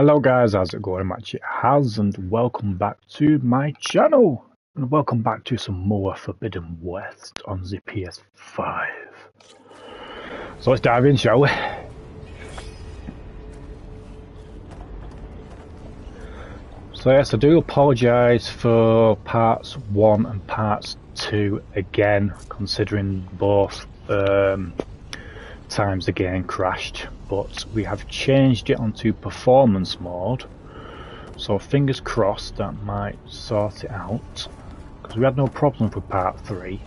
Hello guys, how's it going? I'm HatCHeTHaZ and welcome back to my channel. And welcome back to some more Forbidden West on the PS5. So let's dive in, shall we? So yes, I do apologise for parts 1 and parts 2 again, considering both times the game crashed, but we have changed it onto performance mode, so fingers crossed that might sort it out, because we had no problems with part 3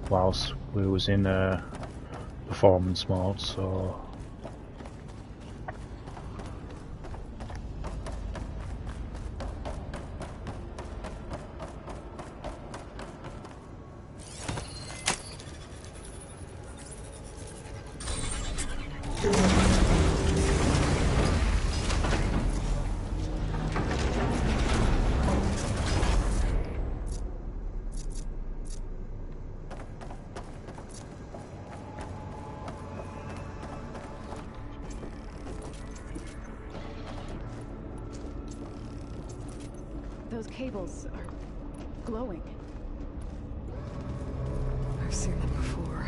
whilst we was in performance mode. So those cables are glowing. I've seen them before.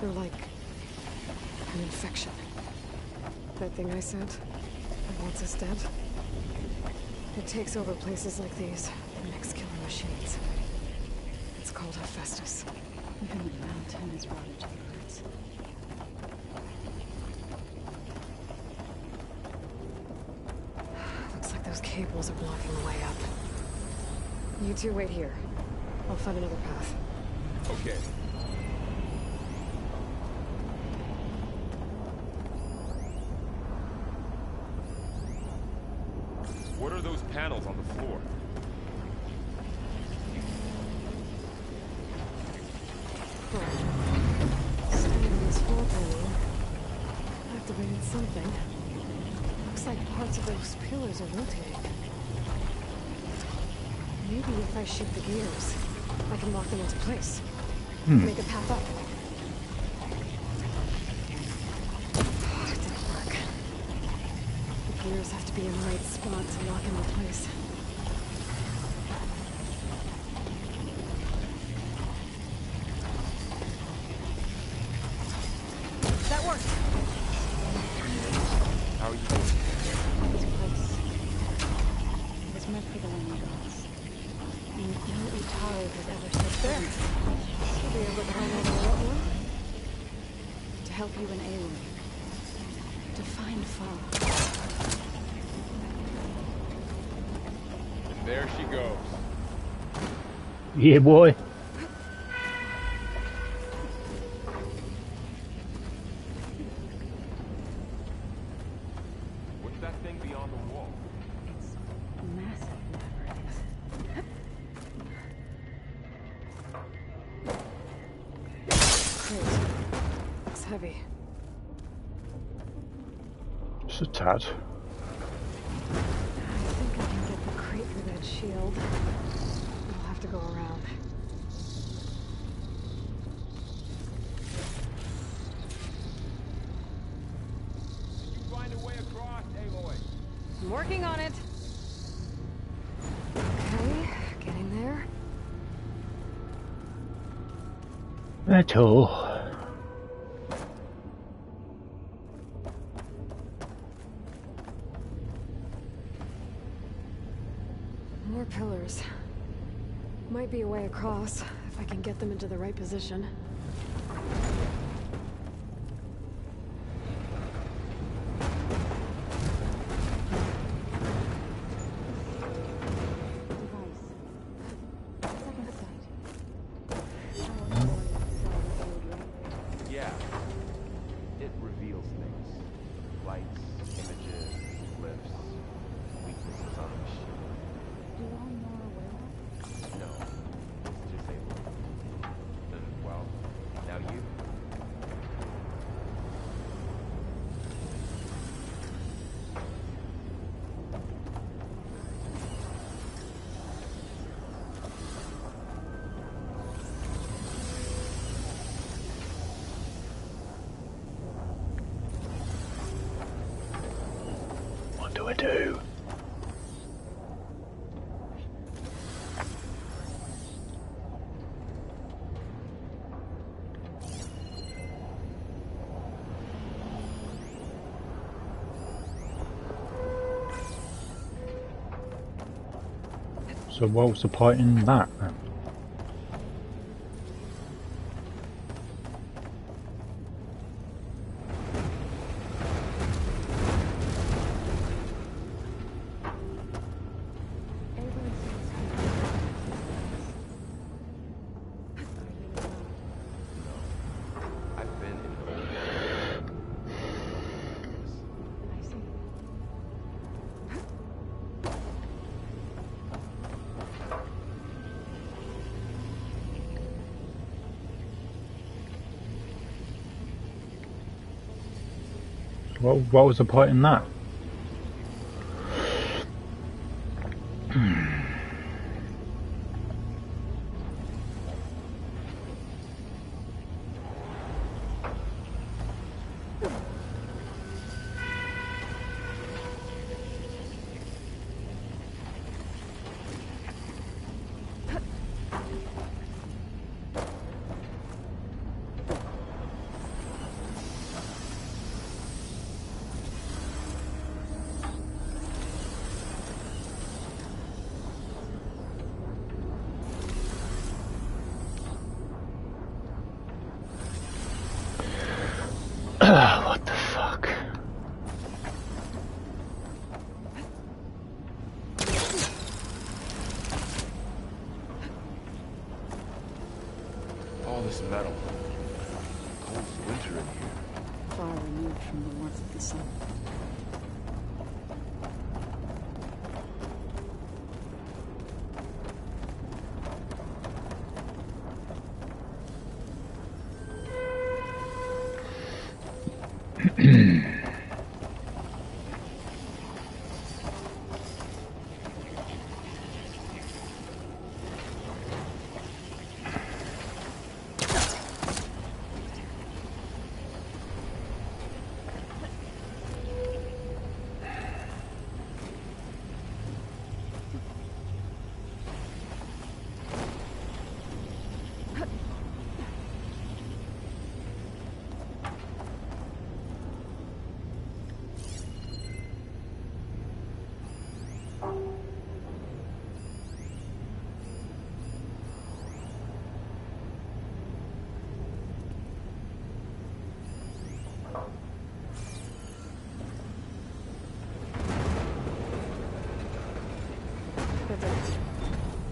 They're like an infection. That thing I sent, that once is dead, it takes over places like these and makes killer machines. It's called HatCHeTHaZ. Even the mountain is rotted to the roots. Looks like those cables are blocking the way up. You two wait here. I'll find another path. Okay. What are those panels on the floor? Standing on this floor panel, activated something. Looks like parts of those pillars are rotating. Maybe if I shift the gears, I can lock them into place. Make a path up. Oh, it didn't work. The gears have to be in the right spot to lock into place. That worked! How are you doing? This place was meant for the landing gods. And no Utari has ever said There. Should be able to handle the what one? to help you in Aloy. To find Fa. There she goes. yeah boy. What's that thing beyond the wall? It's massive, whatever it is. Great. Looks heavy. Just a tad. I think I can get the crate through that shield. I'll have to go around. Did you find a way across, Aloy? I'm working on it. Okay, getting there. At all. More pillars. Might be a way across, if I can get them into the right position. Second sight. Yeah. It reveals things. Lights, images, lifts, weaknesses on the machine. Do all more aware of? No. It's just Aloy. Well, do? So what was the point in that then? I've been in the I see. What was the point in that? What the fuck? all this metal. Cold winter in here. Far removed from the warmth of the sun.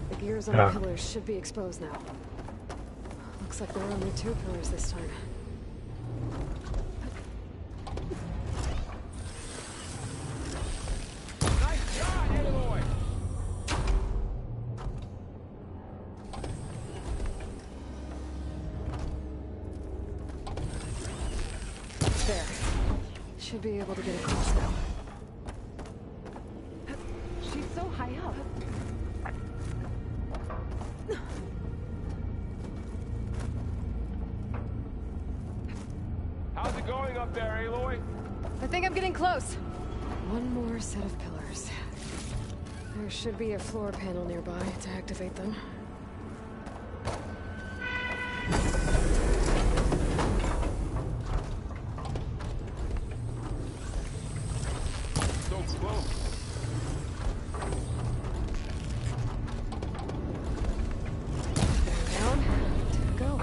The gears on Yeah. the pillars should be exposed now. Looks like there are only 2 pillars this time. Nice shot, Aloy! There. Should be able to get across now. She's so high up. How's it going up there, Aloy? I think I'm getting close. One more set of pillars. There should be a floor panel nearby to activate them. So close. Down. Go.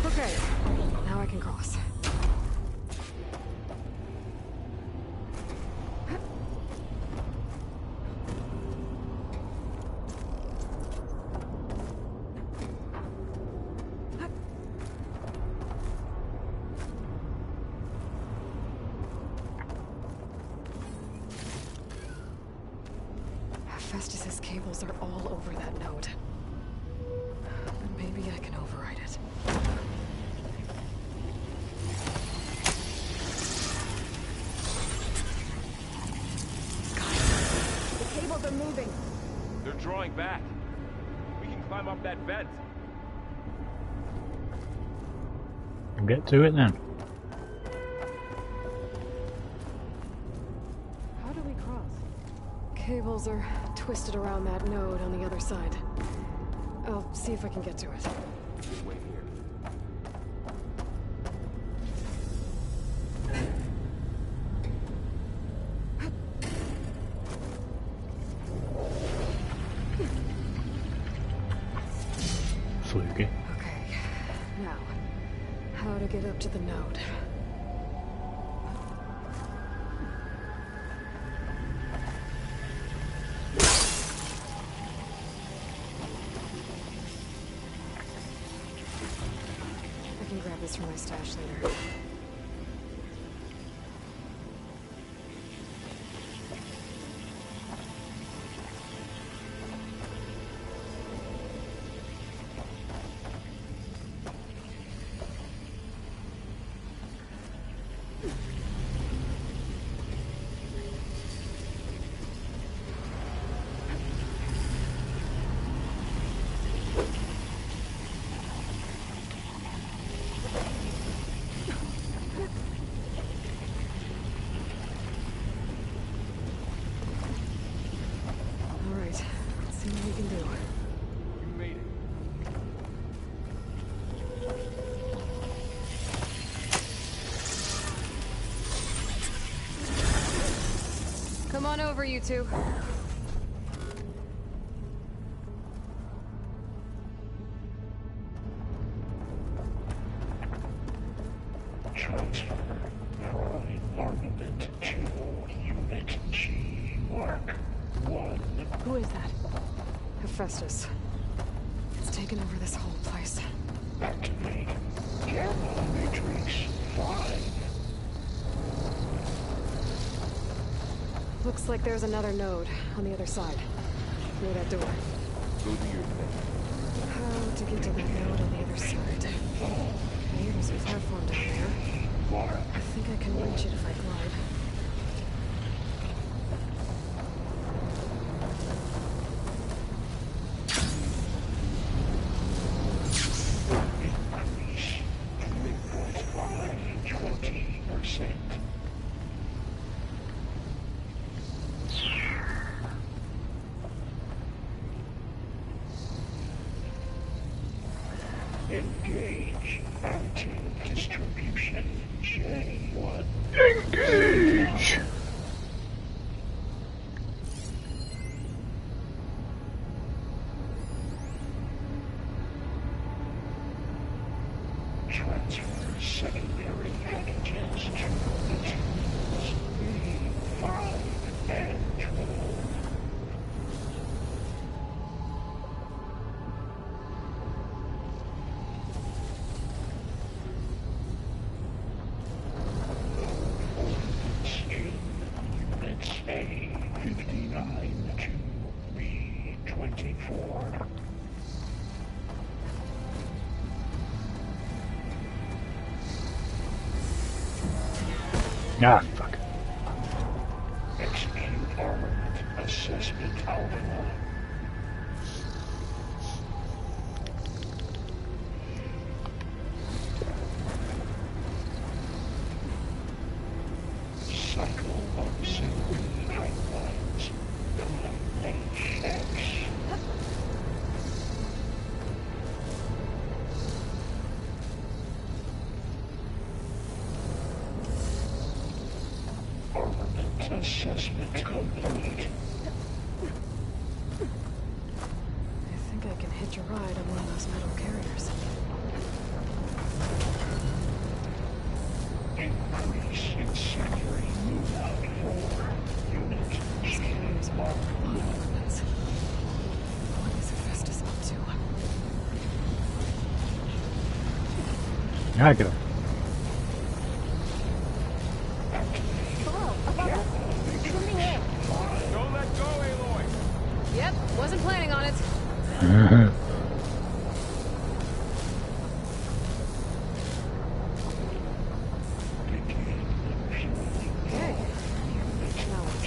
Okay. Now I can cross. Festus's cables are all over that node. But maybe I can override it. drawing back. We can climb up that vent. We'll get to it then. How do we cross? Cables are twisted around that node on the other side. I'll see if I can get to it. Just wait here. Fluky. Okay, now, how to get up to the node? I can grab this from my stash later. Come on over, you two. Transfer prime armament to Unit G, Mark 1. Who is that? Hephaestus. It's taken over this whole place. Activate Gamma Matrix 5. Looks like there's another node on the other side. Near that door. Go do your thing. How to get to that node on the other side? Hey, there's a platform down there. I think I can reach it if I glide. Increase 3.5, 20%. Engage anti-distribution J1. Engage! Transfer secondary packages to materials E5 and 12. Units A59 to B24. Ah, fuck. Execute armament assessment alpha. Cycle of assembly pipelines. HX. Armament assessment complete. I think I can hitch a ride on one of those metal carriers. Increase incendiary move out for Unit These carriers are Mark a lot of weapons. What is Hephaestus up to? I get him. Don't let go, Aloy! Yep, wasn't planning on it. Okay. Now what?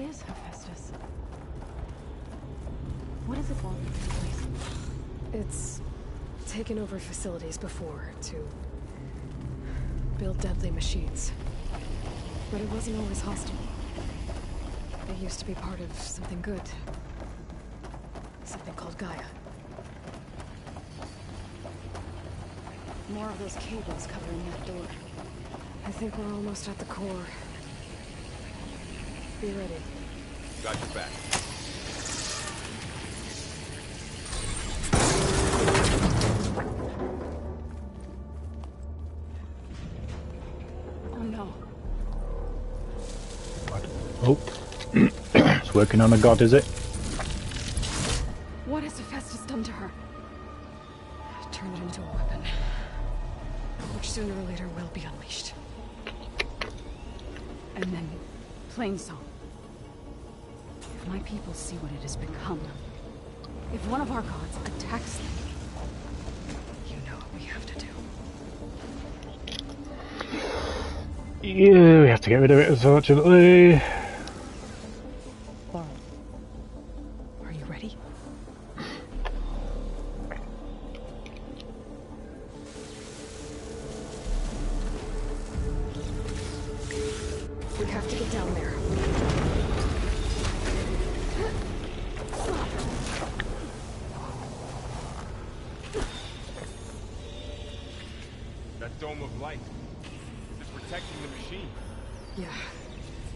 is Hephaestus? What does it want with this place? It's taken over facilities before to build deadly machines. But it wasn't always hostile. It used to be part of something good. Something called Gaia. More of those cables covering that door. I think we're almost at the core. Be ready. Got your back. Oh no. What? Oh. It's working on a god, is it? What has Hephaestus done to her? Turn it into a weapon. Which sooner or later will be unleashed. And then, plain song. If my people see what it has become, if one of our gods attacks them, You know what we have to do. Yeah, we have to get rid of it, unfortunately. Are you ready? We have to get down there. That dome of light. Is it protecting the machine? Yeah.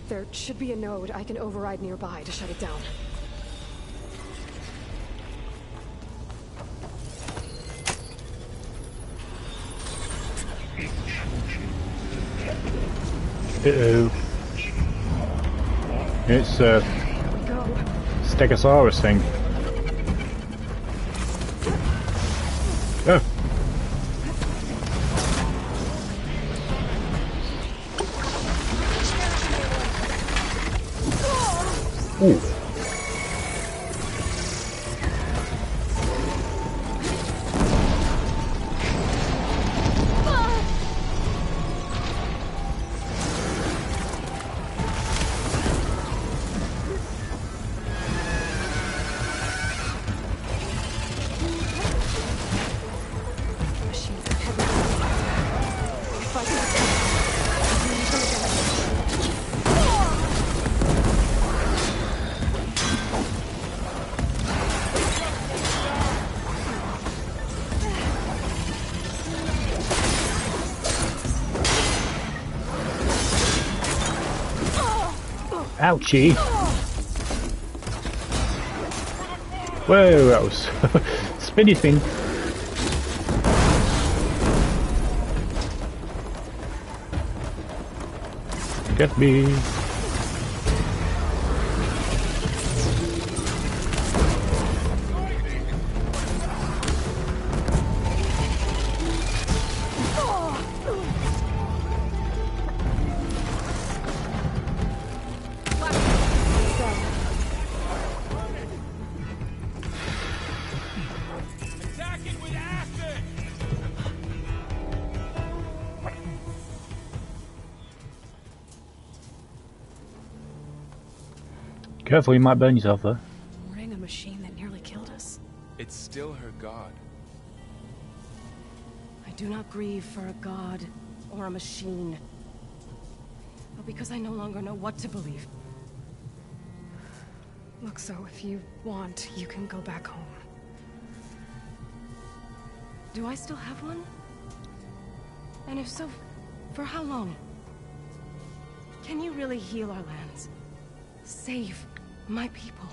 There should be a node I can override nearby to shut it down. Uh-oh. It's a Go. Stegosaurus thing. Oh. Ooh. Machines are heavy. If I can Ouchie. Whoa, that was spinny thing. Get me. Attack it with acid! Careful, you might burn yourself there. warning a machine that nearly killed us. It's still her god. I do not grieve for a god or a machine, but because I no longer know what to believe. Look, so if you want, you can go back home. Do I still have one? And if so, for how long? Can you really heal our lands? Save my people?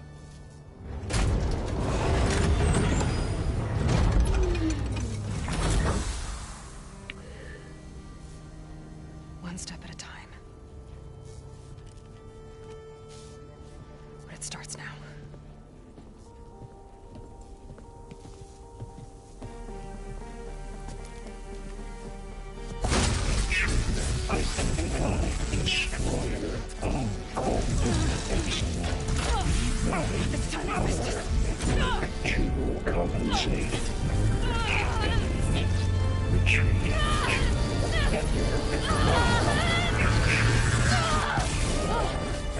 One step at a time. But it starts now. Destroyer, uncalled excellent. To compensate. Retreat.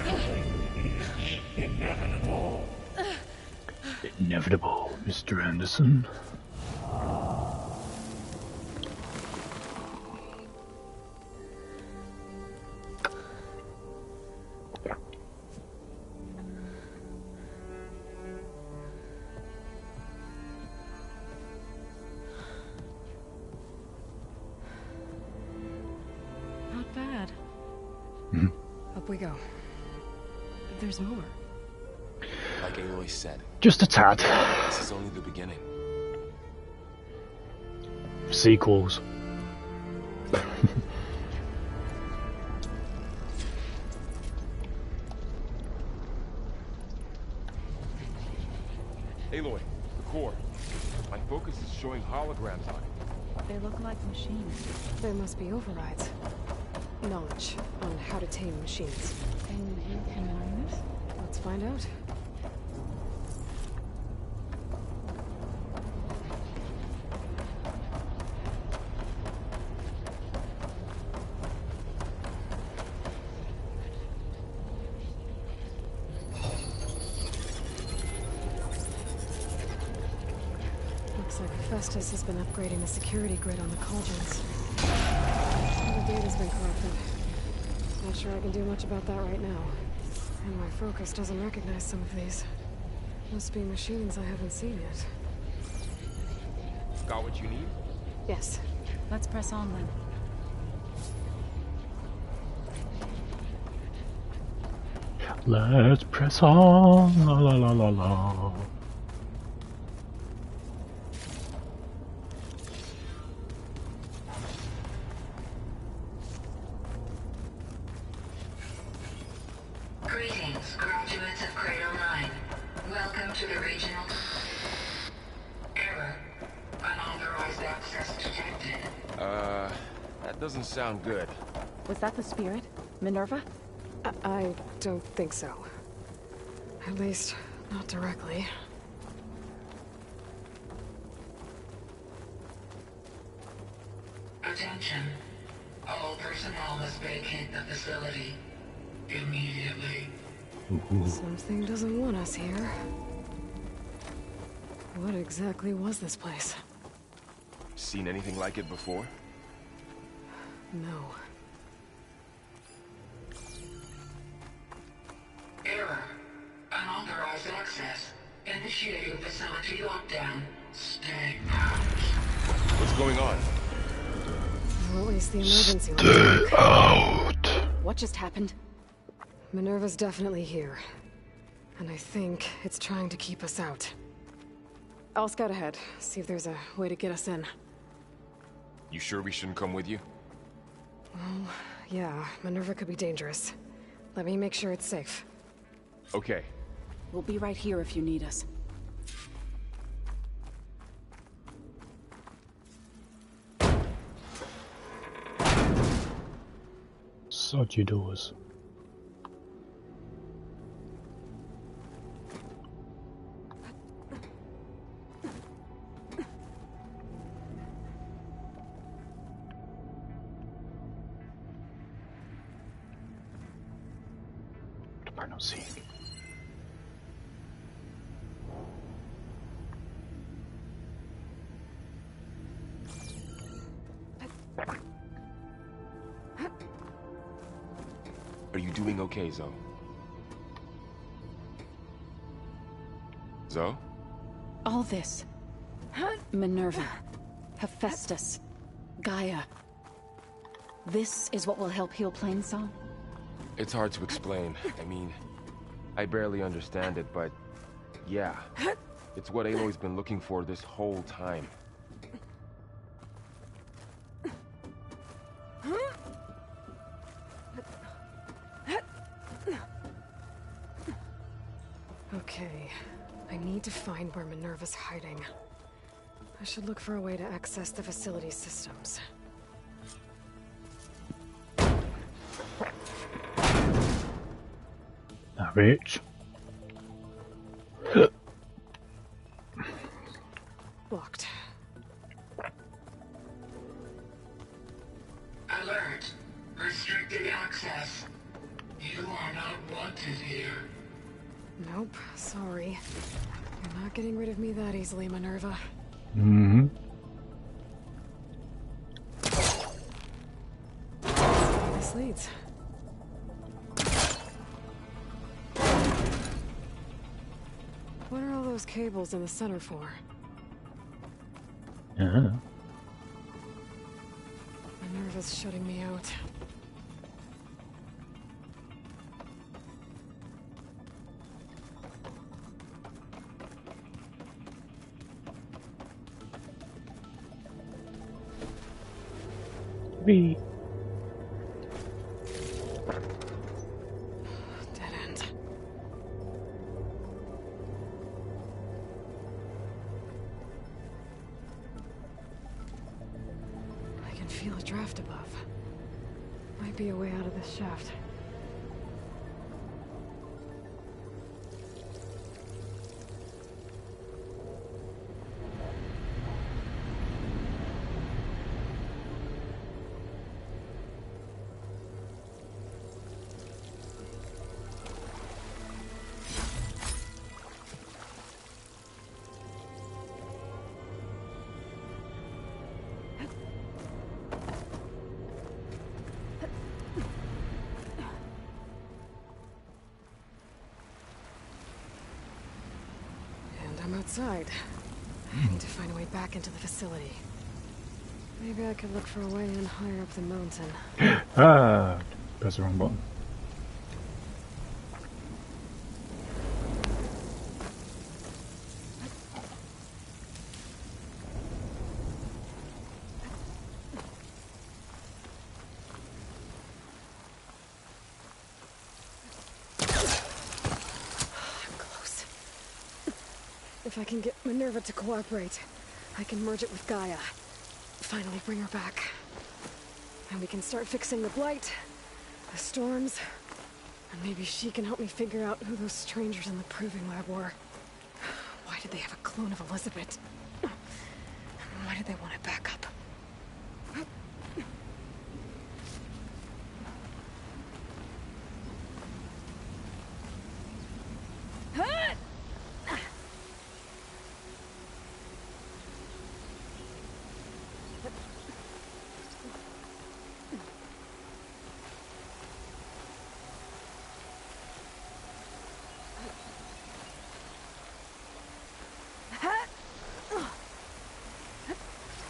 Nothing is inevitable, Mr. Anderson. Not bad. Up we go. There's more. Like Aloy said, Just a tad. this is only the beginning. Sequels. Aloy, the core. My focus is showing holograms on it. They look like machines. They must be overrides. Knowledge on how to tame machines. And you can learn this? Let's find out. Looks like Festus has been upgrading the security grid on the cauldrons. The data's been corrupted. Not sure I can do much about that right now. And my focus doesn't recognize some of these. Must be machines I haven't seen yet. Got what you need? Yes. Let's press on then. Let's press on. La la la la la. Greetings, graduates of Cradle 9. Welcome to the regional... Error. Unauthorized access detected. That doesn't sound good. Was that the spirit? Minerva? I don't think so. At least, not directly. Attention. All personnel must vacate the facility. Immediately. Something doesn't want us here. What exactly was this place? Seen anything like it before? No. Error. Unauthorized access. Initiating facility lockdown. Stay out. What's going on? Well, at least the emergency lights work. Out. What just happened? Minerva's definitely here. And I think it's trying to keep us out. I'll scout ahead, see if there's a way to get us in. You sure we shouldn't come with you? Well, yeah, Minerva could be dangerous. Let me make sure it's safe. Okay. We'll be right here if you need us. Sod your doors. What am I not seeing? Are you doing okay, Zoe? Zoe? All this. Minerva. Hephaestus. Gaia. This is what will help heal Plainsong? It's hard to explain. I mean, I barely understand it, but yeah. It's what Aloy's been looking for this whole time. Okay, I need to find where Minerva's hiding. I should look for a way to access the facility systems. That bitch. Blocked. Alert. Restricted access. You are not wanted here. Nope, sorry. You're not getting rid of me that easily, Minerva. Mm-hmm. This leads. What are all those cables in the center for? Minerva's shutting me out. B. Dead end. I can feel a draft above. Might be a way out of this shaft. I'm outside. I need to find a way back into the facility. Maybe I could look for a way in higher up the mountain. Ah, press the wrong button. If I can get Minerva to cooperate, I can merge it with Gaia. Finally bring her back. And we can start fixing the blight, the storms, and maybe she can help me figure out who those strangers in the proving lab were. Why did they have a clone of Elizabeth? And why did they want it back up?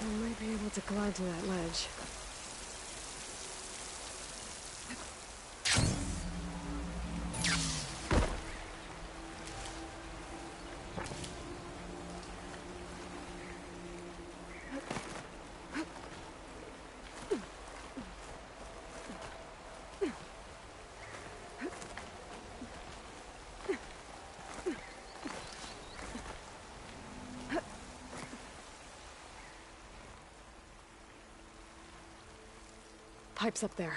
I might be able to glide to that ledge. Pipes up there.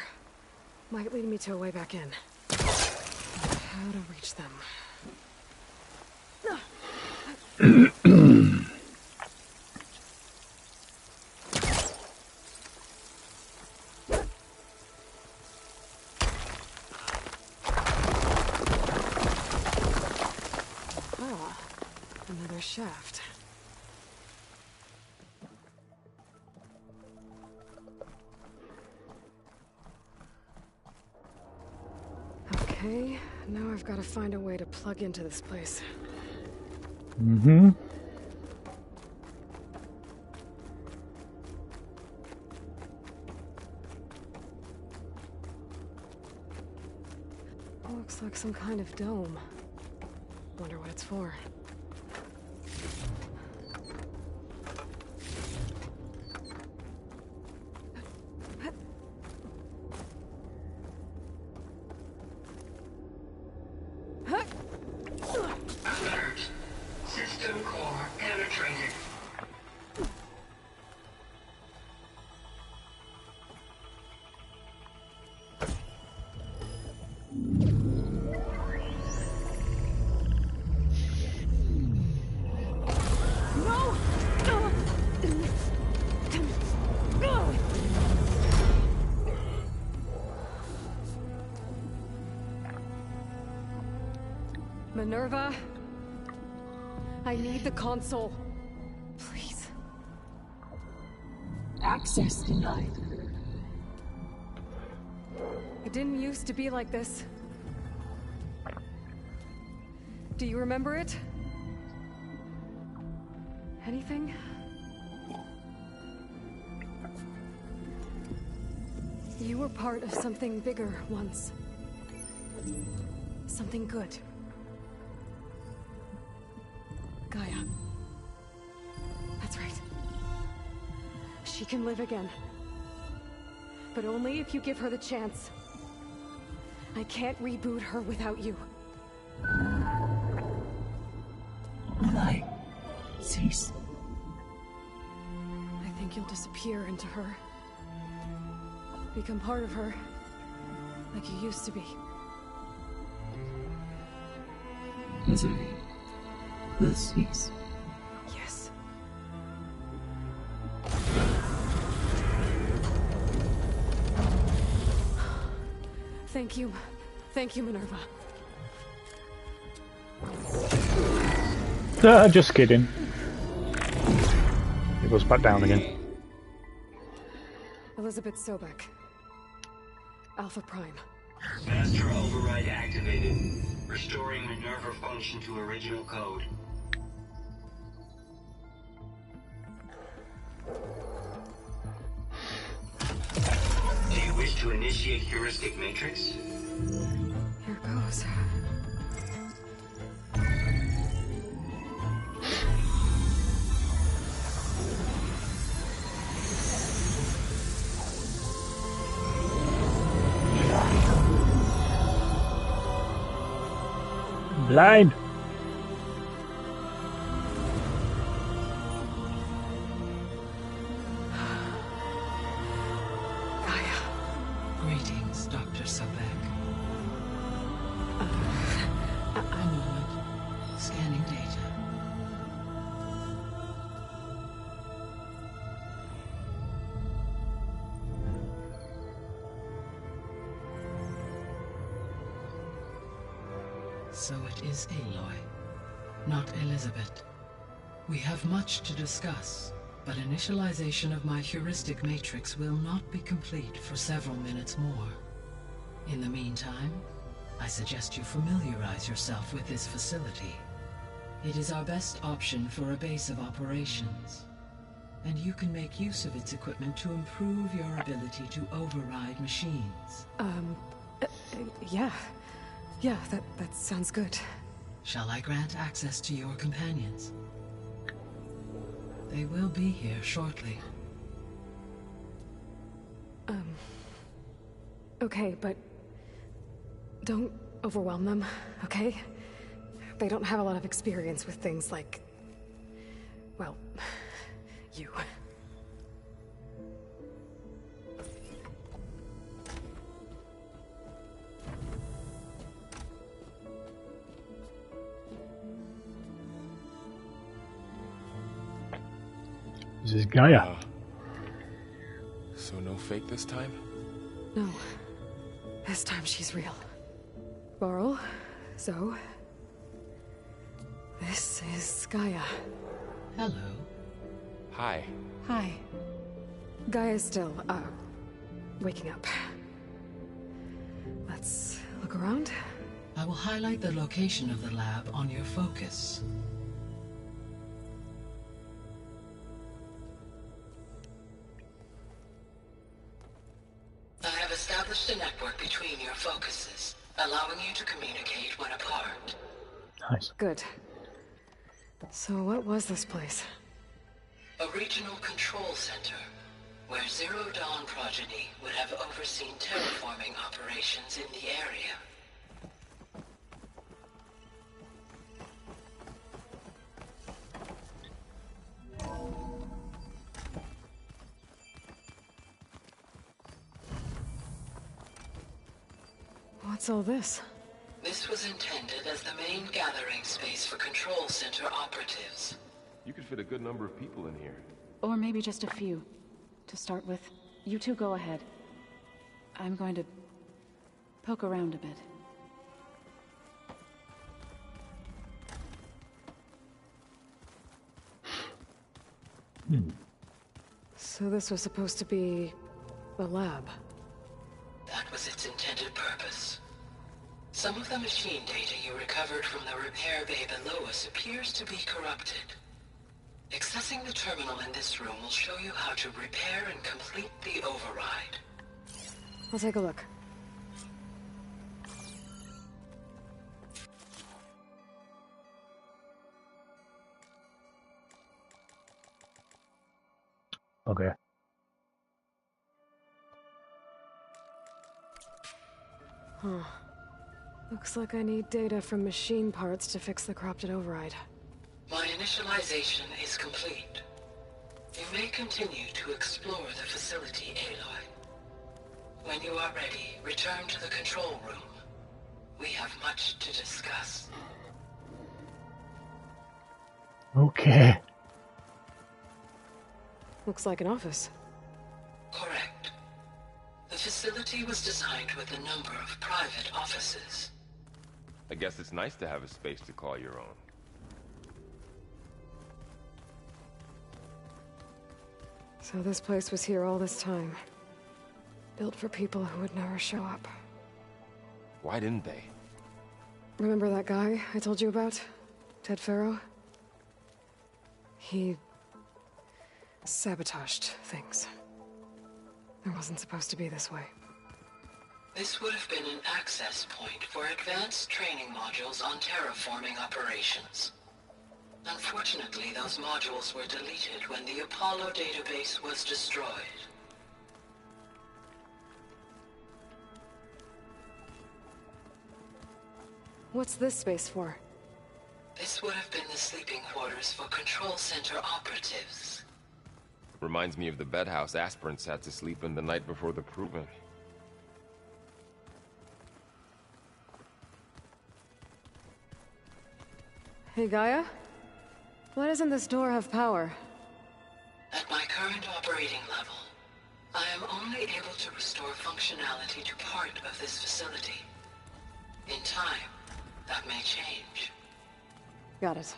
Might lead me to a way back in. How to reach them. Ah, another shaft. Okay, now I've got to find a way to plug into this place. Mm-hmm. Looks like some kind of dome. Wonder what it's for. Alert. System core penetrated. Minerva? I need the console. Please. Access denied. It didn't used to be like this. Do you remember it? Anything? You were part of something bigger once. Something good. Gaia. That's right. She can live again. But only if you give her the chance. I can't reboot her without you. Light. Cease. I think you'll disappear into her. Become part of her. Like you used to be. Misery. Will cease. Yes. Thank you. Thank you, Minerva. Just kidding. It goes back down again. Elizabeth Sobek. Alpha Prime. Master override activated. Restoring Minerva function to original code. Do you wish to initiate heuristic matrix? Here goes. Blind. Gaia. Greetings, Dr. Sobek. A moment. Scanning data. So it is Aloy, not Elizabeth. We have much to discuss, but initialization of my heuristic matrix will not be complete for several minutes more. In the meantime, I suggest you familiarize yourself with this facility. It is our best option for a base of operations, and you can make use of its equipment to improve your ability to override machines. Yeah. Yeah, that sounds good. Shall I grant access to your companions? They will be here shortly. Okay, but don't overwhelm them, okay? They don't have a lot of experience with things like, well, you. This is Gaia. So no fake this time? No. This time she's real. Varl, Zoe. This is Gaia. Hello. Hi. Hi. Gaia's still, waking up. Let's look around. I will highlight the location of the lab on your focus. I have established a network between your focuses, allowing you to communicate when apart. Nice. Good. So what was this place? A regional control center, where Zero Dawn progeny would have overseen terraforming operations in the area. What's all this? This was intended as the main gathering space for control center operatives. You could fit a good number of people in here. Or maybe just a few. To start with, you two go ahead. I'm going to poke around a bit. So this was supposed to be a lab. That was its intended purpose. Some of the machine data you recovered from the repair bay below us appears to be corrupted. Accessing the terminal in this room will show you how to repair and complete the override. I'll take a look. Okay. Huh. Looks like I need data from machine parts to fix the corrupted override. My initialization is complete. You may continue to explore the facility, Aloy. When you are ready, return to the control room. We have much to discuss. Okay. Looks like an office. Correct. The facility was designed with a number of private offices. I guess it's nice to have a space to call your own. So this place was here all this time. Built for people who would never show up. Why didn't they? Remember that guy I told you about? Ted Farrow? He sabotaged things. It wasn't supposed to be this way. This would have been an access point for advanced training modules on terraforming operations. Unfortunately, those modules were deleted when the Apollo database was destroyed. What's this space for? This would have been the sleeping quarters for control center operatives. Reminds me of the bedhouse aspirants had to sleep in the night before the proving. Hey, Gaia? Why doesn't this door have power? At my current operating level, I am only able to restore functionality to part of this facility. In time, that may change. Got it.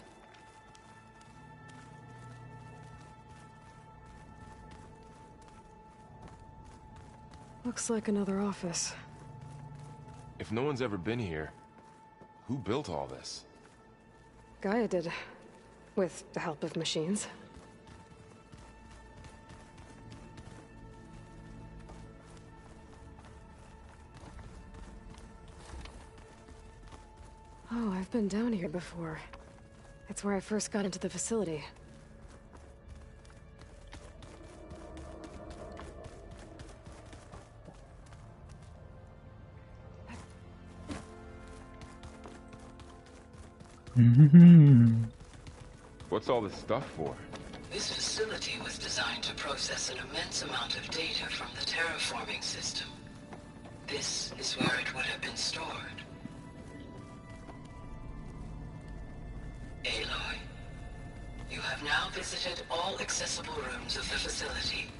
Looks like another office. If no one's ever been here, who built all this? Gaia did. With the help of machines. Oh, I've been down here before. It's where I first got into the facility. What's all this stuff for? This facility was designed to process an immense amount of data from the terraforming system. This is where it would have been stored. Aloy, you have now visited all accessible rooms of the facility.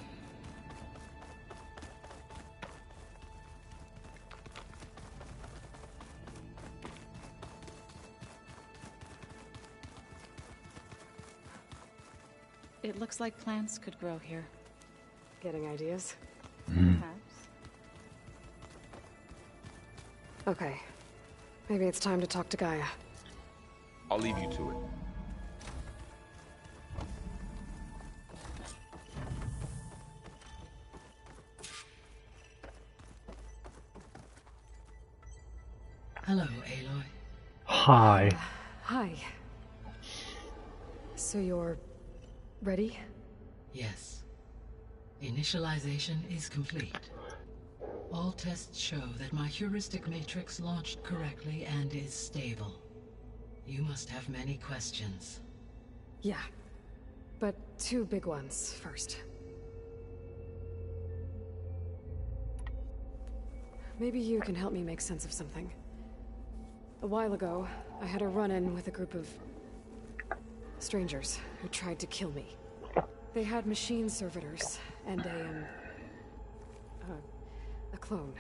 It looks like plants could grow here. Getting ideas? Perhaps. Okay. Maybe it's time to talk to Gaia. I'll leave you to it. Hello, Aloy. Hi. Hi. So you're ready? Yes. Initialization is complete. All tests show that my heuristic matrix launched correctly and is stable. You must have many questions. Yeah. But two big ones first. Maybe you can help me make sense of something. A while ago, I had a run-in with a group of strangers who tried to kill me. They had machine servitors and a clone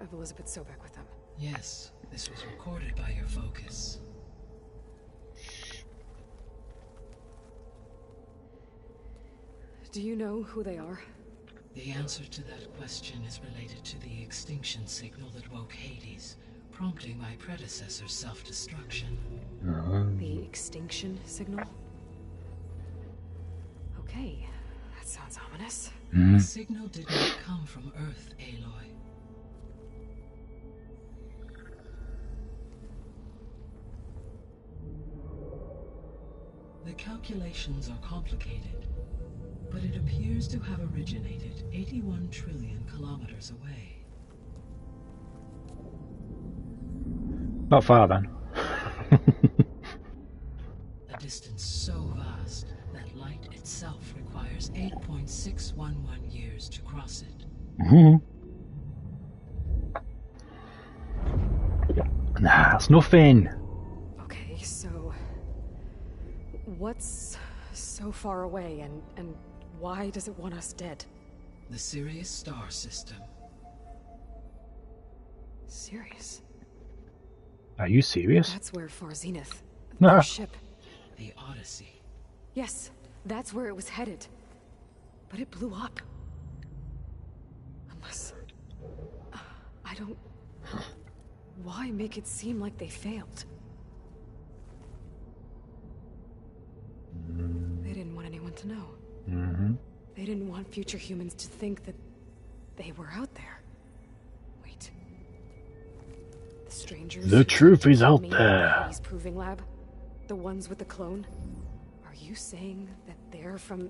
of Elizabeth Sobek with them. Yes, this was recorded by your focus. Do you know who they are? The answer to that question is related to the extinction signal that woke Hades, prompting my predecessor's self-destruction. The extinction signal? Okay, that sounds ominous. The signal did not come from Earth, Aloy. The calculations are complicated, but it appears to have originated 81 trillion kilometers away. Not far then. A distance so vast that light itself requires 8.611 years to cross it. Nah, it's nothing. Okay, so what's so far away and why does it want us dead? The Sirius star system. Sirius? Are you serious? That's where Far Zenith, Nah. the ship. The Odyssey. Yes, that's where it was headed. But it blew up. Unless... I don't... Why make it seem like they failed? They didn't want anyone to know. They didn't want future humans to think that they were out there. Wait. The strangers... The truth is out me there. at the Hades proving lab? The ones with the clone? Are you saying that they're from...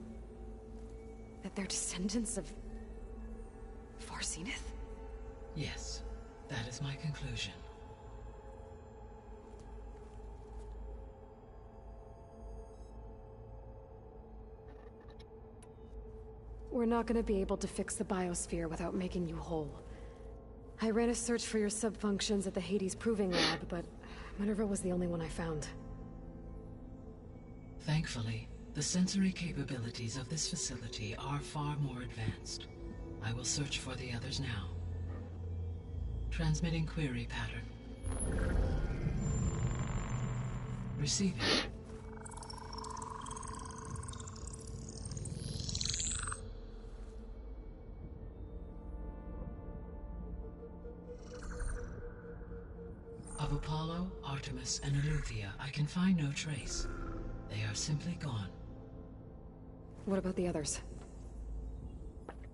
that they're descendants of... Far Zenith? Yes, that is my conclusion. We're not going to be able to fix the biosphere without making you whole. I ran a search for your subfunctions at the Hades Proving Lab, but Minerva was the only one I found. Thankfully, the sensory capabilities of this facility are far more advanced. I will search for the others now. Transmitting query pattern. Receiving. Of Apollo, Artemis, and Eleuthia, I can find no trace. They are simply gone. What about the others?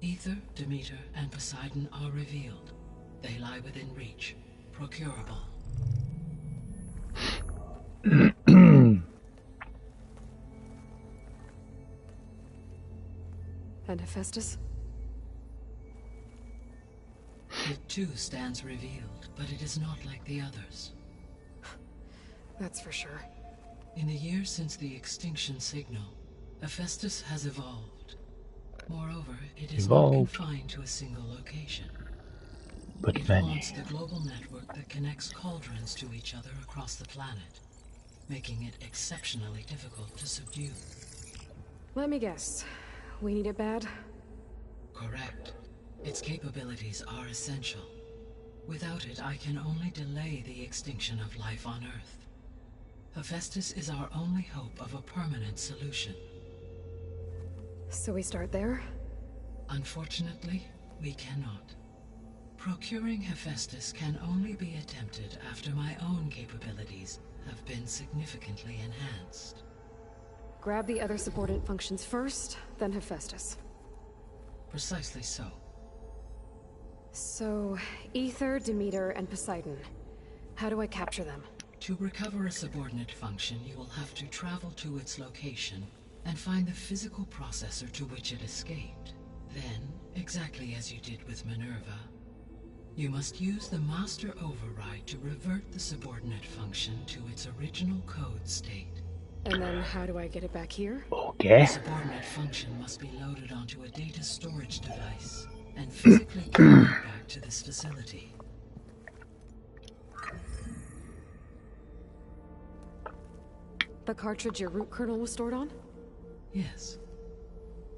Ether, Demeter, and Poseidon are revealed. They lie within reach, procurable. And Hephaestus? It too stands revealed, but it is not like the others. That's for sure. In the years since the extinction signal, Hephaestus has evolved. Moreover, it is not confined to a single location. But it haunts the global network that connects cauldrons to each other across the planet, making it exceptionally difficult to subdue. Let me guess. We need it bad? Correct. Its capabilities are essential. Without it, I can only delay the extinction of life on Earth. Hephaestus is our only hope of a permanent solution. So we start there? Unfortunately, we cannot. Procuring Hephaestus can only be attempted after my own capabilities have been significantly enhanced. Grab the other subordinate functions first, then Hephaestus. Precisely so. So, Ether, Demeter, and Poseidon. How do I capture them? To recover a subordinate function, you will have to travel to its location and find the physical processor to which it escaped. Then, exactly as you did with Minerva, you must use the master override to revert the subordinate function to its original code state. And then how do I get it back here? Okay. The subordinate function must be loaded onto a data storage device and physically carried back to this facility. The cartridge your root kernel was stored on? Yes.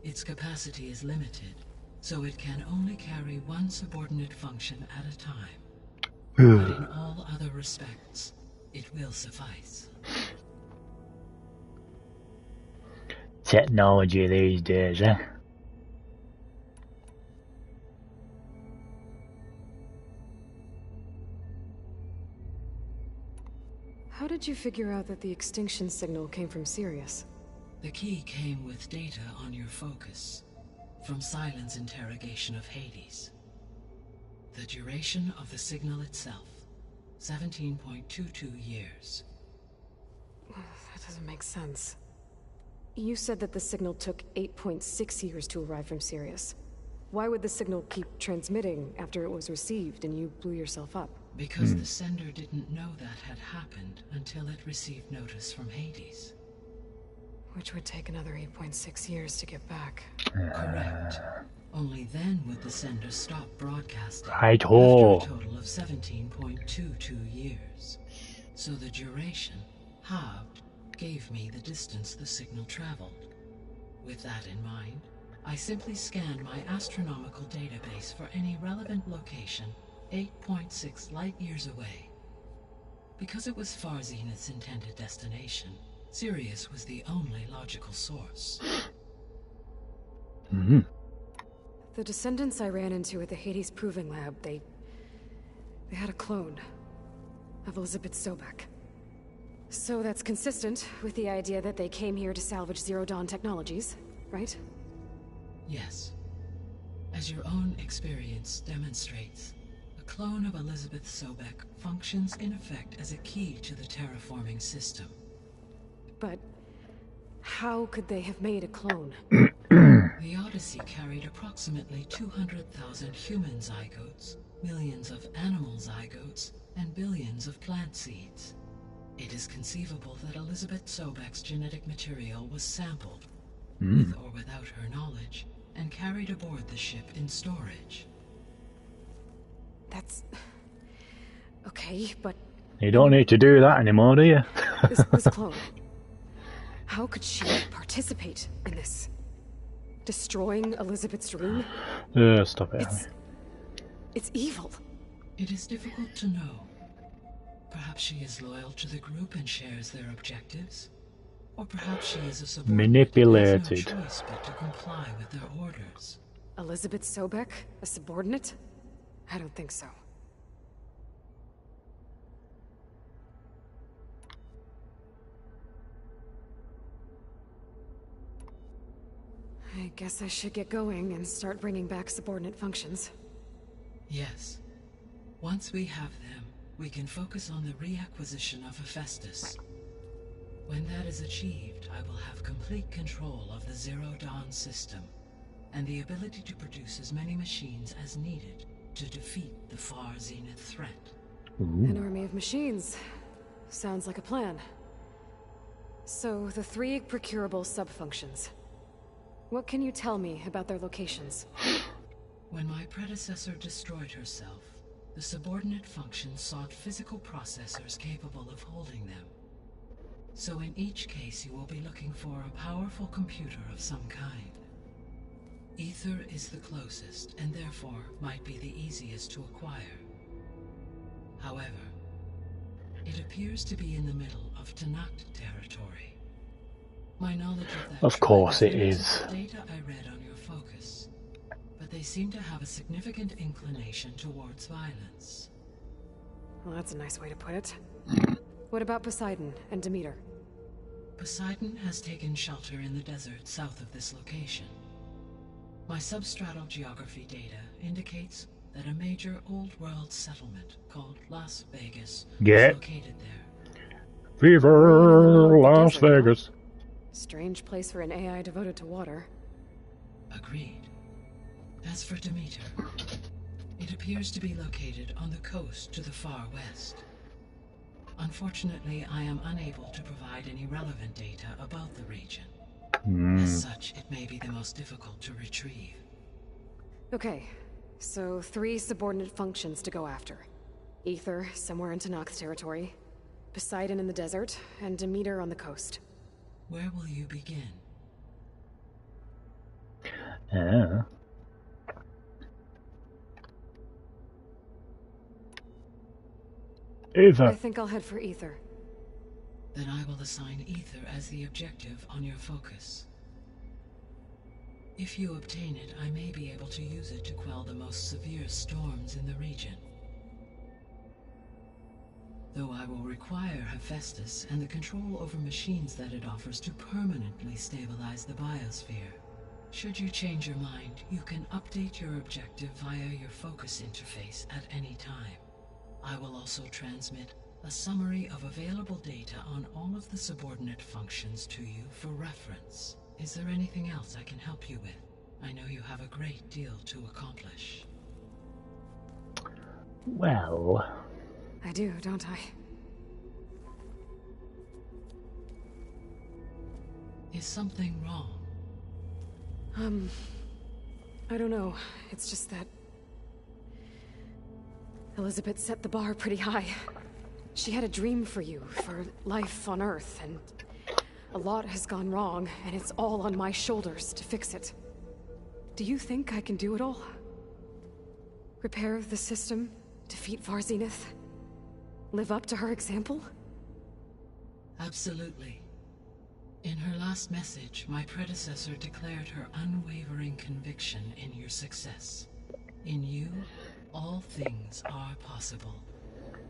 Its capacity is limited, so it can only carry one subordinate function at a time. But in all other respects, it will suffice. Technology these days, eh? How did you figure out that the extinction signal came from Sirius? The key came with data on your focus, from Silent's interrogation of Hades. The duration of the signal itself, 17.22 years. That doesn't make sense. You said that the signal took 8.6 years to arrive from Sirius. Why would the signal keep transmitting after it was received and you blew yourself up? Because the sender didn't know that had happened until it received notice from Hades. Which would take another 8.6 years to get back. Correct. Only then would the sender stop broadcasting Right, after a total of 17.22 years. So the duration, halved, gave me the distance the signal traveled. With that in mind, I simply scanned my astronomical database for any relevant location 8.6 light-years away. Because it was Far Zenith's intended destination, Sirius was the only logical source. The descendants I ran into at the Hades Proving Lab, they had a clone of Elizabeth Sobek. So that's consistent with the idea that they came here to salvage Zero Dawn technologies, right? Yes. As your own experience demonstrates, a clone of Elizabeth Sobek functions in effect as a key to the terraforming system. But how could they have made a clone? The Odyssey carried approximately 200,000 human zygotes, millions of animal zygotes, and billions of plant seeds. It is conceivable that Elizabeth Sobek's genetic material was sampled, with or without her knowledge, and carried aboard the ship in storage. That's... okay, but... You don't need to do that anymore, do you? this clone... How could she participate in this? Destroying Elizabeth's room? Stop it. It's evil. It is difficult to know. Perhaps she is loyal to the group and shares their objectives. Or perhaps she is a subordinate Manipulated. who has no choice but to comply with their orders. Elizabeth Sobek? A subordinate? I don't think so. I guess I should get going and start bringing back subordinate functions. Yes. Once we have them, we can focus on the reacquisition of Hephaestus. When that is achieved, I will have complete control of the Zero Dawn system, and the ability to produce as many machines as needed to defeat the Far Zenith threat. An army of machines. Sounds like a plan. So, the 3 procurable sub-functions. What can you tell me about their locations? When my predecessor destroyed herself, the subordinate functions sought physical processors capable of holding them. So in each case you will be looking for a powerful computer of some kind. Ether is the closest, and therefore might be the easiest to acquire. However, it appears to be in the middle of Tanakh territory. My knowledge of that Of course it is is. data I read on your focus, but they seem to have a significant inclination towards violence. Well, that's a nice way to put it. What about Poseidon and Demeter? Poseidon has taken shelter in the desert south of this location. My substratal geography data indicates that a major old-world settlement called Las Vegas is located there. Fever, Las Vegas. Strange place for an AI devoted to water. Agreed. As for Demeter, it appears to be located on the coast to the far west. Unfortunately, I am unable to provide any relevant data about the region. As such, it may be the most difficult to retrieve. Okay, so 3 subordinate functions to go after. Ether, somewhere in Tanakh territory. Poseidon in the desert, and Demeter on the coast. Where will you begin? Ether. I think I'll head for Ether. Then I will assign Ether as the objective on your focus. If you obtain it, I may be able to use it to quell the most severe storms in the region. though I will require HatCHeTHaZ and the control over machines that it offers to permanently stabilize the biosphere. Should you change your mind, you can update your objective via your focus interface at any time. I will also transmit a summary of available data on all of the subordinate functions to you for reference. Is there anything else I can help you with? I know you have a great deal to accomplish. Well... I do, don't I? Is something wrong? I don't know. It's just that... Elizabeth set the bar pretty high. She had a dream for you, for life on Earth, and a lot has gone wrong, and it's all on my shoulders to fix it. Do you think I can do it all? Repair the system, defeat Varzenith, live up to her example? Absolutely. In her last message, my predecessor declared her unwavering conviction in your success. In you, all things are possible.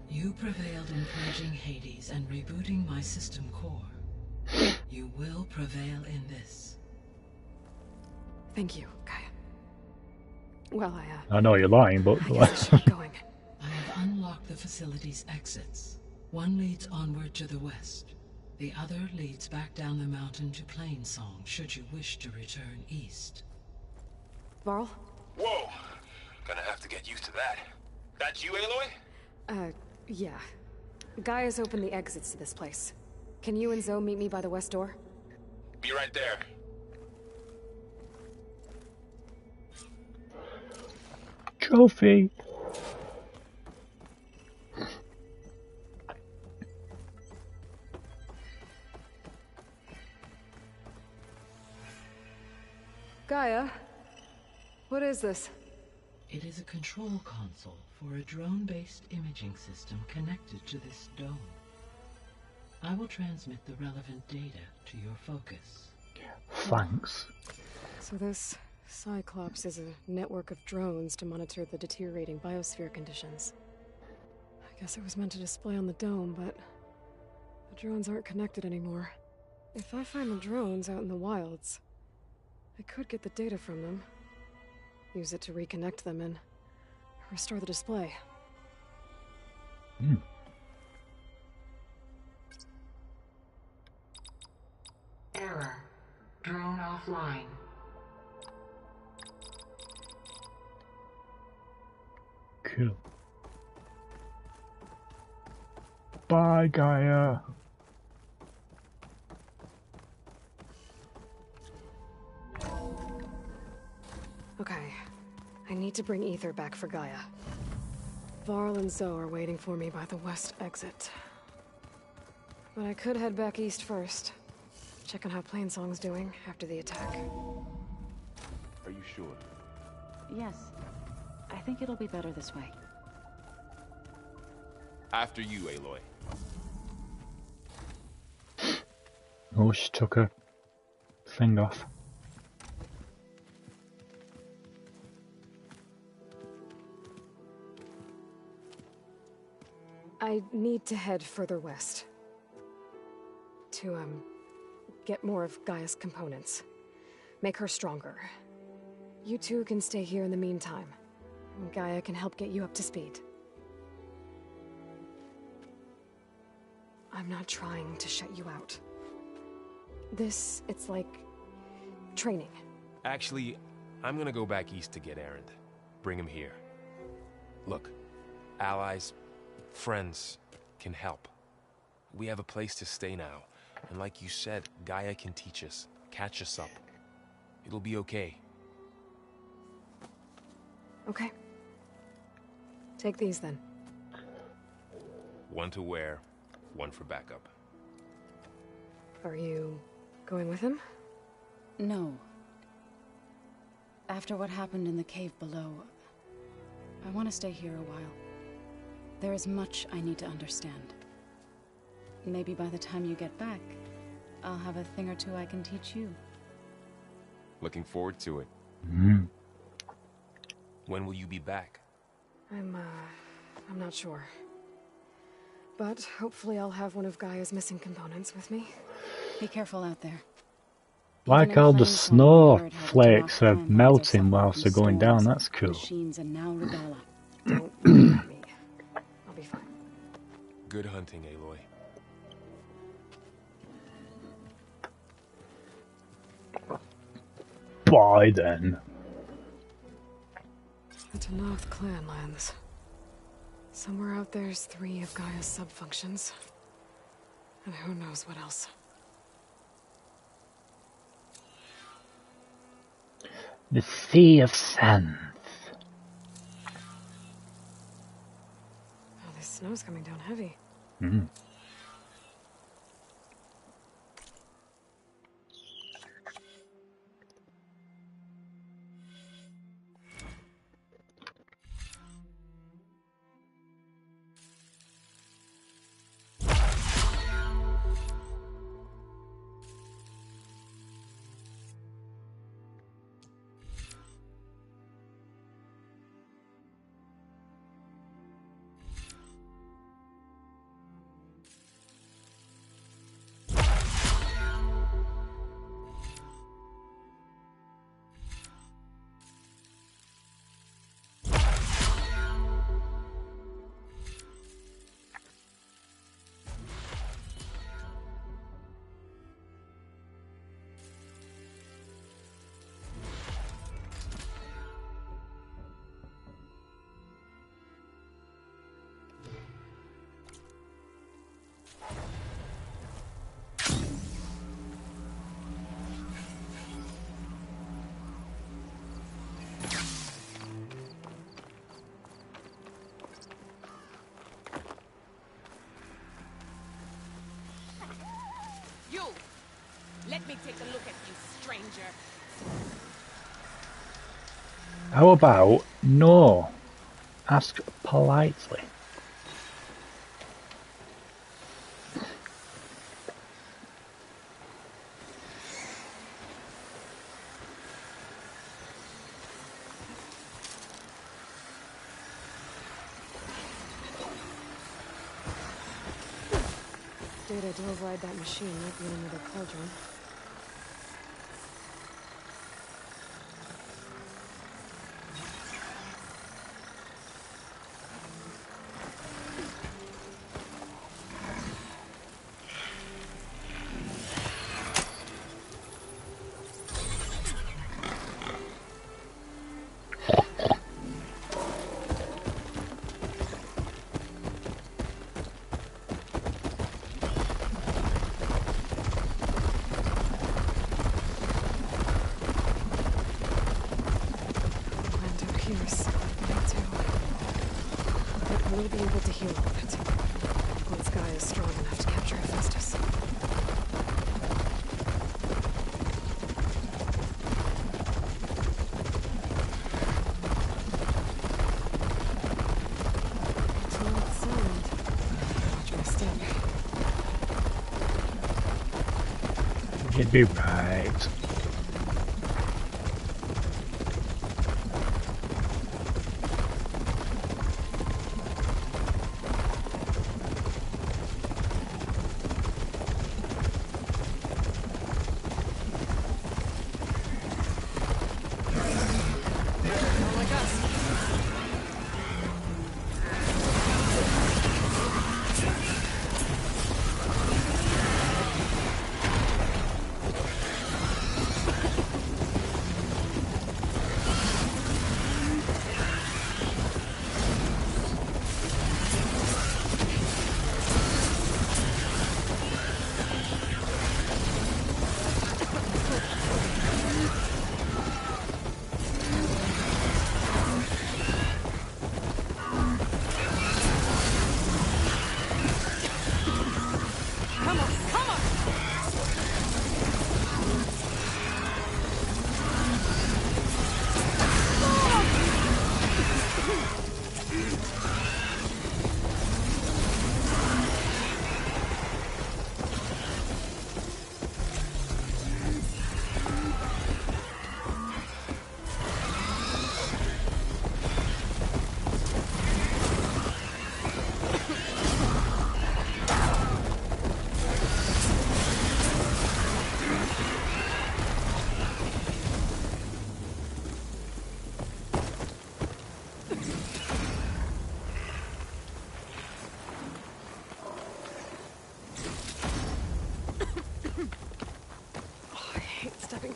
You prevailed in purging Hades and rebooting my system core. You will prevail in this. Thank you, Gaia. Well, I know you're lying, but... I guess I should be going. I have unlocked the facility's exits. One leads onward to the west. The other leads back down the mountain to Plainsong, should you wish to return east. Varl? Whoa! Gonna have to get used to that. That's you, Aloy? Yeah. Gaia's opened the exits to this place. Can you and Zoe meet me by the west door? Be right there. Trophy! Gaia? What is this? It is a control console for a drone-based imaging system connected to this dome. I will transmit the relevant data to your focus. Thanks. So this Cyclops is a network of drones to monitor the deteriorating biosphere conditions. I guess it was meant to display on the dome, but the drones aren't connected anymore. If I find the drones out in the wilds, I could get the data from them, use it to reconnect them and restore the display. Error. Drone offline. Cool. Bye, Gaia. Okay. I need to bring Ether back for Gaia. Varl and Zoe are waiting for me by the west exit. But I could head back east first. Check on how Plainsong's doing after the attack. Are you sure? Yes. I think it'll be better this way. After you, Aloy. Oh, she took her thing off. I need to head further west. To, get more of Gaia's components. Make her stronger. You two can stay here in the meantime. Gaia can help get you up to speed. I'm not trying to shut you out. It's like... training. Actually, I'm gonna go back east to get Erend. Bring him here. Look, allies, friends can help. We have a place to stay now. And like you said, Gaia can teach us, catch us up. It'll be okay. Okay. Take these then. One to wear, one for backup. Are you going with him? No. After what happened in the cave below, I want to stay here a while. There is much I need to understand. Maybe by the time you get back, I'll have a thing or two I can teach you. Looking forward to it. When will you be back? I'm not sure. but hopefully I'll have one of Gaia's missing components with me. Be careful out there. Like all the snowflakes are melting whilst they're going down, that's cool. Machines and now Regala. Don't worry about me. I'll be fine. Good hunting, Aloy. Bye then. The Tanoth clan lands. Somewhere out there's 3 of Gaia's sub-functions. And who knows what else. The Sea of Sands. Oh, this snow's coming down heavy. Mm. You! Let me take a look at you, stranger. How about no? Ask politely. Data to override that machine might be in another cauldron. We'll be able to heal all of it. Once Gaia is strong enough to capture Hephaestus. It's not silent. Watch my step. You'd be right.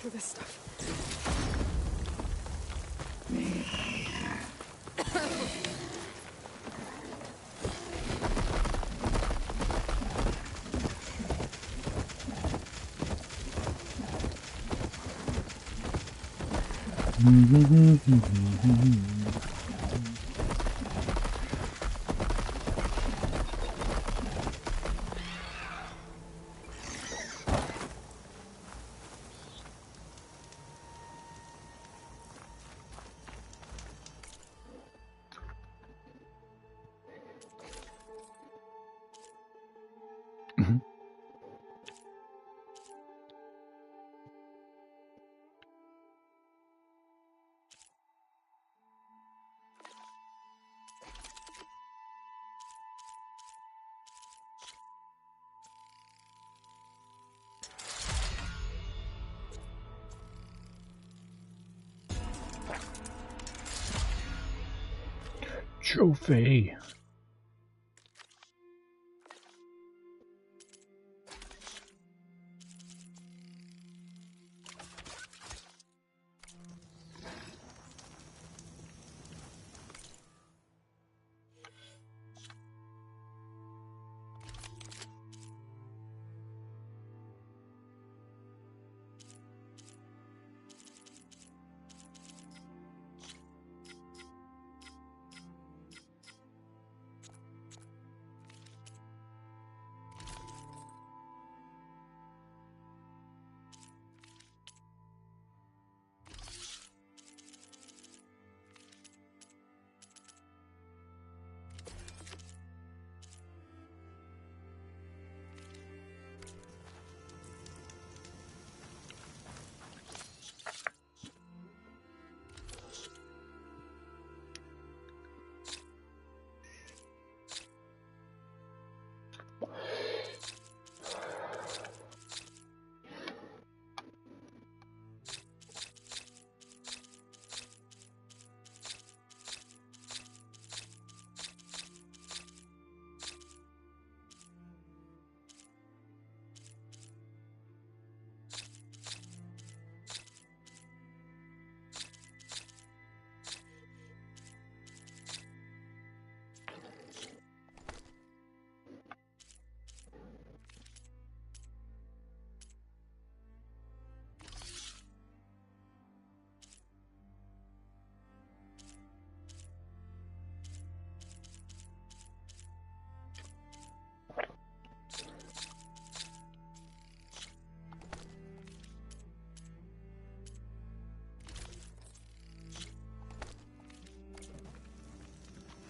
through this stuff. Trophy.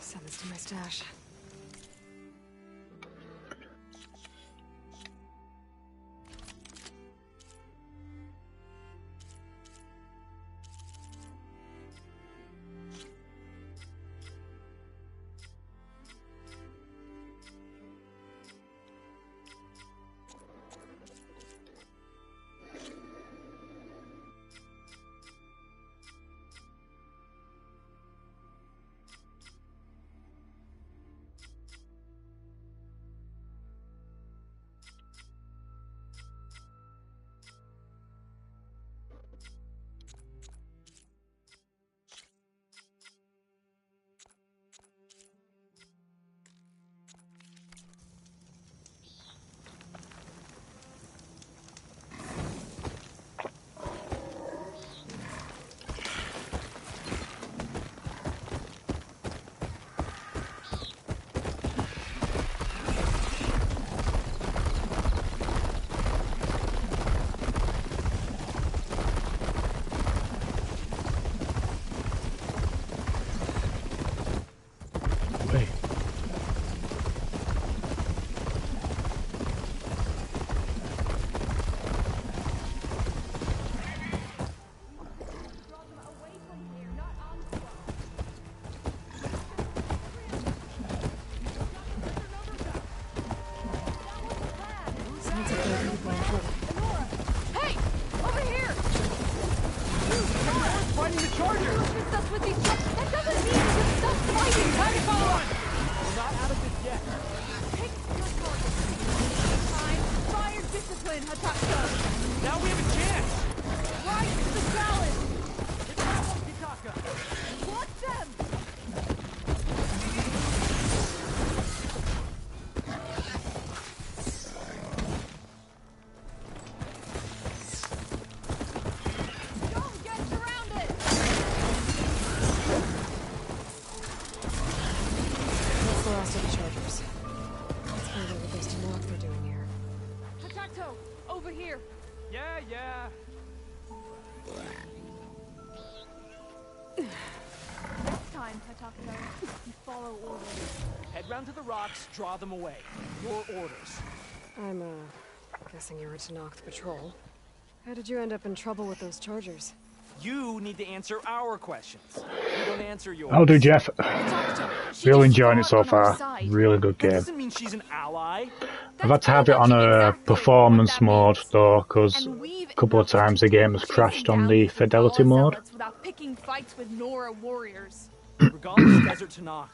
Send this to my stash. Hey! Over here! Fighting the charger! Stuff with each other. That doesn't mean to stop fighting! Time to follow on! We're not out of this yet. Pick your target. Time, fire, discipline, HatCHeTHaZ. Now we have a chance! That's the last of the chargers. Let's find out what those Tanakh are doing here. HatCHeTHaZ, over here. Yeah. Next time, HatCHeTHaZ, you follow orders. Head round to the rocks, draw them away. Your orders. I'm, guessing you were Tanakh patrol. How did you end up in trouble with those chargers? You need to answer our questions. You don't answer yours. I'll do, Jeff. Really enjoying it so far. Really good That game. doesn't mean she's an ally. I've had to have it on a performance mode though, because a couple of times the game has crashed on the fidelity mode. Without picking fights with Nora warriors. Regala's Desert Tanakh.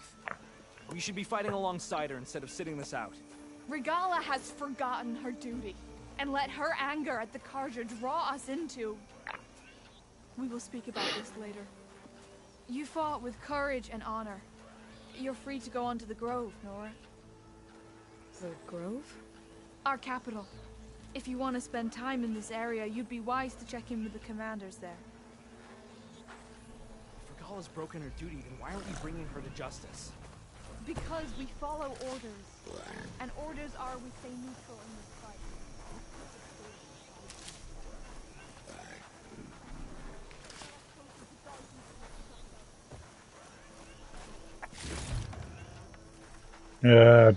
We should be fighting alongside her instead of sitting this out. Regala has forgotten her duty and let her anger at the Carja draw us into. We will speak about this later. You fought with courage and honor. You're free to go on to the Grove, Nora. The Grove? Our capital. If you want to spend time in this area, you'd be wise to check in with the commanders there. If Regala's broken her duty, then why aren't we bringing her to justice? Because we follow orders. And orders are we stay neutral in this fight.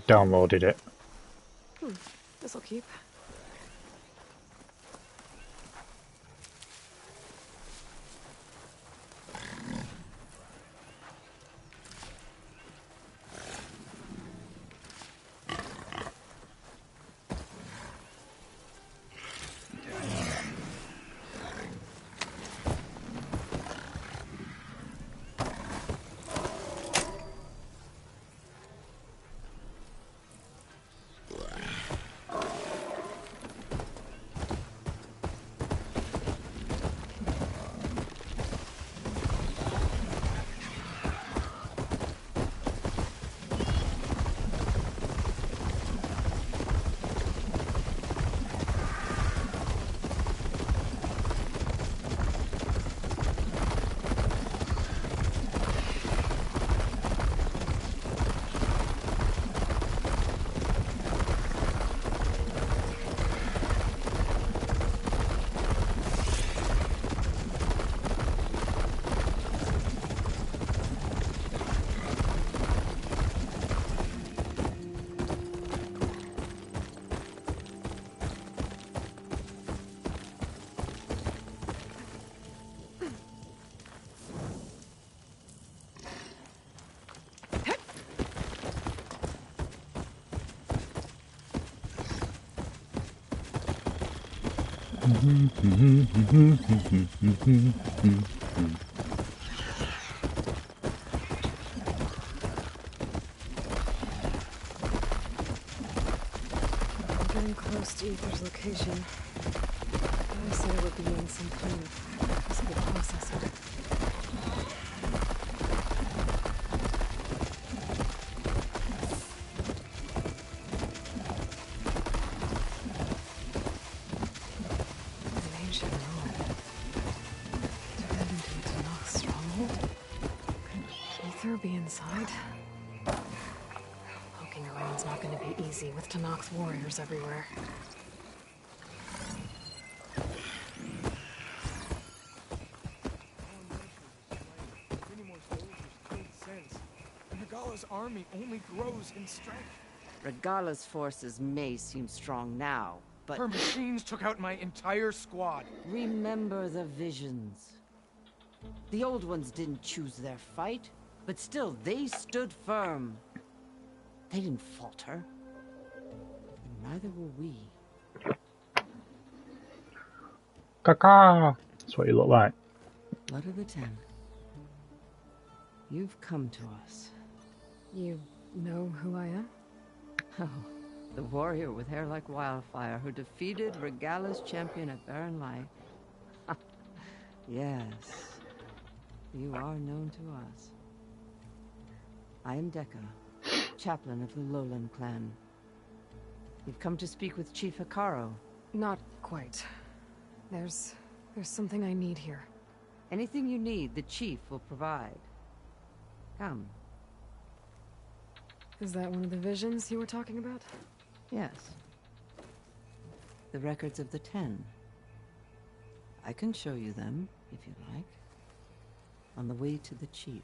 Downloaded it. This'll keep. Getting close to Ether's location. I said it would be in some kind of physical processor. An ancient ruin. Turned into a Tanakh stronghold? Could Ether be inside? Poking around's not going to be easy with Tanakh's warriors everywhere. Regala's army only grows in strength. Regala's forces may seem strong now, but... Her machines took out my entire squad. Remember the visions. The old ones didn't choose their fight, but still they stood firm. They didn't falter. And neither will we. Caca! That's what you look like. Blood of the Ten. You've come to us. You know who I am? Oh, the warrior with hair like wildfire who defeated Regala's champion at Barren Light. Yes. You are known to us. I am Dekka, chaplain of the Lowland clan. You've come to speak with Chief Hikaro. Not quite. There's something I need here. Anything you need, the Chief will provide. Come. Is that one of the visions you were talking about? Yes. The records of the 10. I can show you them, if you like. On the way to the Chief.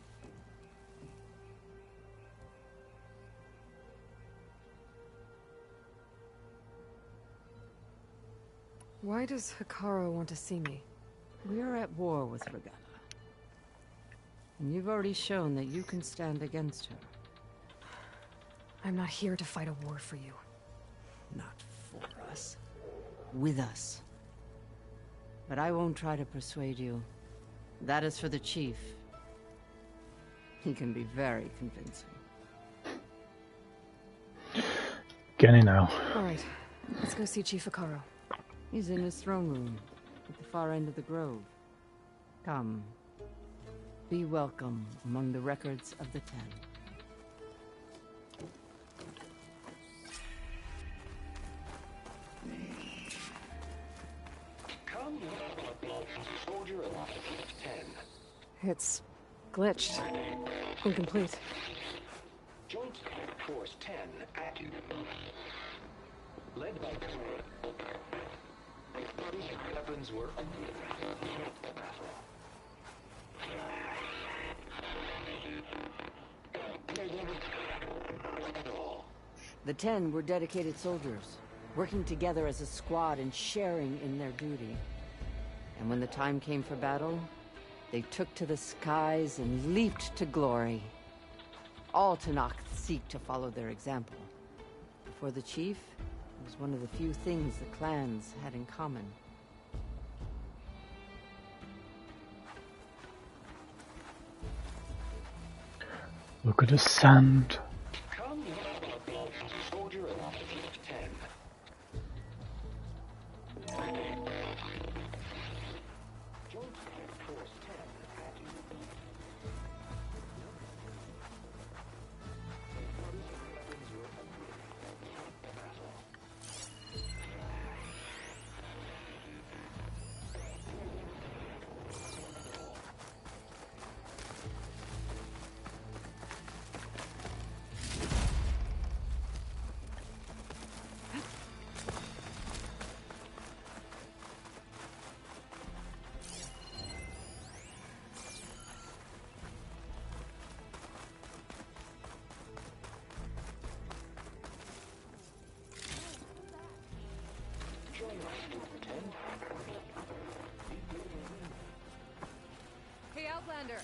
Why does Hikaro want to see me? We're at war with Regana. And you've already shown that you can stand against her. I'm not here to fight a war for you. Not for us. With us. But I won't try to persuade you. That is for the Chief. He can be very convincing. Get in now. Alright, let's go see Chief Hikaro. He's in his throne room, at the far end of the grove. Come. Be welcome among the records of the 10. Come, soldier alive, 10. It's glitched. Incomplete. Joint Force 10 active. Led by weapons were The 10 were dedicated soldiers, working together as a squad and sharing in their duty. And when the time came for battle, they took to the skies and leaped to glory. All Tanakh seek to follow their example. For the Chief, it was one of the few things the clans had in common. Look at the sand. Come, soldier alive, 10. Joint Force 10 active. Hey, Outlander!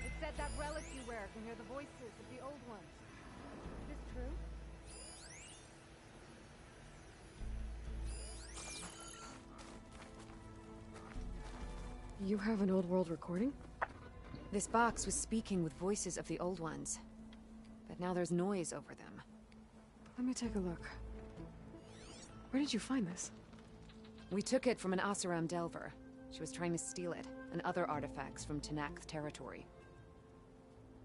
It said that relic you wear can hear the voices of the old ones. Is this true? You have an old world recording? This box was speaking with voices of the old ones. But now there's noise over them. Let me take a look. Where did you find this? We took it from an Oseram Delver. She was trying to steal it, and other artifacts from Tanakh territory.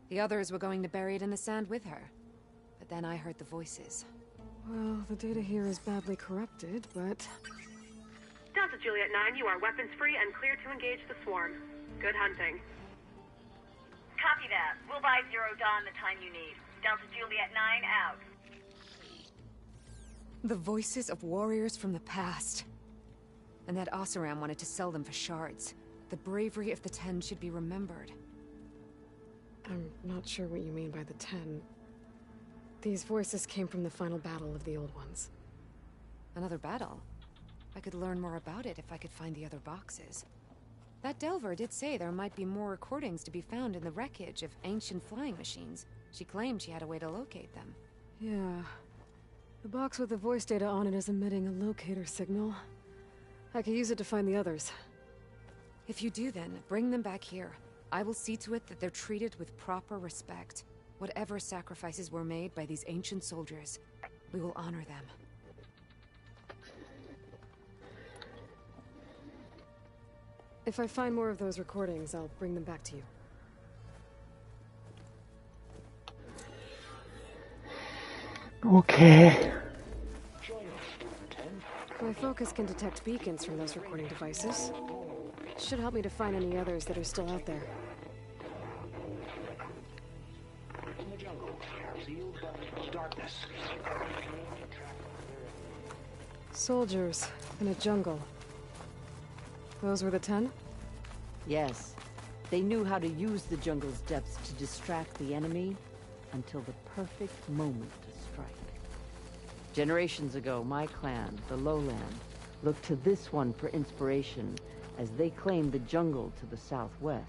The others were going to bury it in the sand with her. But then I heard the voices. Well, the data here is badly corrupted, but... Delta Juliet 9, you are weapons free and clear to engage the swarm. Good hunting. Copy that. We'll buy Zero Dawn the time you need. Delta Juliet 9 out. The voices of warriors from the past. And that Oseram wanted to sell them for shards. The bravery of the 10 should be remembered. I'm not sure what you mean by the 10. These voices came from the final battle of the Old Ones. Another battle? I could learn more about it if I could find the other boxes. That Delver did say there might be more recordings to be found in the wreckage of ancient flying machines. She claimed she had a way to locate them. Yeah. The box with the voice data on it is emitting a locator signal. I could use it to find the others. If you do then, bring them back here. I will see to it that they're treated with proper respect. Whatever sacrifices were made by these ancient soldiers, we will honor them. If I find more of those recordings, I'll bring them back to you. Okay. My focus can detect beacons from those recording devices. Should help me to find any others that are still out there. In the jungle, sealed by darkness. Soldiers in a jungle. Those were the 10? Yes. They knew how to use the jungle's depths to distract the enemy until the perfect moment to strike. Generations ago, my clan, the Lowland, looked to this one for inspiration as they claimed the jungle to the southwest.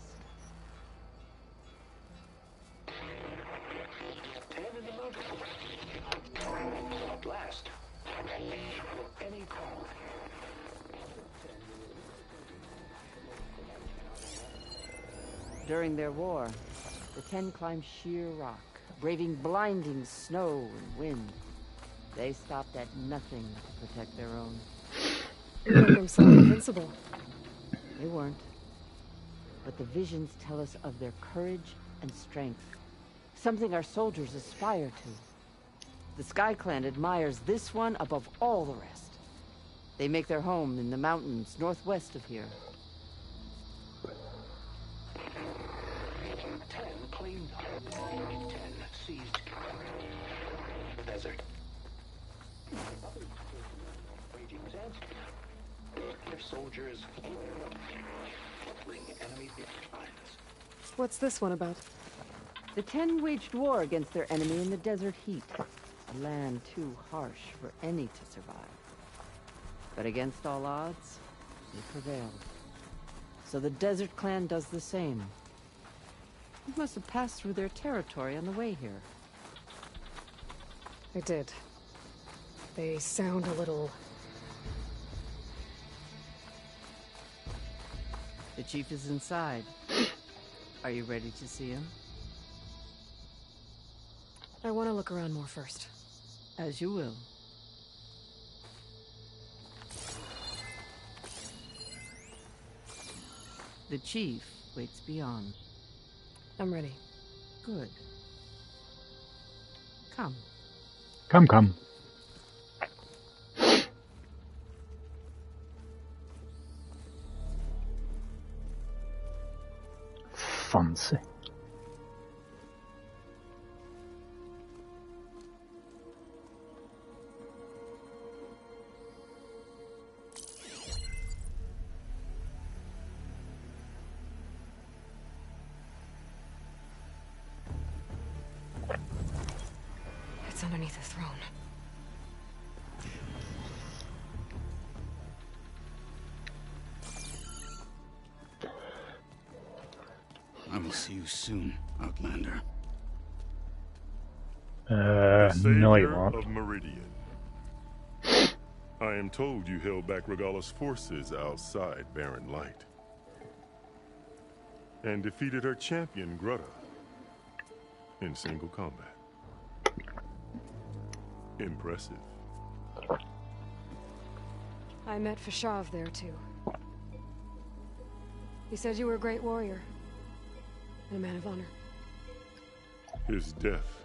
10 in the mountain. At last. Any call. During their war, the 10 climbed sheer rock, braving blinding snow and wind. They stopped at nothing to protect their own. They made themselves invincible. They weren't. But the visions tell us of their courage and strength. Something our soldiers aspire to. The Sky Clan admires this one above all the rest. They make their home in the mountains northwest of here. 10 cleaned up. 10 seized the desert. Raging sands. Their soldiers enemy behind us. What's this one about? The 10 waged war against their enemy in the desert heat. A land too harsh for any to survive. But against all odds, they prevailed. So the Desert Clan does the same. You must have passed through their territory on the way here. I did. They sound a little... The chief is inside. Are you ready to see him? I want to look around more first. As you will. The chief waits beyond. I'm ready. Good. Come. Come, come. Fancy. It's underneath the throne. I will see you soon, Outlander. No you won't. Of Meridian. I am told you held back Regala's forces outside Barren Light. And defeated her champion, Grutta, in single combat. Impressive. I met Fashav there, too. He said you were a great warrior. And a man of honor. His death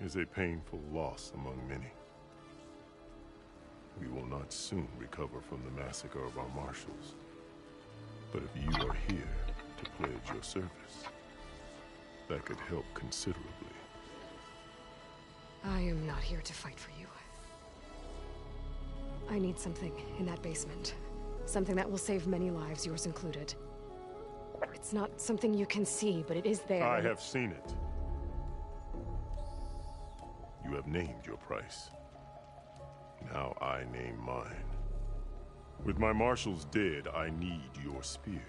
is a painful loss among many. We will not soon recover from the massacre of our marshals. But if you are here to pledge your service, that could help considerably. I am not here to fight for you. I need something in that basement. Something that will save many lives, yours included. It's not something you can see, but it is there. I have seen it. You have named your price. Now I name mine. With my marshals dead, I need your spear.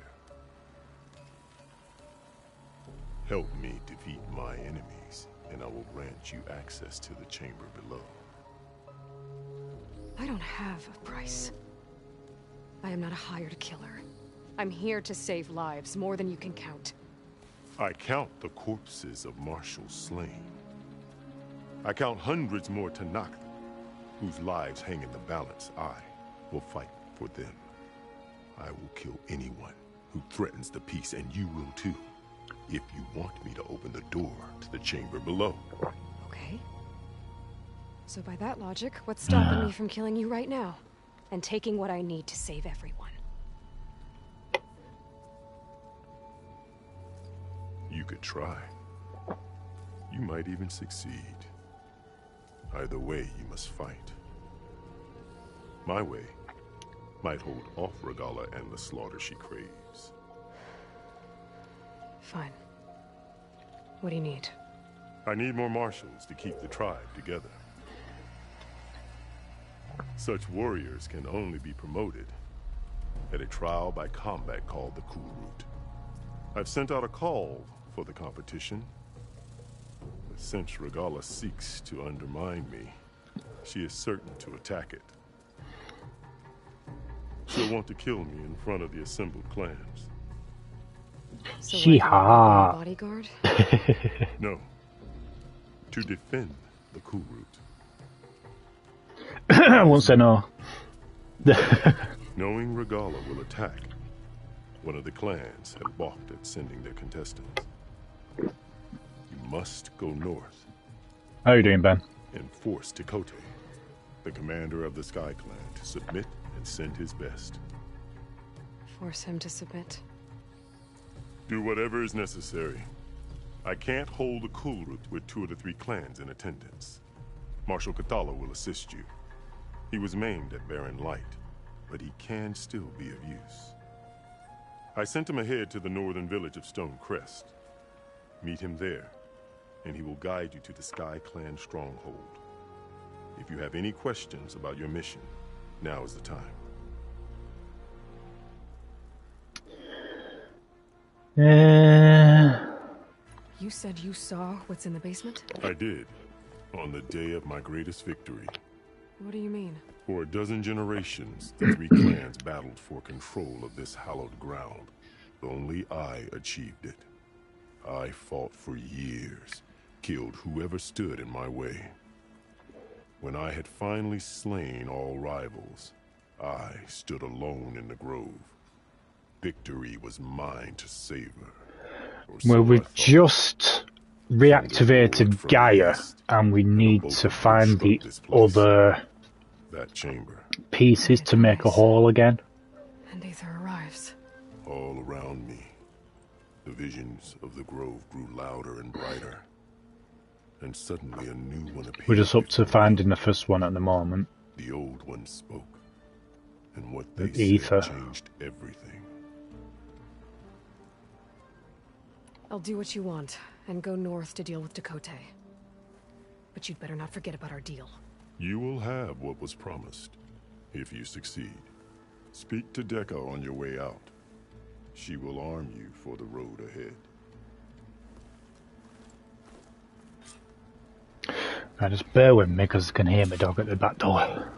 Help me defeat my enemies, and I will grant you access to the chamber below. I don't have a price. I am not a hired killer. I'm here to save lives, more than you can count. I count the corpses of marshals slain. I count hundreds more Tanakh, whose lives hang in the balance. I will fight for them. I will kill anyone who threatens the peace, and you will too, if you want me to open the door to the chamber below. Okay. So by that logic, what's stopping me from killing you right now? And taking what I need to save everyone? You could try. You might even succeed. Either way, you must fight. My way might hold off Regala and the slaughter she craves. Fine. What do you need? I need more marshals to keep the tribe together. Such warriors can only be promoted at a trial by combat called the Cool Route. I've sent out a call for the competition, but since Regala seeks to undermine me, she is certain to attack it. She'll want to kill me in front of the assembled clans. So what, bodyguard? No. To defend the Cool Route. I won't say no. Knowing Regala will attack, one of the clans had balked at sending their contestants. You must go north. How are you doing, Ben? And force Tekote, the commander of the Sky Clan, to submit and send his best. Force him to submit. Do whatever is necessary. I can't hold the Cool Route with 2 of the 3 clans in attendance. Marshal Kathala will assist you. He was maimed at Barren Light, but he can still be of use. I sent him ahead to the northern village of Stone Crest. Meet him there, and he will guide you to the Sky Clan stronghold. If you have any questions about your mission, now is the time. You said you saw what's in the basement? I did, on the day of my greatest victory. What do you mean? For a dozen generations, the 3 clans battled for control of this hallowed ground. Only I achieved it. I fought for years, killed whoever stood in my way. When I had finally slain all rivals, I stood alone in the grove. Victory was mine to savor. Well, we've just reactivated Gaia, and we need to find the other pieces to make a hole again. And Aether arrives. All around me, the visions of the grove grew louder and brighter. And suddenly a new one appeared. We're just up to finding the first one at the moment. The old one spoke, and what they said changed everything. I'll do what you want, and go north to deal with Tekote. But you'd better not forget about our deal. You will have what was promised, if you succeed. Speak to Dekka on your way out. She will arm you for the road ahead. Now just bear with me, because I can hear my dog at the back door.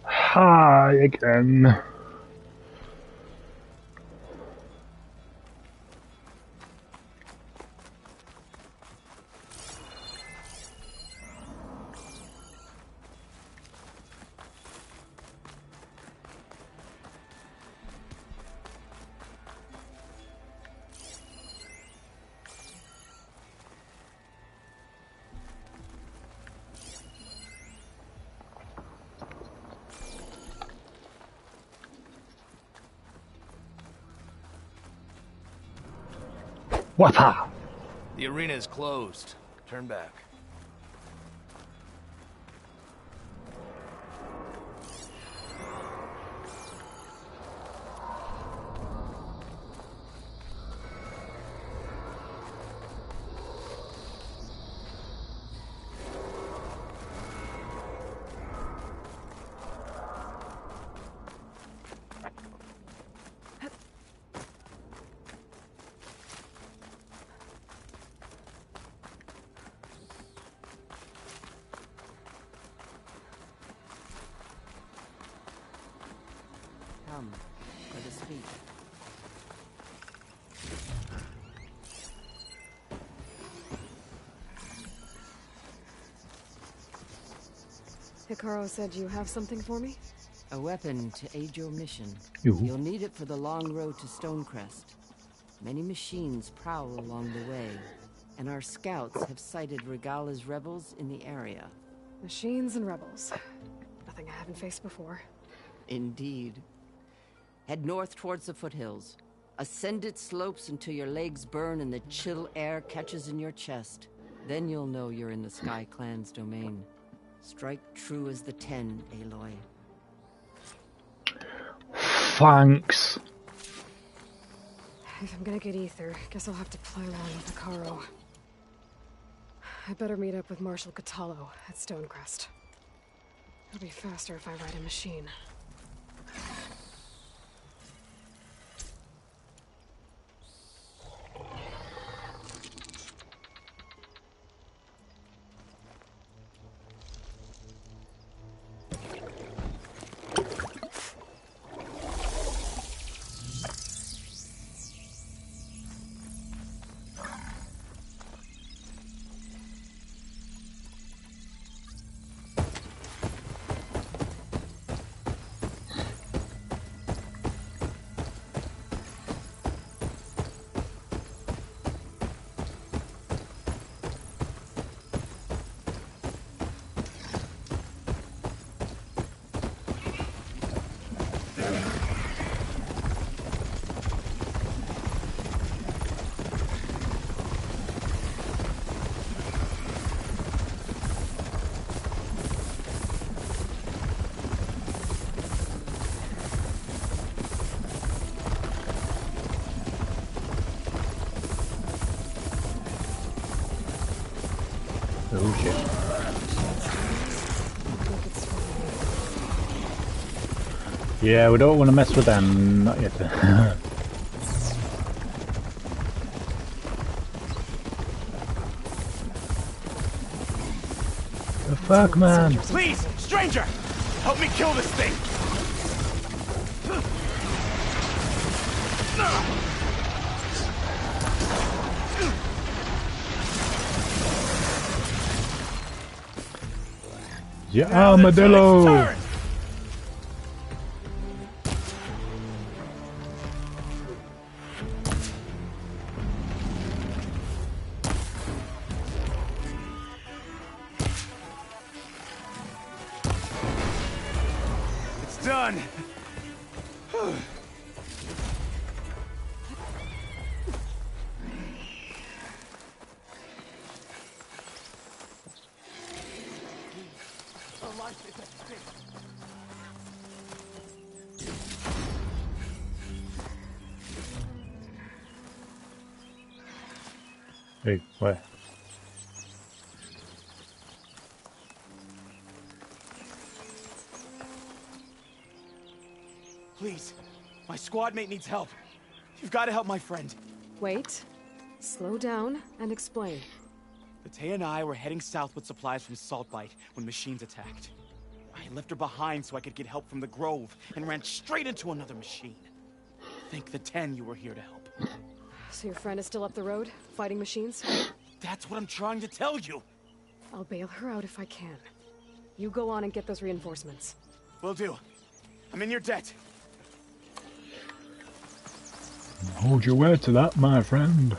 Hi again. Wapa! The arena is closed. Turn back. Come, let us speak. Hikaru said you have something for me? A weapon to aid your mission. Ooh. You'll need it for the long road to Stonecrest. Many machines prowl along the way, and our scouts have sighted Regala's rebels in the area. Machines and rebels. Nothing I haven't faced before. Indeed. Head north towards the foothills. Ascend its slopes until your legs burn and the chill air catches in your chest. Then you'll know you're in the Sky Clan's domain. Strike true as the 10, Aloy. Thanks. If I'm gonna get ether, guess I'll have to play around with Hikaru. I better meet up with Marshal Catallo at Stonecrest. It'll be faster if I ride a machine. Oh shit. Yeah, we don't want to mess with them, not yet. The fuck, man? Please, stranger! Help me kill this thing! Yeah, armadillo! It's done! Hey, where? Please, my squad mate needs help. You've got to help my friend. Wait. Slow down and explain. Latea and I were heading south with supplies from Saltbite when machines attacked. I left her behind so I could get help from the Grove and ran straight into another machine. Thank the 10 you were here to help. So your friend is still up the road, fighting machines? That's what I'm trying to tell you. I'll bail her out if I can. You go on and get those reinforcements. Will do. I'm in your debt. Hold your word to that, my friend.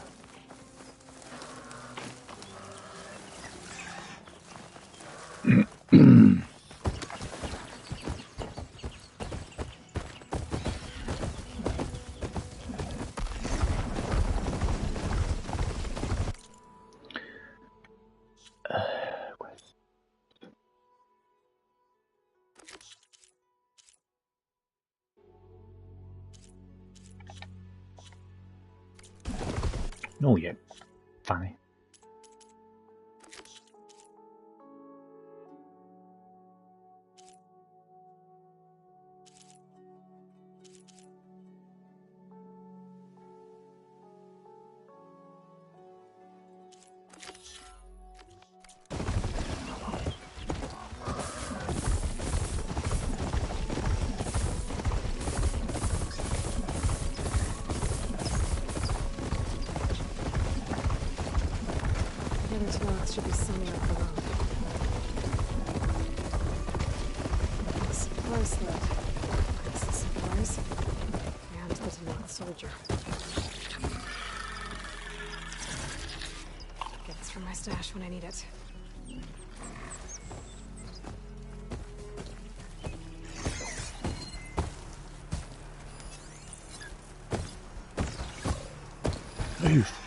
Oh yeah, funny. Should be somewhere up the road. Supply sled. This is supplies. And the Tanakh soldier. Get this from my stash when I need it. Oof.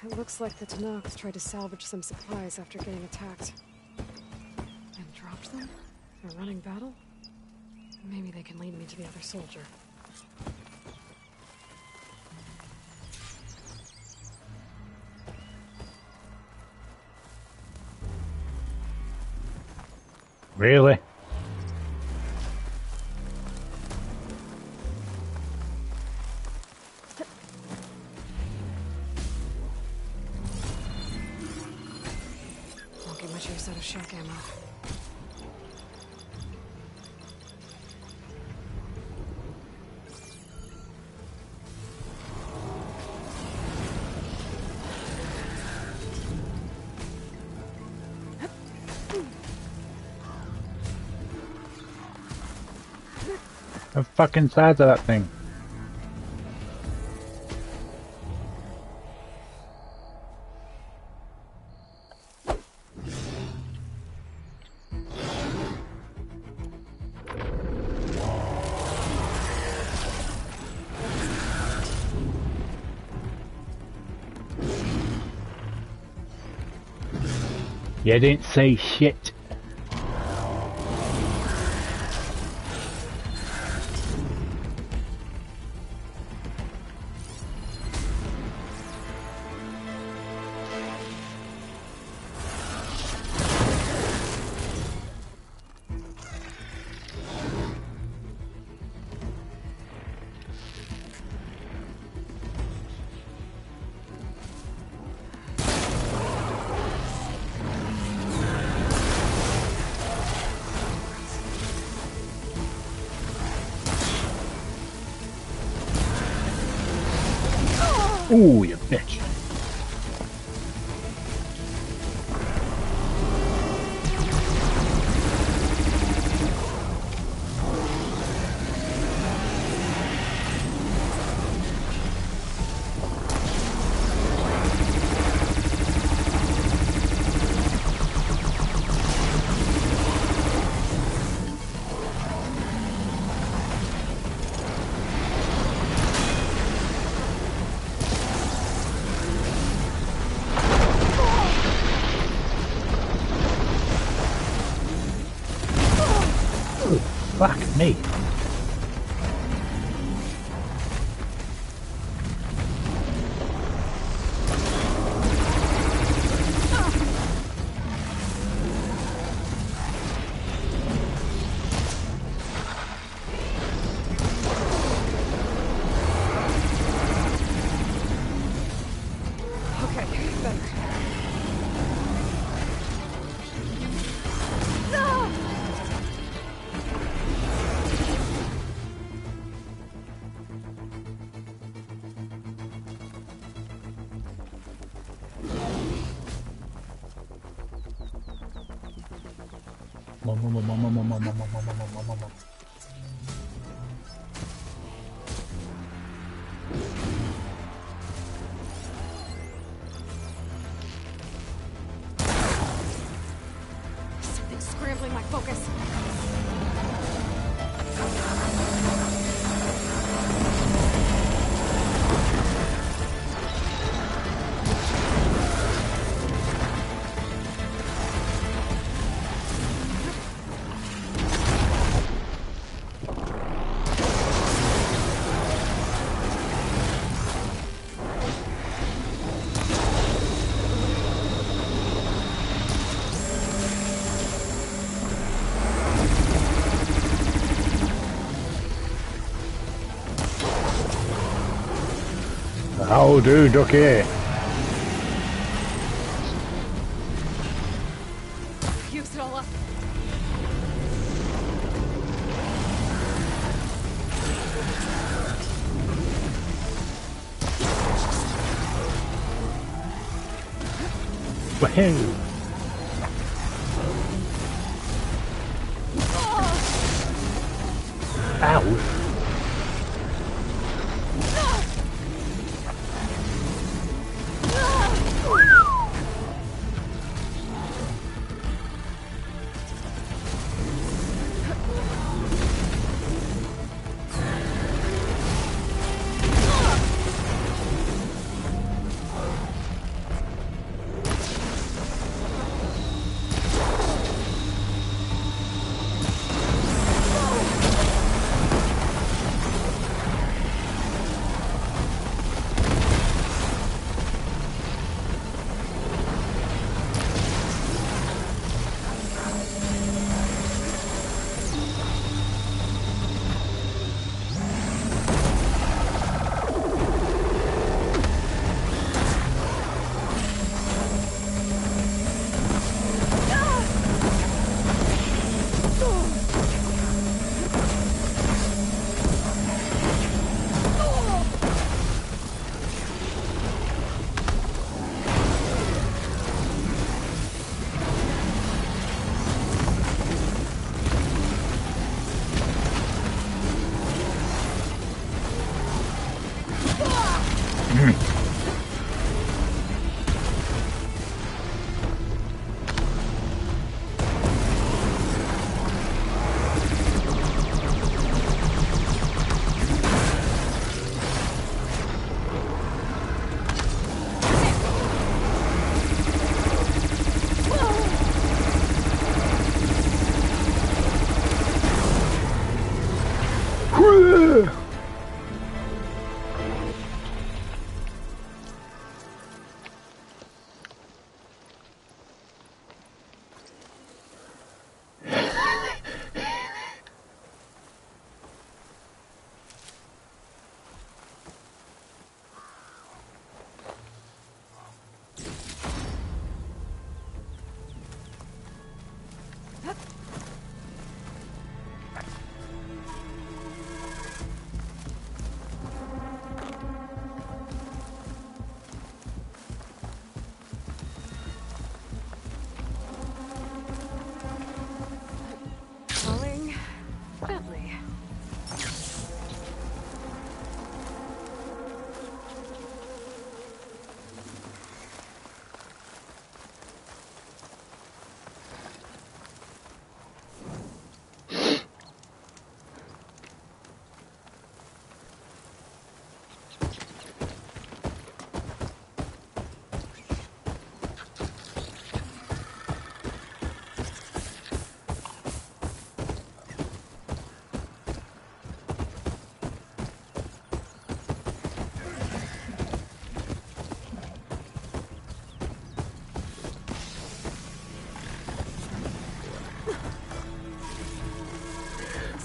It looks like the Tanakh tried to salvage some supplies after getting attacked. And dropped them? A running battle? Maybe they can lead me to the other soldier. Really? Won't get much use out of shock ammo. The fucking size of that thing. You didn't say shit. Ooh, you bitch. Fuck me. Okay, better. stealing my focus. How do, Ducky? Use it all up. Wahoo! Ow!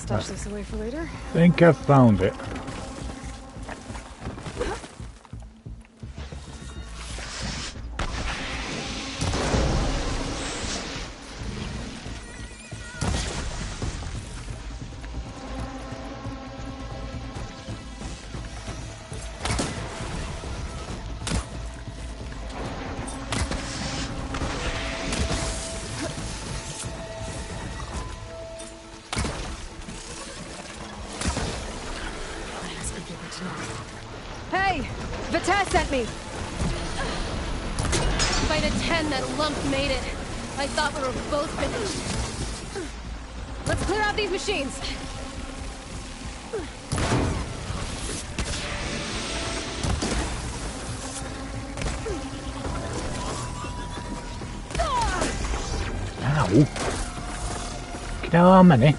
Stash this away for later. I think I've found it. Hey! HatCHeTHaZ sent me! By the 10, that lump made it. I thought we were both finished. Let's clear out these machines. Ow. You know how many?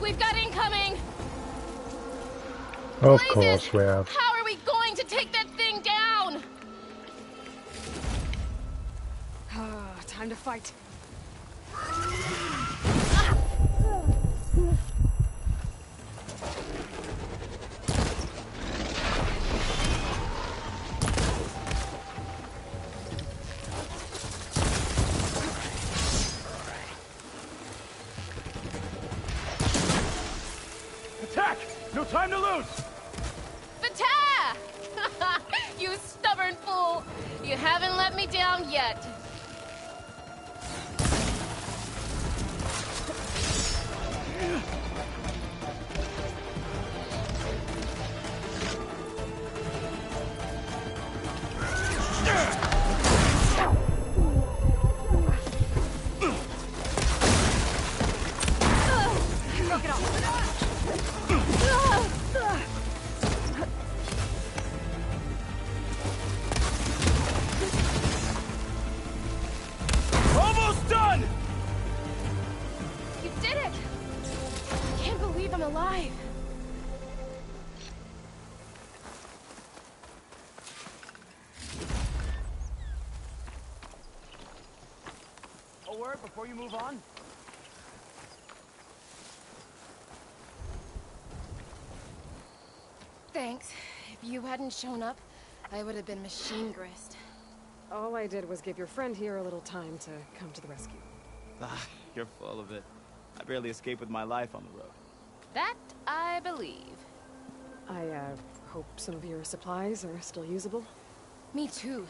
We've got incoming! Of course we have. How are we going to take that thing down? Time to fight. Attack! No time to lose! Vata! You stubborn fool! You haven't let me down yet. Knock it off. Almost done! You did it! I can't believe I'm alive. A word before you move on? Thanks. If you hadn't shown up, I would have been machine grist. All I did was give your friend here a little time to come to the rescue. Ah, you're full of it. I barely escaped with my life on the road. That I believe. I, hope some of your supplies are still usable. Me too.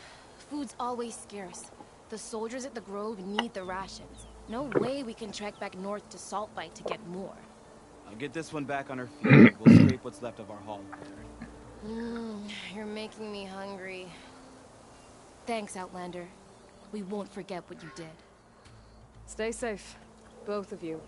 Food's always scarce. The soldiers at the Grove need the rations. No way we can trek back north to Saltbite to get more. I'll get this one back on her feet. We'll scrape what's left of our haul. You're making me hungry. Thanks, Outlander. We won't forget what you did. Stay safe, both of you.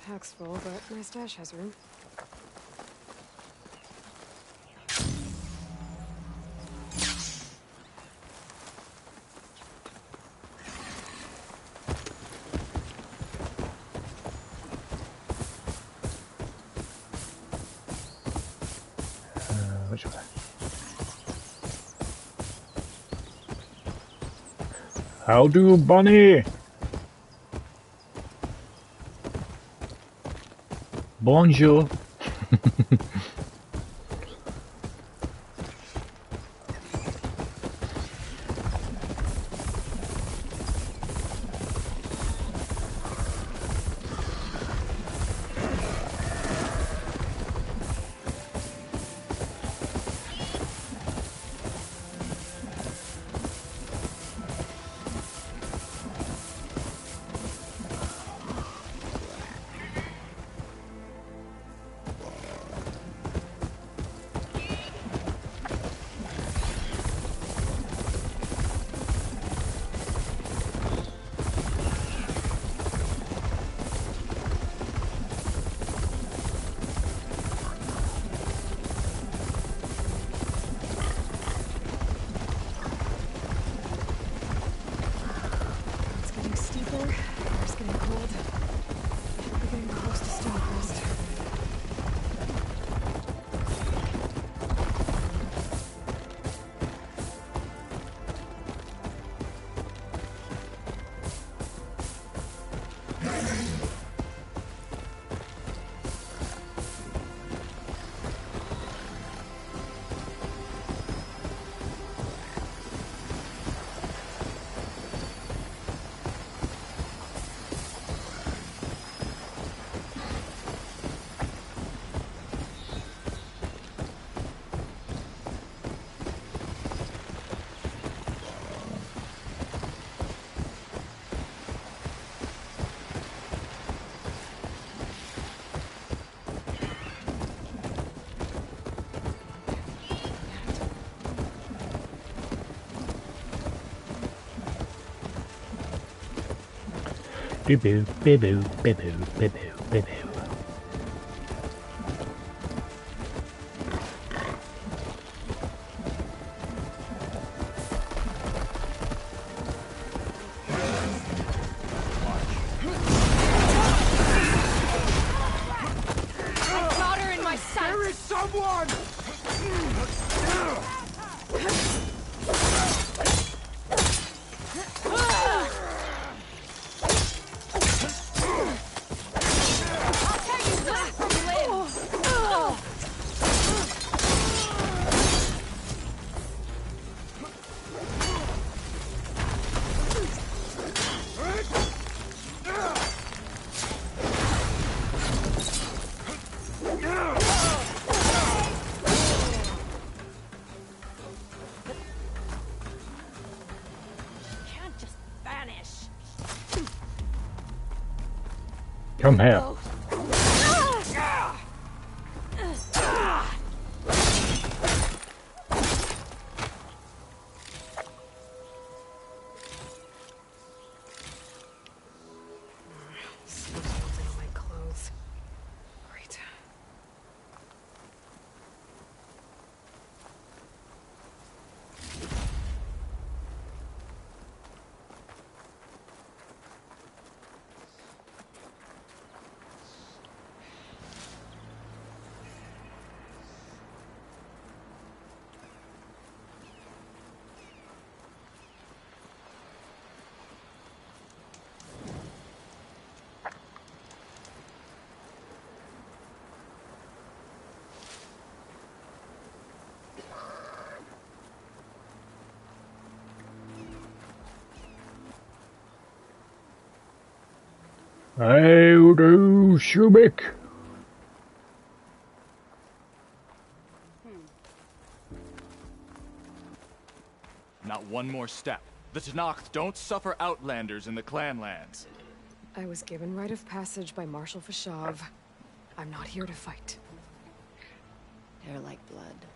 Pack's full, but my stash has room. Which way? How do, Bonnie? Bonjour. Biboo, biboo, biboo, biboo, biboo. Come here. How do, Shubik? Not one more step. The Tenakth don't suffer outlanders in the clan lands. I was given rite of passage by Marshal Fashav. I'm not here to fight. They're like blood.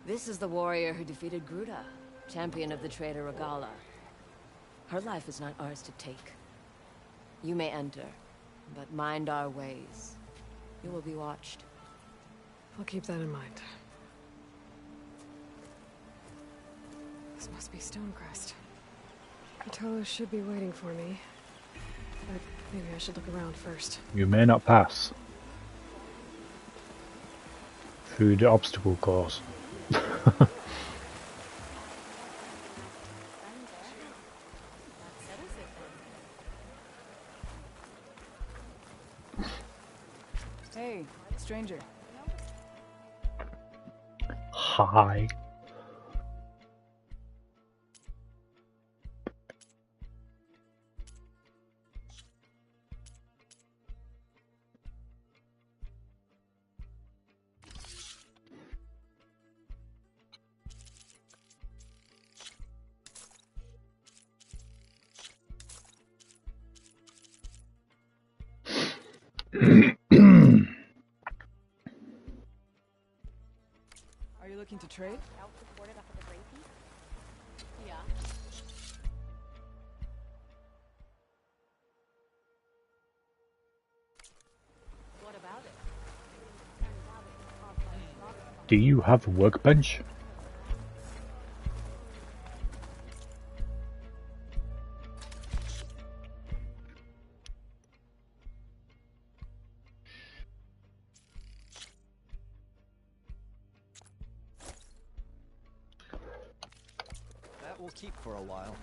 This is the warrior who defeated Gruda, champion of the trader Regala. Her life is not ours to take. You may enter, but mind our ways. You will be watched. I'll keep that in mind. This must be Stonecrest. Katolo should be waiting for me. But maybe I should look around first. You may not pass through the obstacle course. Hey, stranger. Hi. Are you looking to trade? Yeah. What about it? Do you have a workbench? That will keep for a while.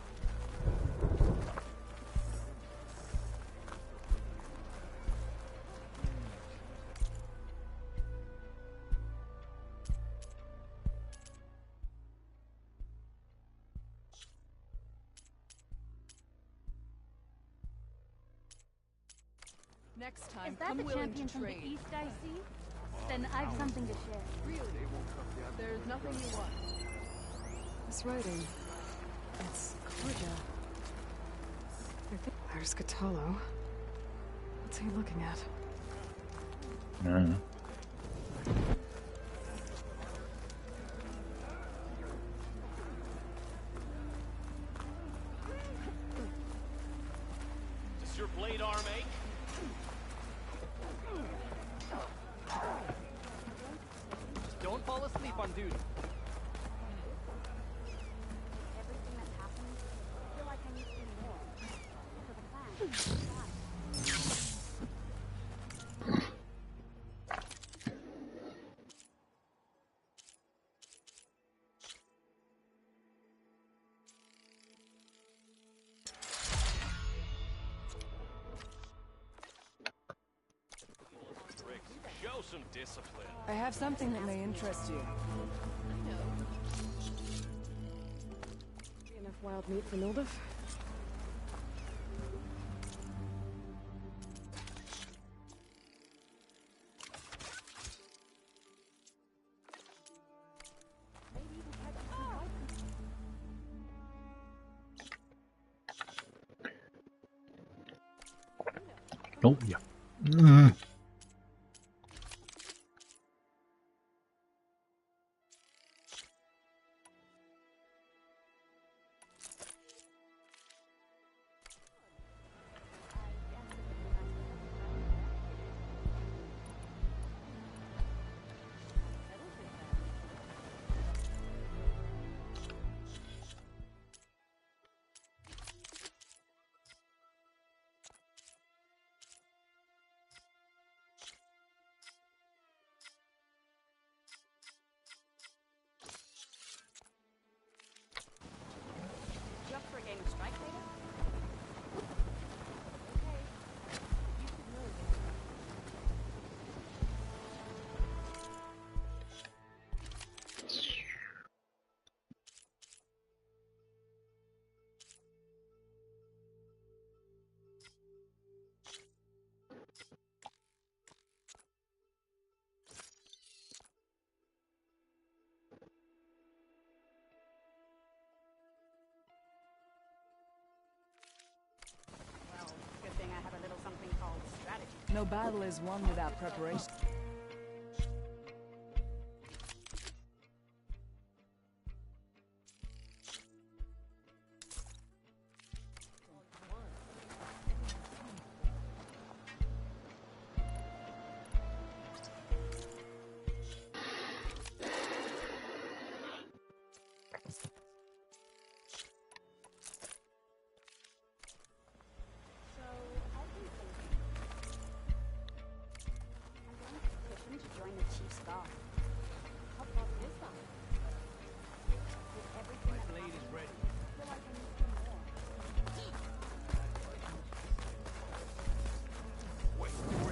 Next time, Is that come the willing champion to from the trade. east I see? Then I've something to share. Really? There's nothing you want. This writing. It's Korja. I think there's Katolo. What's he looking at? No. up on duty. Everything that's happened, I feel like I need to do more. For the plan. Show some discipline. I have something that may interest you. Enough wild meat for Mildev? Oh, yeah. Good thing I have a little something called strategy. No battle is won without preparation.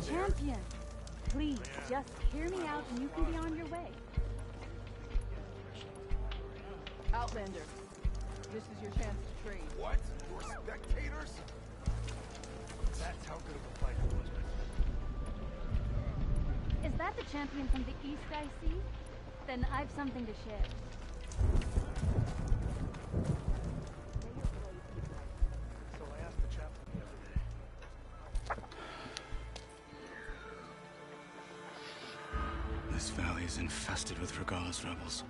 Champion, please, just hear me out and you can be on your way. Outlander, this is your chance to trade. What? You're spectators? That's how good of a fight it was. Is that the champion from the east I see? Then I've something to share. So I asked the chaplain the other day. This valley is infested with Regala's rebels.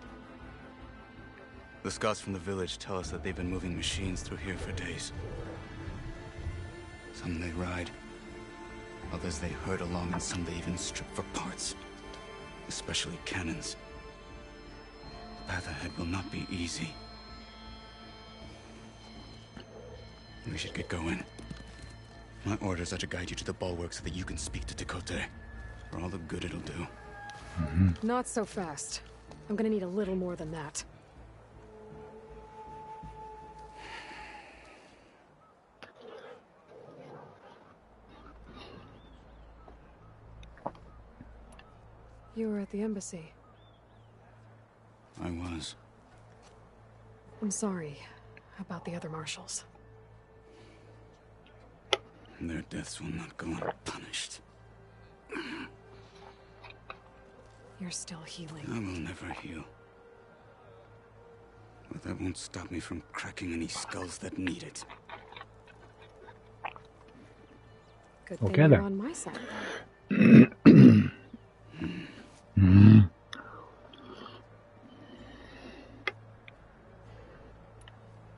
The scouts from the village tell us that they've been moving machines through here for days. Some they ride, others they herd along, and some they even strip for parts. Especially cannons. The path ahead will not be easy. We should get going. My orders are to guide you to the bulwark so that you can speak to Tekote. For all the good it'll do. Not so fast. I'm gonna need a little more than that. You were at the embassy. I was. I'm sorry about the other marshals. Their deaths will not go unpunished. You're still healing. I will never heal. But that won't stop me from cracking any skulls that need it. Good Okay, thing then. you're on my side.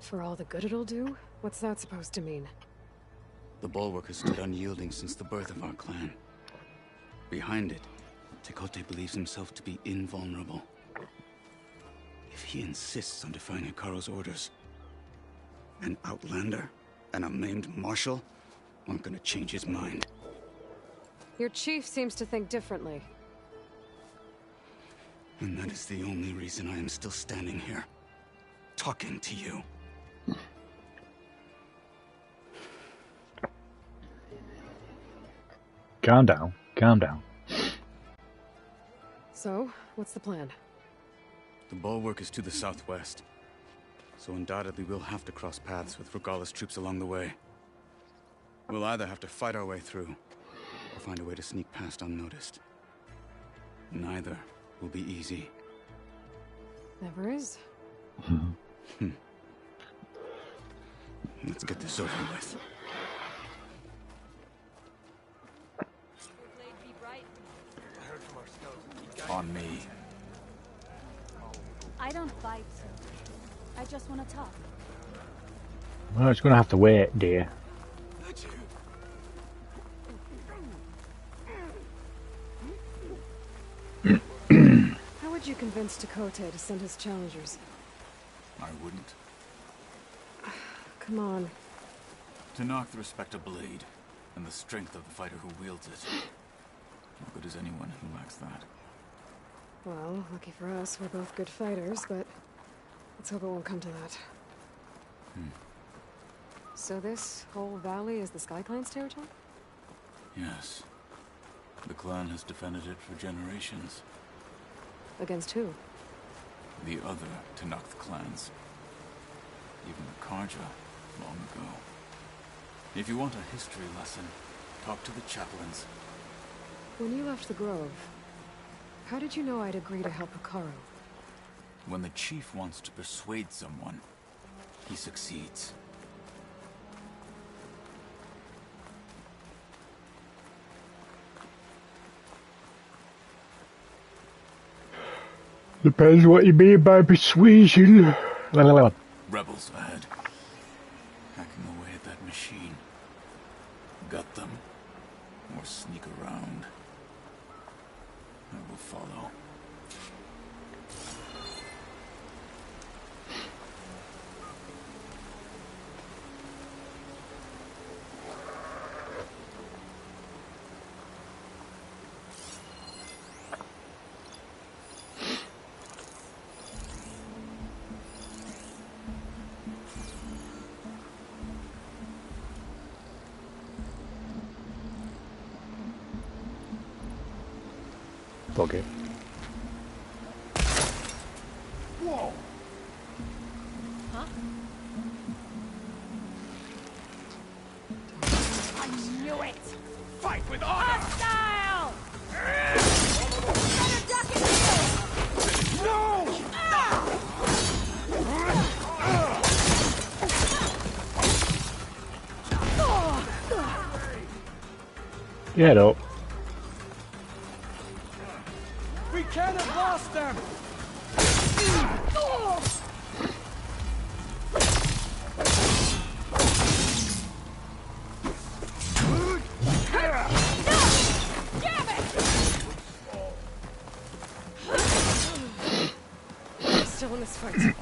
For all the good it'll do? What's that supposed to mean? The bulwark has stood unyielding since the birth of our clan. Behind it, Tekote believes himself to be invulnerable. If he insists on defying Hikaru's orders, an outlander and a maimed marshal aren't gonna change his mind. Your chief seems to think differently. And that is the only reason I am still standing here, talking to you. Calm down, calm down. So, what's the plan? The bulwark is to the southwest, so undoubtedly we'll have to cross paths with Regala's troops along the way. We'll either have to fight our way through, or find a way to sneak past unnoticed. Neither will be easy. Never is. Let's get this over with. On me. I don't fight. I just want to talk. Well, it's going to have to wait, dear. How would you convince Takote to send his challengers? I wouldn't. Come on. To knock the respect of blade, and the strength of the fighter who wields it. How good is anyone who lacks that? Well, lucky for us, we're both good fighters, but let's hope it won't come to that. So this whole valley is the Sky Clan's territory? Yes. The clan has defended it for generations. Against who? The other Tenakth clans. Even the Karja, long ago. If you want a history lesson, talk to the chaplains. When you left the Grove, how did you know I'd agree to help Hikaru? When the chief wants to persuade someone, he succeeds. Depends what you mean by persuasion. Rebels ahead. Hacking away at that machine. Gut them. Or sneak around. I will follow. Okay. Whoa! Huh? I knew it! Fight with honor! Hostile! Better duck and shield! No! Get up. We can't have lost them! Still in this fight.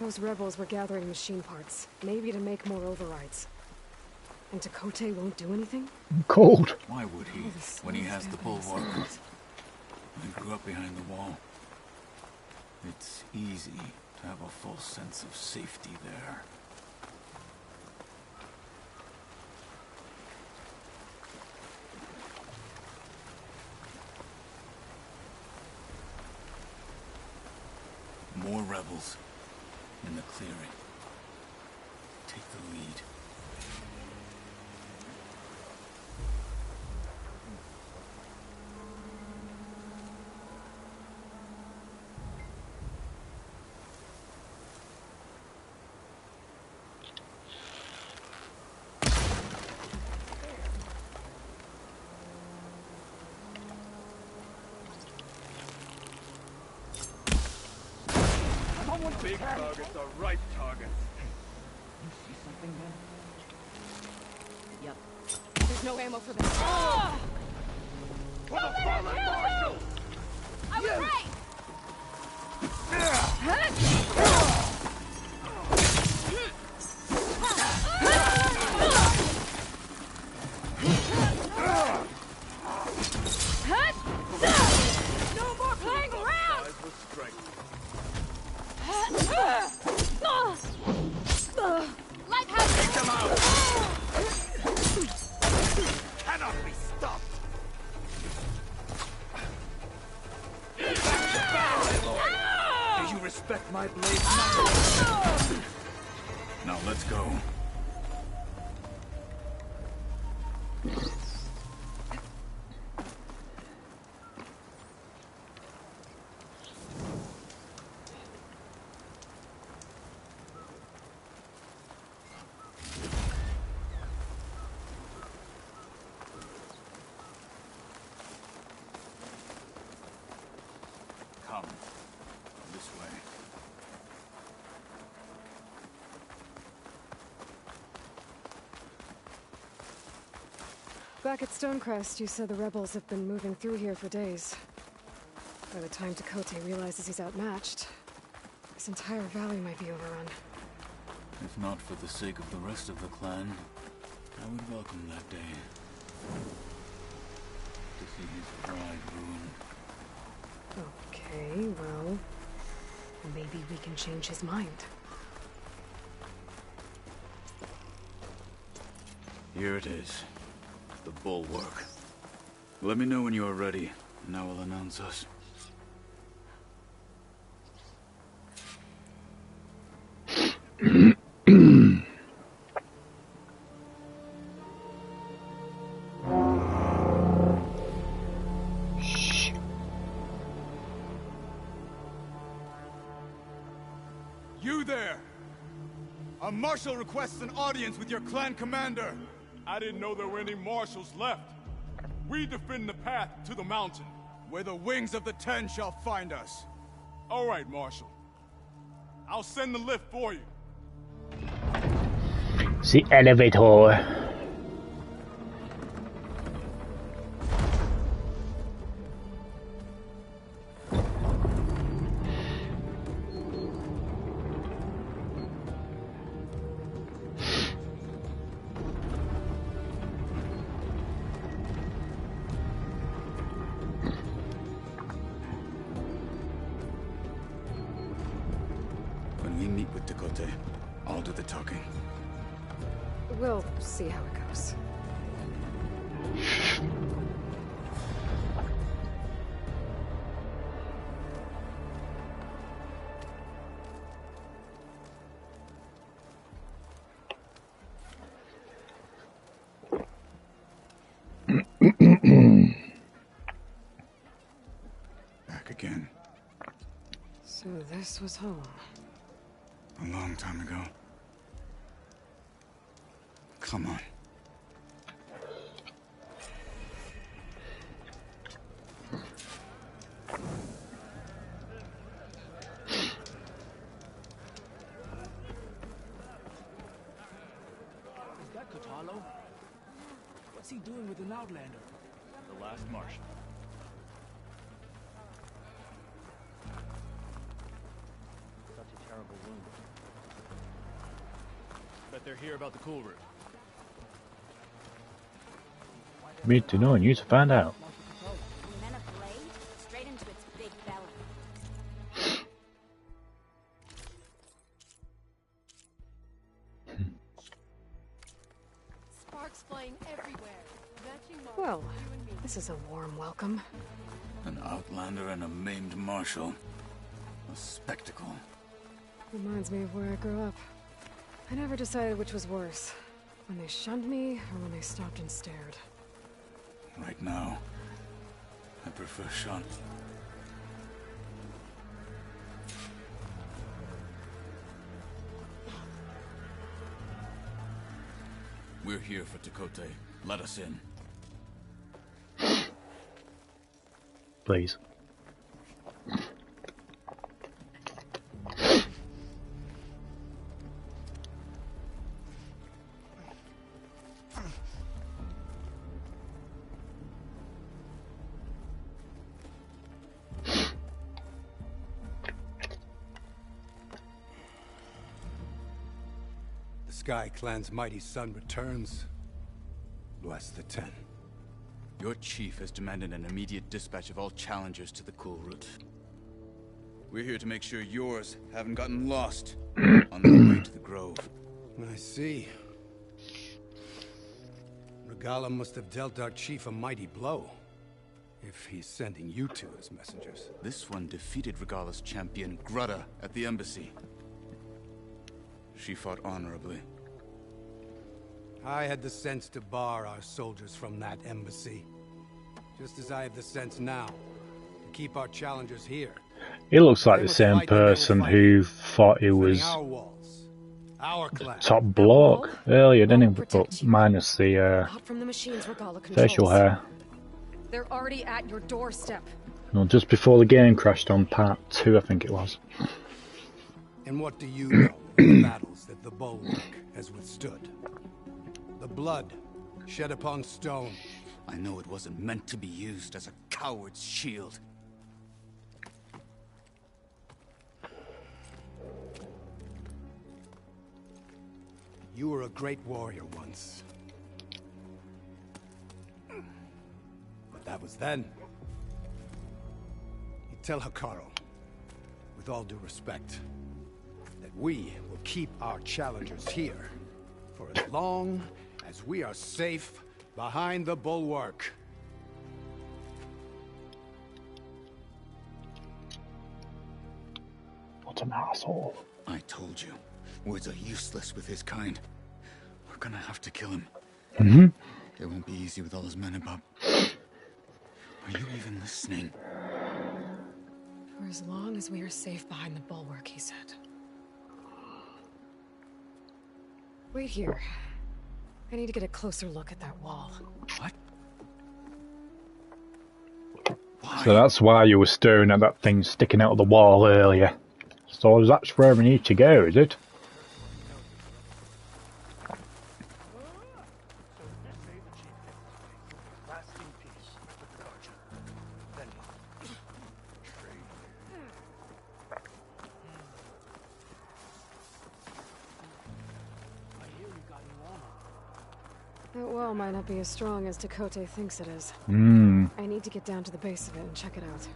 Those rebels were gathering machine parts, maybe to make more overrides. And Takote won't do anything? Cold. Why would he, when he has the bulwark? I grew up behind the wall. It's easy to have a false sense of safety there. More rebels in the clearing. Take the lead. big targets are right targets. You see something there? Yep. There's no ammo for this. For the fallen marshal! I was right! No more playing around! Lighthouse! Take them out! Cannot be stopped! Do you respect my blade? Now let's go. Come. This way. Back at Stonecrest, you said the rebels have been moving through here for days. By the time Tekote realizes he's outmatched, this entire valley might be overrun. If not for the sake of the rest of the clan, I would welcome that day. To see his pride ruined. Okay, well, maybe we can change his mind. Here it is. The bulwark. Let me know when you are ready, and I will announce us. You there! A marshal requests an audience with your clan commander. I didn't know there were any marshals left. We defend the path to the mountain. Where the wings of the 10 shall find us. All right, Marshal. I'll send the lift for you. The elevator. When we meet with Tekote, I'll do the talking. We'll see how it goes. Back again. So this was home. A long time ago. Come on. Is that Kotallo? What's he doing with an Outlander? The last Marshal. Such a terrible wound. Bet they're here about the cool route. We need to know and you to find out. Men of blade, straight into its big belly. Sparks flying everywhere. Well, this is a warm welcome. An Outlander and a maimed Marshal. A spectacle. Reminds me of where I grew up. I never decided which was worse. When they shunned me, or when they stopped and stared. Right now, I prefer Sean. We're here for Tekote. Let us in. Please. Sky Clan's mighty son returns, bless the 10. Your chief has demanded an immediate dispatch of all challengers to the Cool Route. We're here to make sure yours haven't gotten lost on their way to the Grove. I see. Regala must have dealt our chief a mighty blow, if he's sending you two as messengers. This one defeated Regala's champion, Grutta, at the embassy. She fought honorably. I had the sense to bar our soldiers from that embassy. Just as I have the sense now to keep our challengers here. It looks like the same person who thought he was the top bloke earlier, didn't he? But minus the facial hair. They're already at your doorstep. No, just before the game crashed on part 2, I think it was. And what do you know of the battles that the bulwark has withstood? The blood shed upon stone. I know it wasn't meant to be used as a coward's shield. You were a great warrior once. But that was then. You tell Hikaru, with all due respect, that we will keep our challengers here for as long as we are safe behind the bulwark. What an asshole. I told you, words are useless with his kind. We're gonna have to kill him. It won't be easy with all his men above. Are you even listening? For as long as we are safe behind the bulwark, he said. Wait here. I need to get a closer look at that wall. What? So that's why you were staring at that thing sticking out of the wall earlier. So that's where we need to go, is it? That wall might not be as strong as Tekote thinks it is. I need to get down to the base of it and check it out.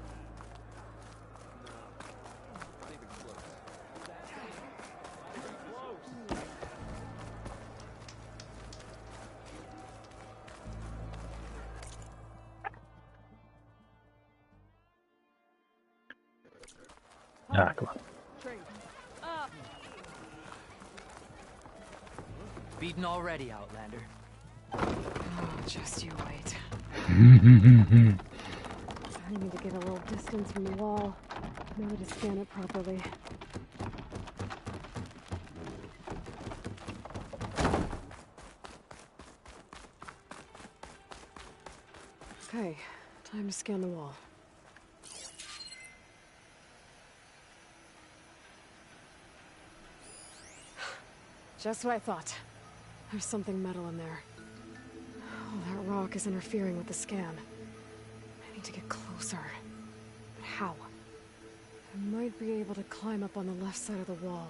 Ah, come on. Beaten already, Outlander. Oh, just you wait. I need to get a little distance from the wall in order to scan it properly. Okay, time to scan the wall. Just what I thought. There's something metal in there. Oh, that rock is interfering with the scan. I need to get closer. But how? I might be able to climb up on the left side of the wall,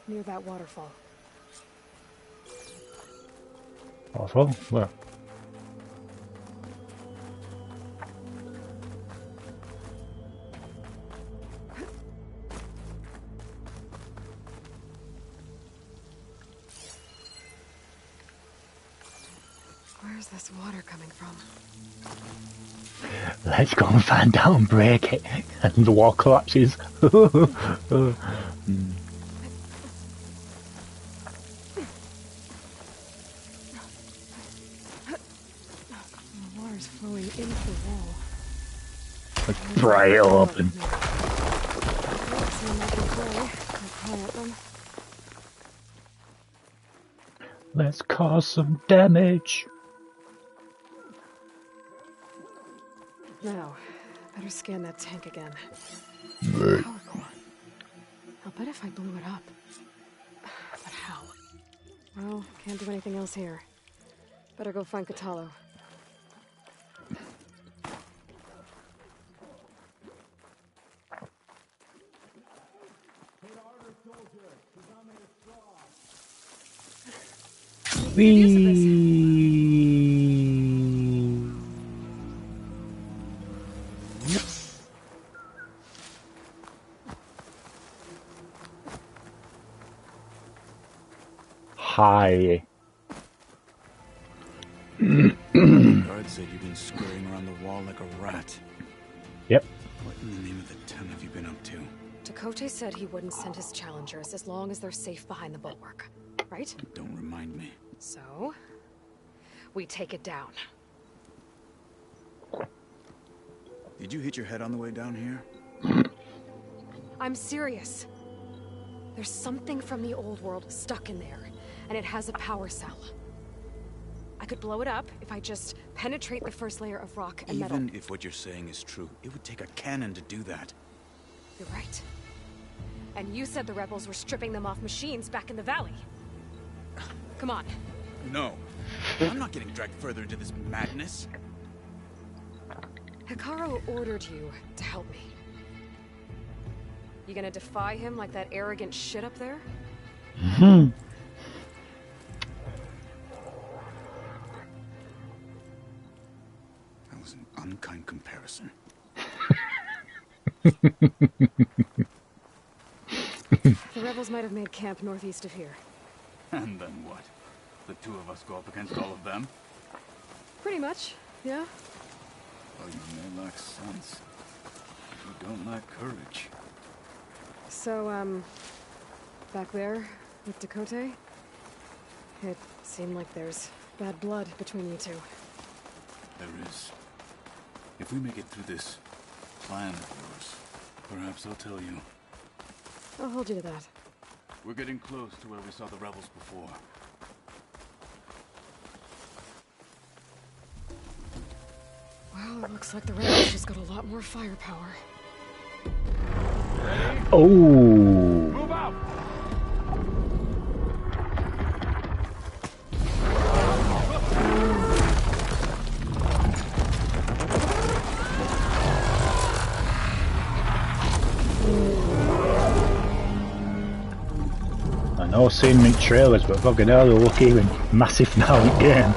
near that waterfall. Waterfall? Where? Where's this water coming from? Let's go and find out and break it. And the wall collapses. The water's flowing into the wall. Let's pry it open. Let's cause some damage. Now, better scan that tank again. Right. Power core. I'll bet if I blew it up. But how? Well, can't do anything else here. Better go find Katalo. Hi. The guard said you've been scurrying around the wall like a rat. Yep. What in the name of the ton have you been up to? Dakote said he wouldn't send his challengers as long as they're safe behind the bulwark, right? Don't remind me. So, we take it down. Did you hit your head on the way down here? I'm serious. There's something from the old world stuck in there, and it has a power cell. I could blow it up if I just penetrate the first layer of rock and metal. Even if what you're saying is true, it would take a cannon to do that. You're right. And you said the rebels were stripping them off machines back in the valley. Come on. No. I'm not getting dragged further into this madness. Hikaru ordered you to help me. You gonna defy him like that arrogant shit up there? Hmm. That was an unkind comparison. The rebels might have made camp northeast of here. And then what? The two of us go up against all of them? Pretty much, yeah. Oh, you may lack sense. You don't lack courage. So, back there with Dakote, it seemed like there's bad blood between you two. There is. If we make it through this plan of yours, perhaps I'll tell you. I'll hold you to that. We're getting close to where we saw the rebels before. Well, it looks like the rebels just got a lot more firepower. Oh. Move out. I know I've seen them in trailers, but fucking hell, they look even massive now in game.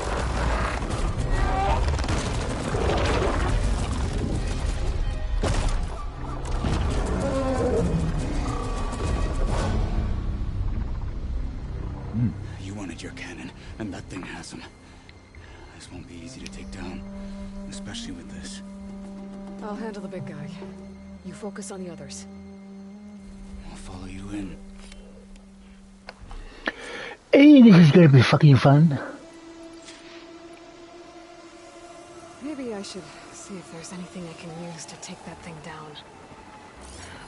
You wanted your cannon, and that thing has them. This won't be easy to take down, especially with this. I'll handle the big guy. You focus on the others. I'll follow you in. Hey, this is gonna be fucking fun. Maybe I should see if there's anything I can use to take that thing down.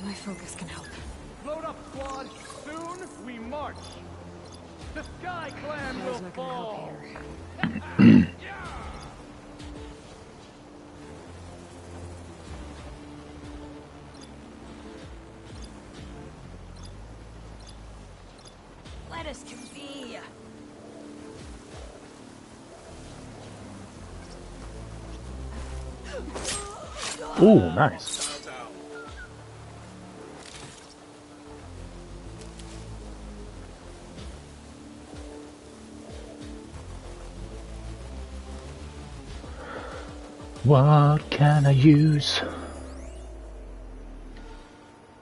My focus can help. Load up, squad. Soon we march. The Sky Clan will not gonna help fall. here. Let us to be. Ooh, nice. What can I use?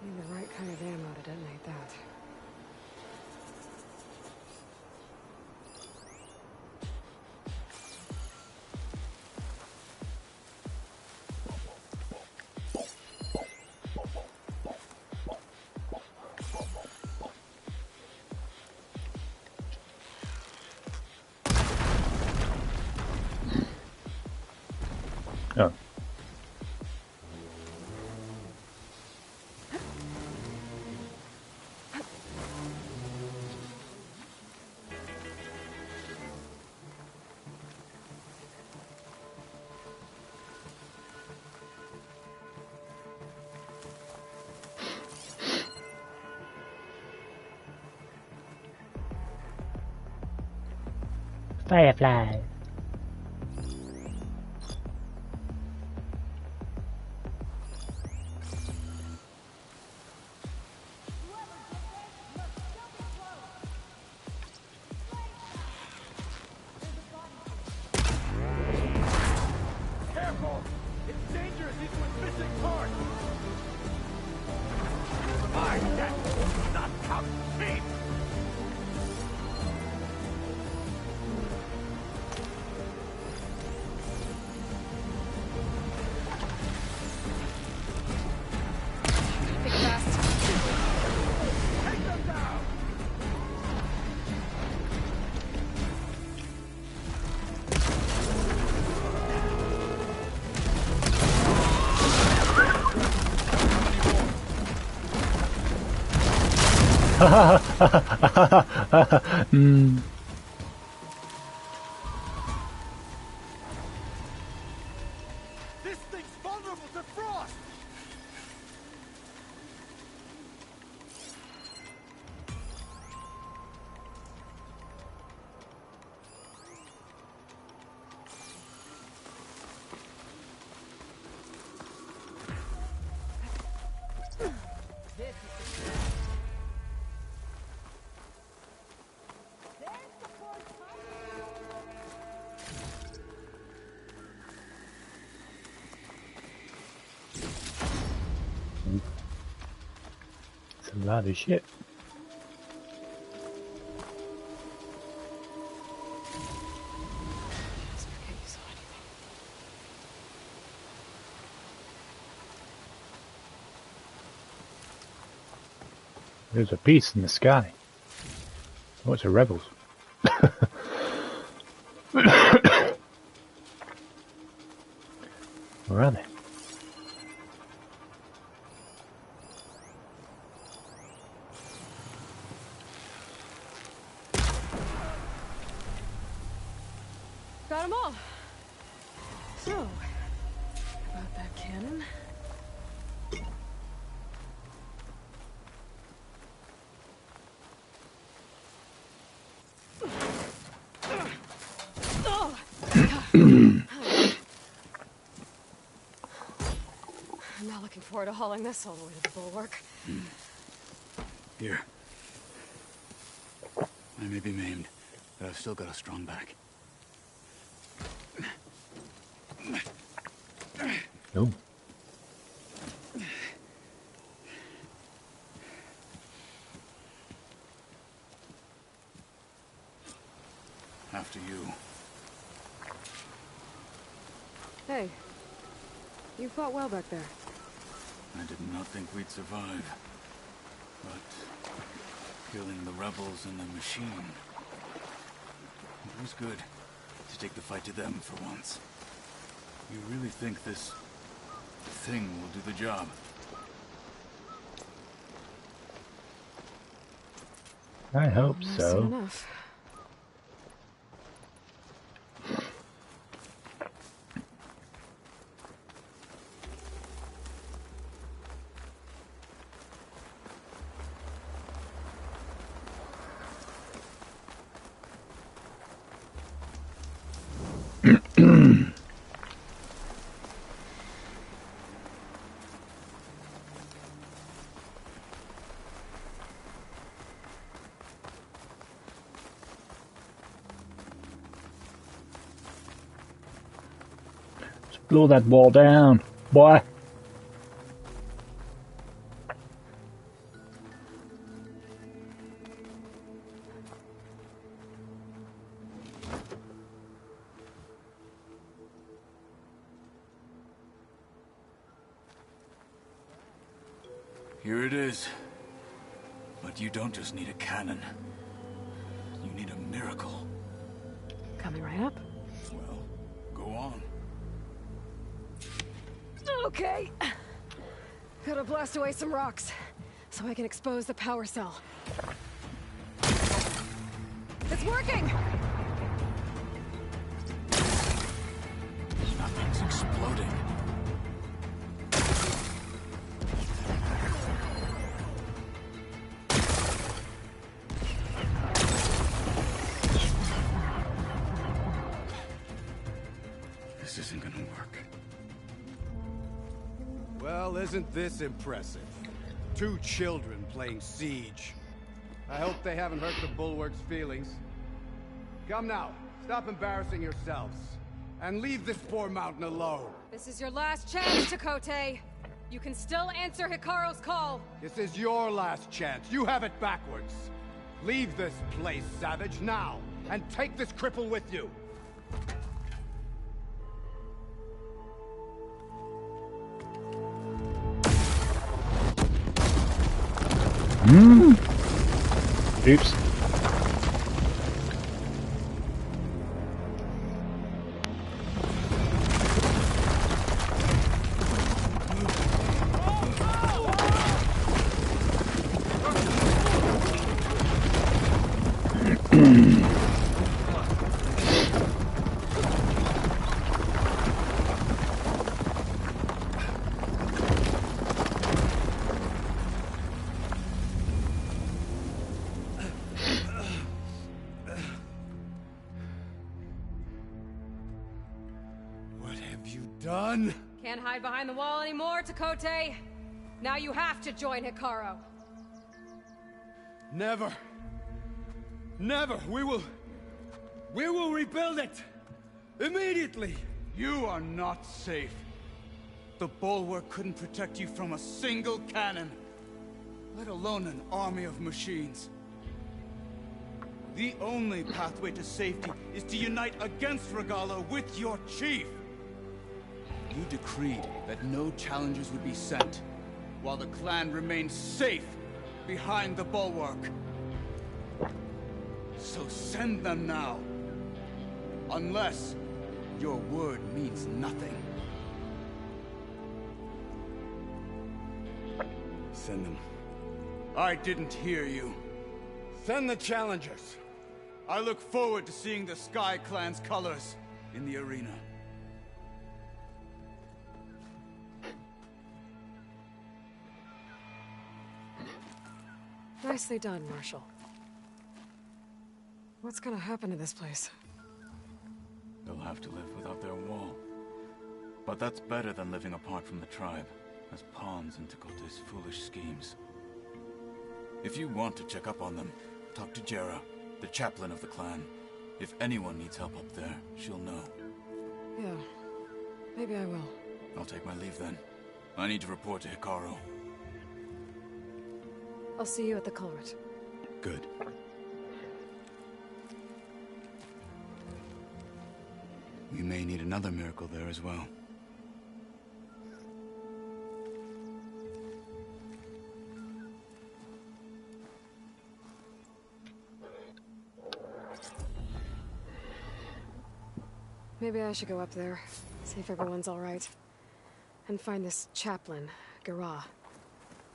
Need the right kind of ammo to detonate that. Oh. Firefly. careful! It's dangerous even with missing parts! My death will not come cheap! Think fast. Take them down! This thing's vulnerable to frost! It's a lot of shit. There's a piece in the sky. Oh, it's the rebels. Where are they? Got them all. So, about that cannon. I'm not looking forward to hauling this all the way to the bulwark. Here. I may be maimed, but I've still got a strong back. No. After you. Hey, you fought well back there. I did not think we'd survive. But killing the rebels and the machine, it was good to take the fight to them for once. You really think this thing will do the job? I hope Soon so. enough. Blow that wall down, boy. Here it is. But you don't just need a cannon. You need a miracle. Coming right up. Well, go on. Okay. Gotta blast away some rocks, so I can expose the power cell. It's working! Nothing's exploding. This isn't gonna work. Well, isn't this impressive? 2 children playing siege. I hope they haven't hurt the Bulwark's feelings. Come now, stop embarrassing yourselves. And leave this poor mountain alone. This is your last chance, Chakotay. You can still answer Hikaru's call. This is your last chance. You have it backwards. Leave this place, Savage, now. And take this cripple with you. Oops. Done? Can't hide behind the wall anymore, Chakotay. Now you have to join Hikaru. Never. Never. We will rebuild it. Immediately. You are not safe. The bulwark couldn't protect you from a single cannon, let alone an army of machines. The only pathway to safety is to unite against Regala with your chief. You decreed that no challengers would be sent, while the clan remained safe behind the bulwark. So send them now. Unless your word means nothing. Send them. I didn't hear you. Send the challengers. I look forward to seeing the Sky Clan's colors in the arena. Nicely done, Marshal. What's gonna happen to this place? They'll have to live without their wall. But that's better than living apart from the tribe, as pawns in Chakotay's foolish schemes. If you want to check up on them, talk to Jera, the chaplain of the clan. If anyone needs help up there, she'll know. Yeah, maybe I will. I'll take my leave then. I need to report to Hikaru. I'll see you at the culvert. Good. We may need another miracle there as well. Maybe I should go up there, see if everyone's all right. And find this chaplain, Garah.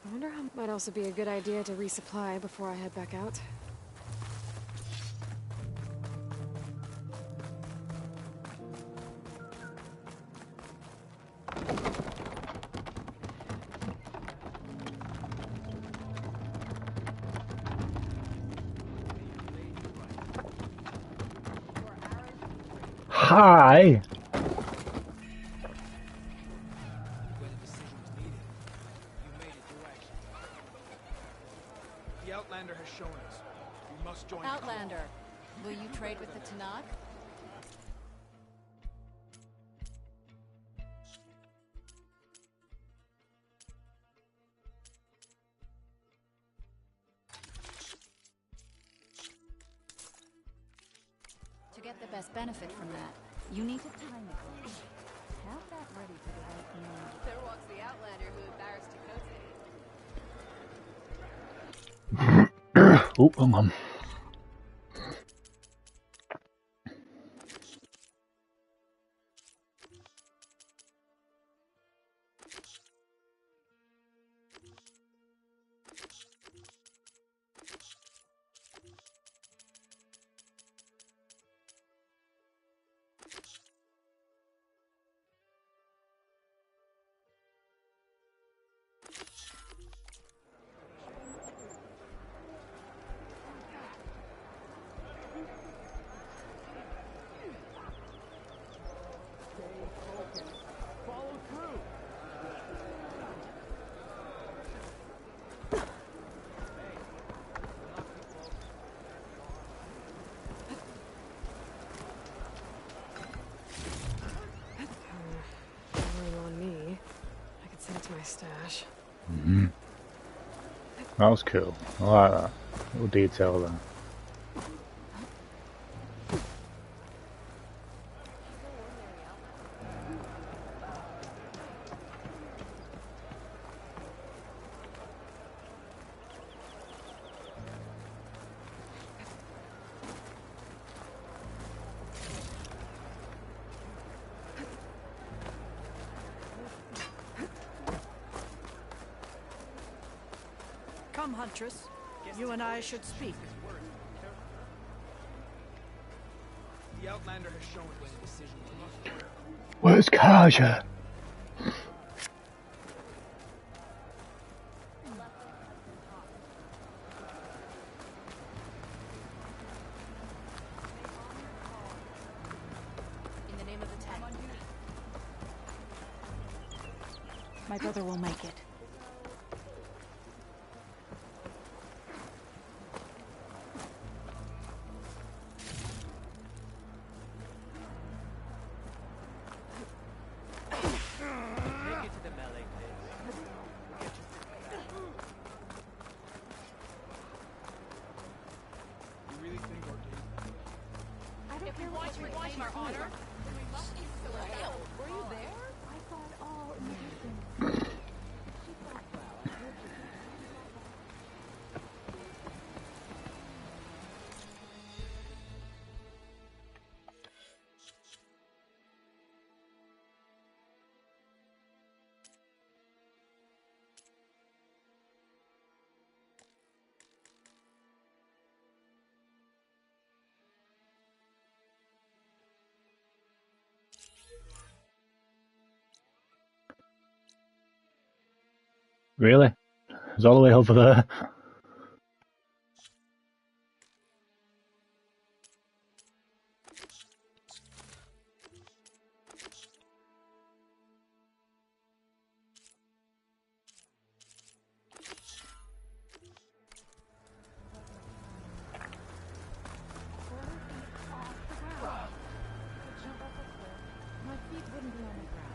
I wonder how might also be a good idea to resupply before I head back out. Hi! The Outlander has shown us. We must join Outlander, will you trade with the Tanakh? To get the best benefit from that, you need to time it. Have that ready for the right moment. There walks the Outlander who embarrassed Chakotay. Oh, hang on. That's my stash. Mm-hmm. That was cool. I like that. Little detail there. Come, Huntress. You and I should speak. The Outlander has shown when a decision was made. Where's Kaja? In the name of the 10. My brother will make it. Really? It's all the way over there. My feet wouldn't be on the ground.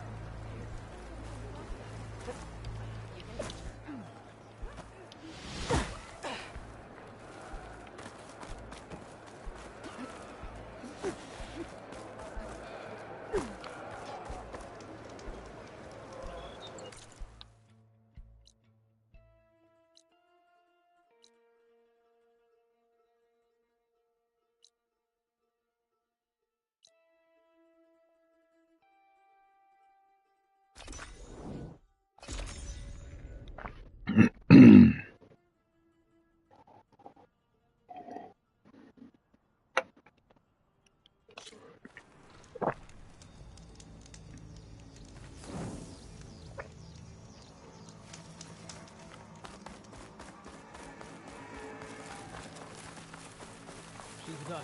HatCHeTHaZ.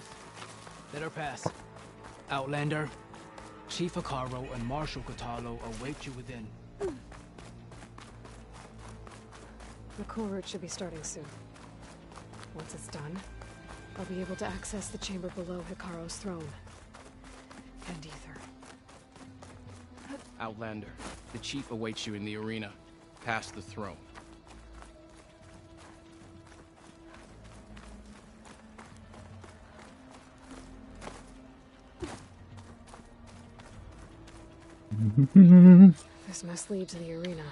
Let her pass. Outlander, Chief Akaro and Marshal Katalo await you within. The cool route should be starting soon. Once it's done, I'll be able to access the chamber below Hikaro's throne. And Ether. Outlander, the Chief awaits you in the arena, past the throne. This must lead to the arena.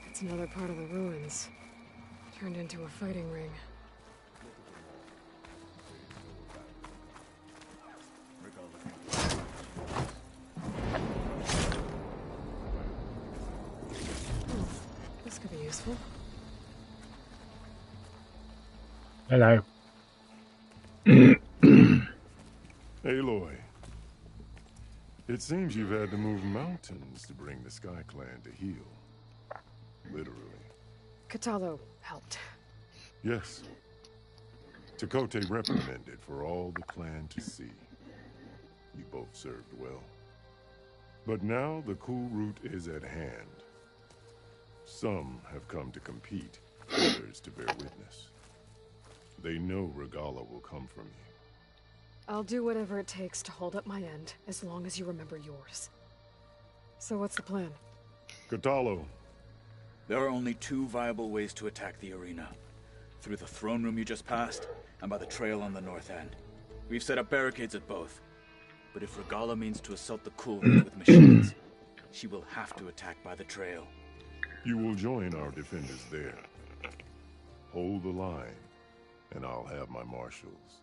It's another part of the ruins, turned into a fighting ring. This could be useful. Hello. Aloy. It seems you've had to move mountains to bring the Sky Clan to heal. Literally. Katalo helped. Yes. Tekote reprimanded for all the clan to see. You both served well. But now the cool route is at hand. Some have come to compete. others to bear witness. They know Regala will come from you. I'll do whatever it takes to hold up my end, as long as you remember yours. So what's the plan? Kotallo. There are only two viable ways to attack the arena. Through the throne room you just passed, and by the trail on the north end. We've set up barricades at both. But if Regala means to assault the cool room with machines, she will have to attack by the trail. You will join our defenders there. Hold the line, and I'll have my marshals.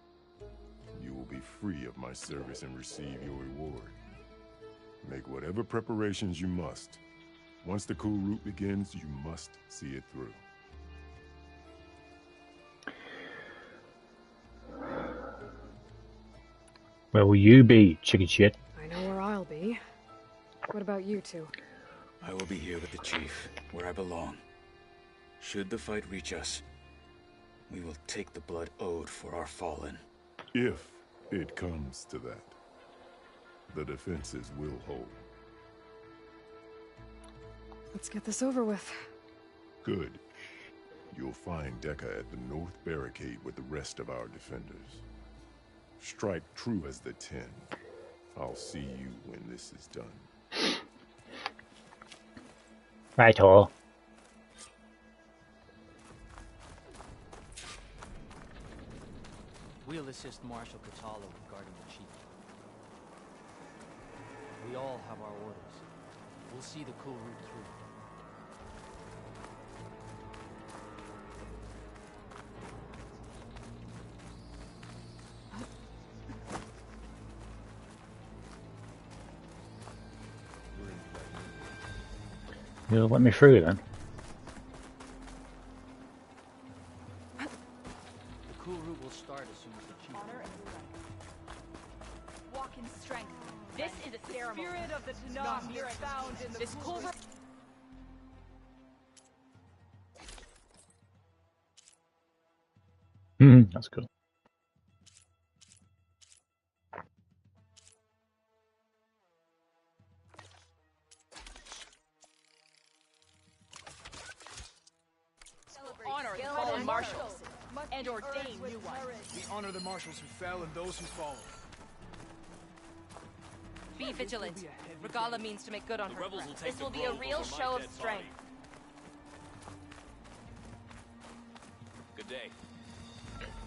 You will be free of my service and receive your reward. Make whatever preparations you must. Once the cool route begins, you must see it through. Where will you be, chicken shit? I know where I'll be. What about you two? I will be here with the chief, where I belong. Should the fight reach us, we will take the blood owed for our fallen. If it comes to that, the defenses will hold. Let's get this over with. Good. You'll find Dekka at the north barricade with the rest of our defenders. Strike true as the 10. I'll see you when this is done. Right-o. We'll assist Marshal Kotallo with guarding the chief. We all have our orders. We'll see the cool route through. You'll let me through then? The cool route will start as soon as the chief. Honor and strength. Walk in strength. This is a ceremony. The spirit of the Tanakh is found in the this cool route. That's cool. Honor fallen marshals and ordain new ones. We honor the marshals who fell and those who fall. Be vigilant. Regala means to make good on her threat. This will be a real show of strength. Good day.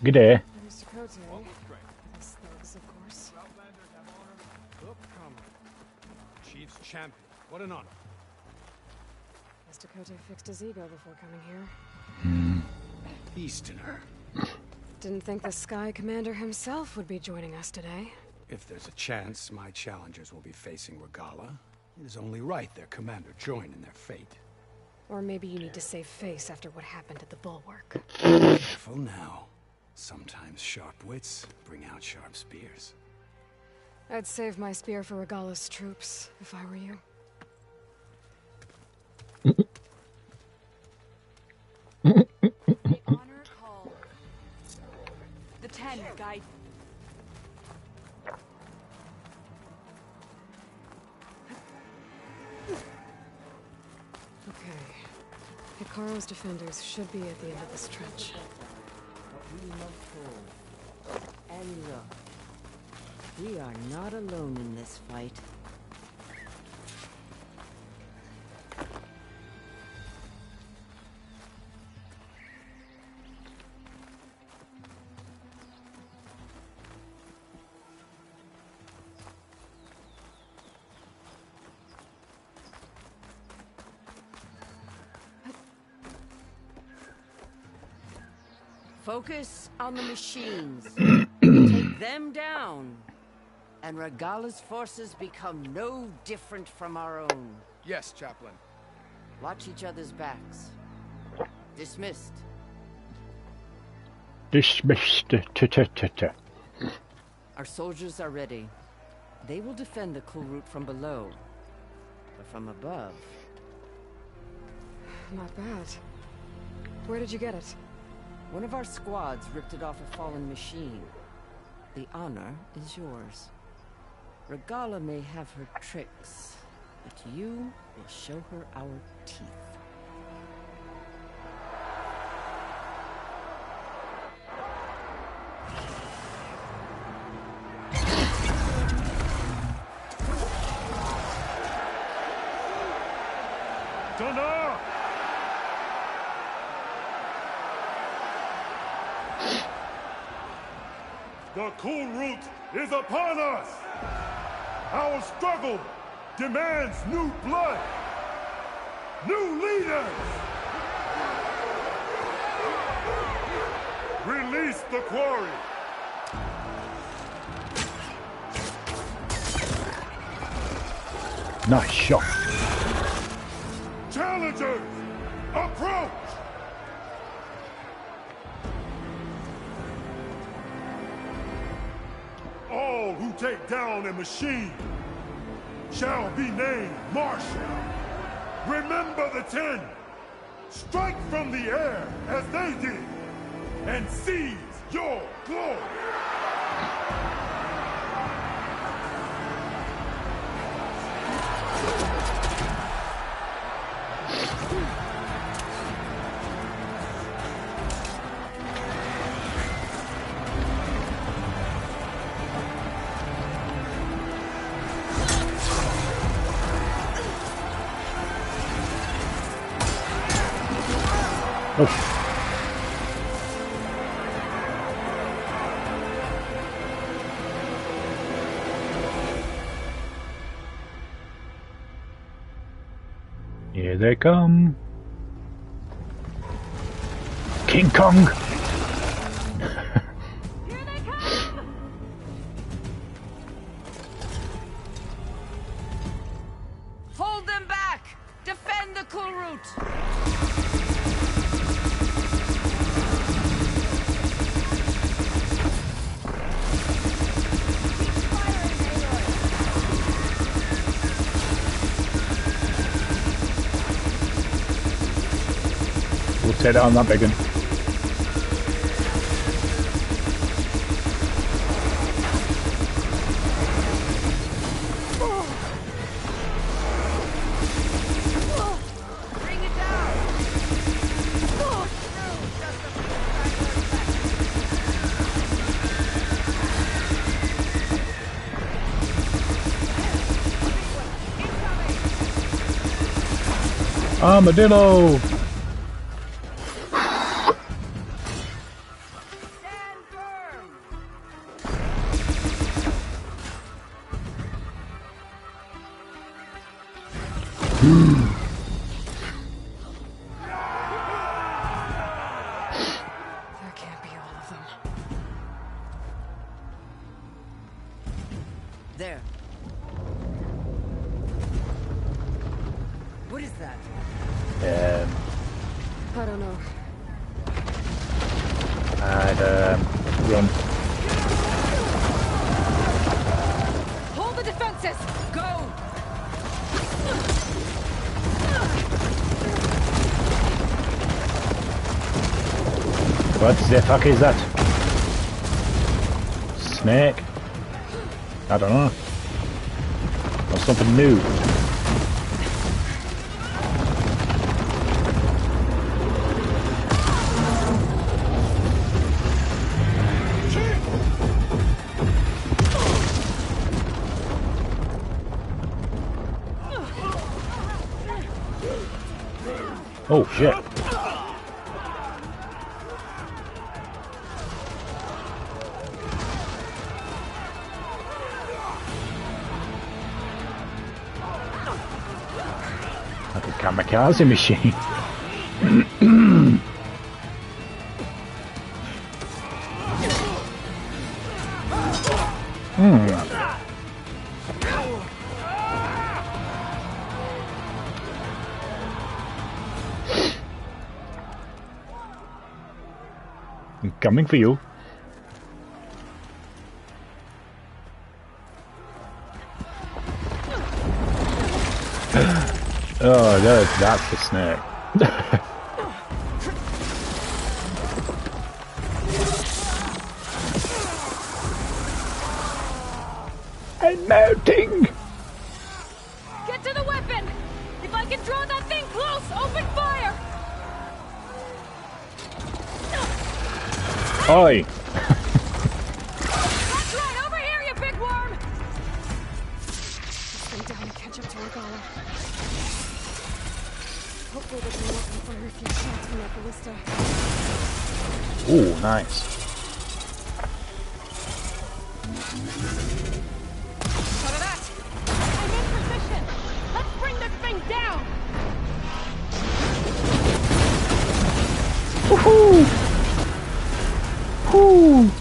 Good day. Mr. Cote. This thugs, of course. Look, come. Chief's champion. What an honor. Mr. Cote fixed his ego before coming here. Easterner. Didn't think the Sky Commander himself would be joining us today. If there's a chance my challengers will be facing Regala, it is only right their commander join in their fate. Or maybe you need to save face after what happened at the Bulwark. Careful now. Sometimes sharp wits bring out sharp spears. I'd save my spear for Regala's troops, if I were you. The honor call. The 10 guide. Okay. Hikaru's defenders should be at the end of this trench. We must hold. And look, we are not alone in this fight. Focus on the machines. Take them down. And Regala's forces become no different from our own. Yes, Chaplain. Watch each other's backs. Dismissed. Dismissed. Our soldiers are ready. They will defend the cool route from below. But from above... Not bad. Where did you get it? One of our squads ripped it off a fallen machine. The honor is yours. Regala may have her tricks, but you will show her our teeth. Stunner! The cool root is upon us! Our struggle demands new blood! New leaders! Release the quarry! Nice shot. Challengers, approach! All who take down a machine shall be named Marshal. Remember the 10. Strike from the air as they did, and seize your glory. Oh. Here they come. King Kong. Here they come. Hold them back! Defend the cool route! We'll tear down that big one. Bring it down! Armadillo! There can't be all of them. There. What is that? I don't know. And run. Hold the defenses. Go! What the fuck is that? Snake? I don't know. Or something new. Oh shit. Like a kamikaze machine. I'm coming for you. Oh, that's the snake. I'm melting! Get to the weapon! If I can draw that thing close, open fire! Oi! That's right, over here, you big worm! Stay down and catch up to Regala. ballista. Ooh, nice. Cut of that! I'm in position! Let's bring this thing down! Woohoo! Woo!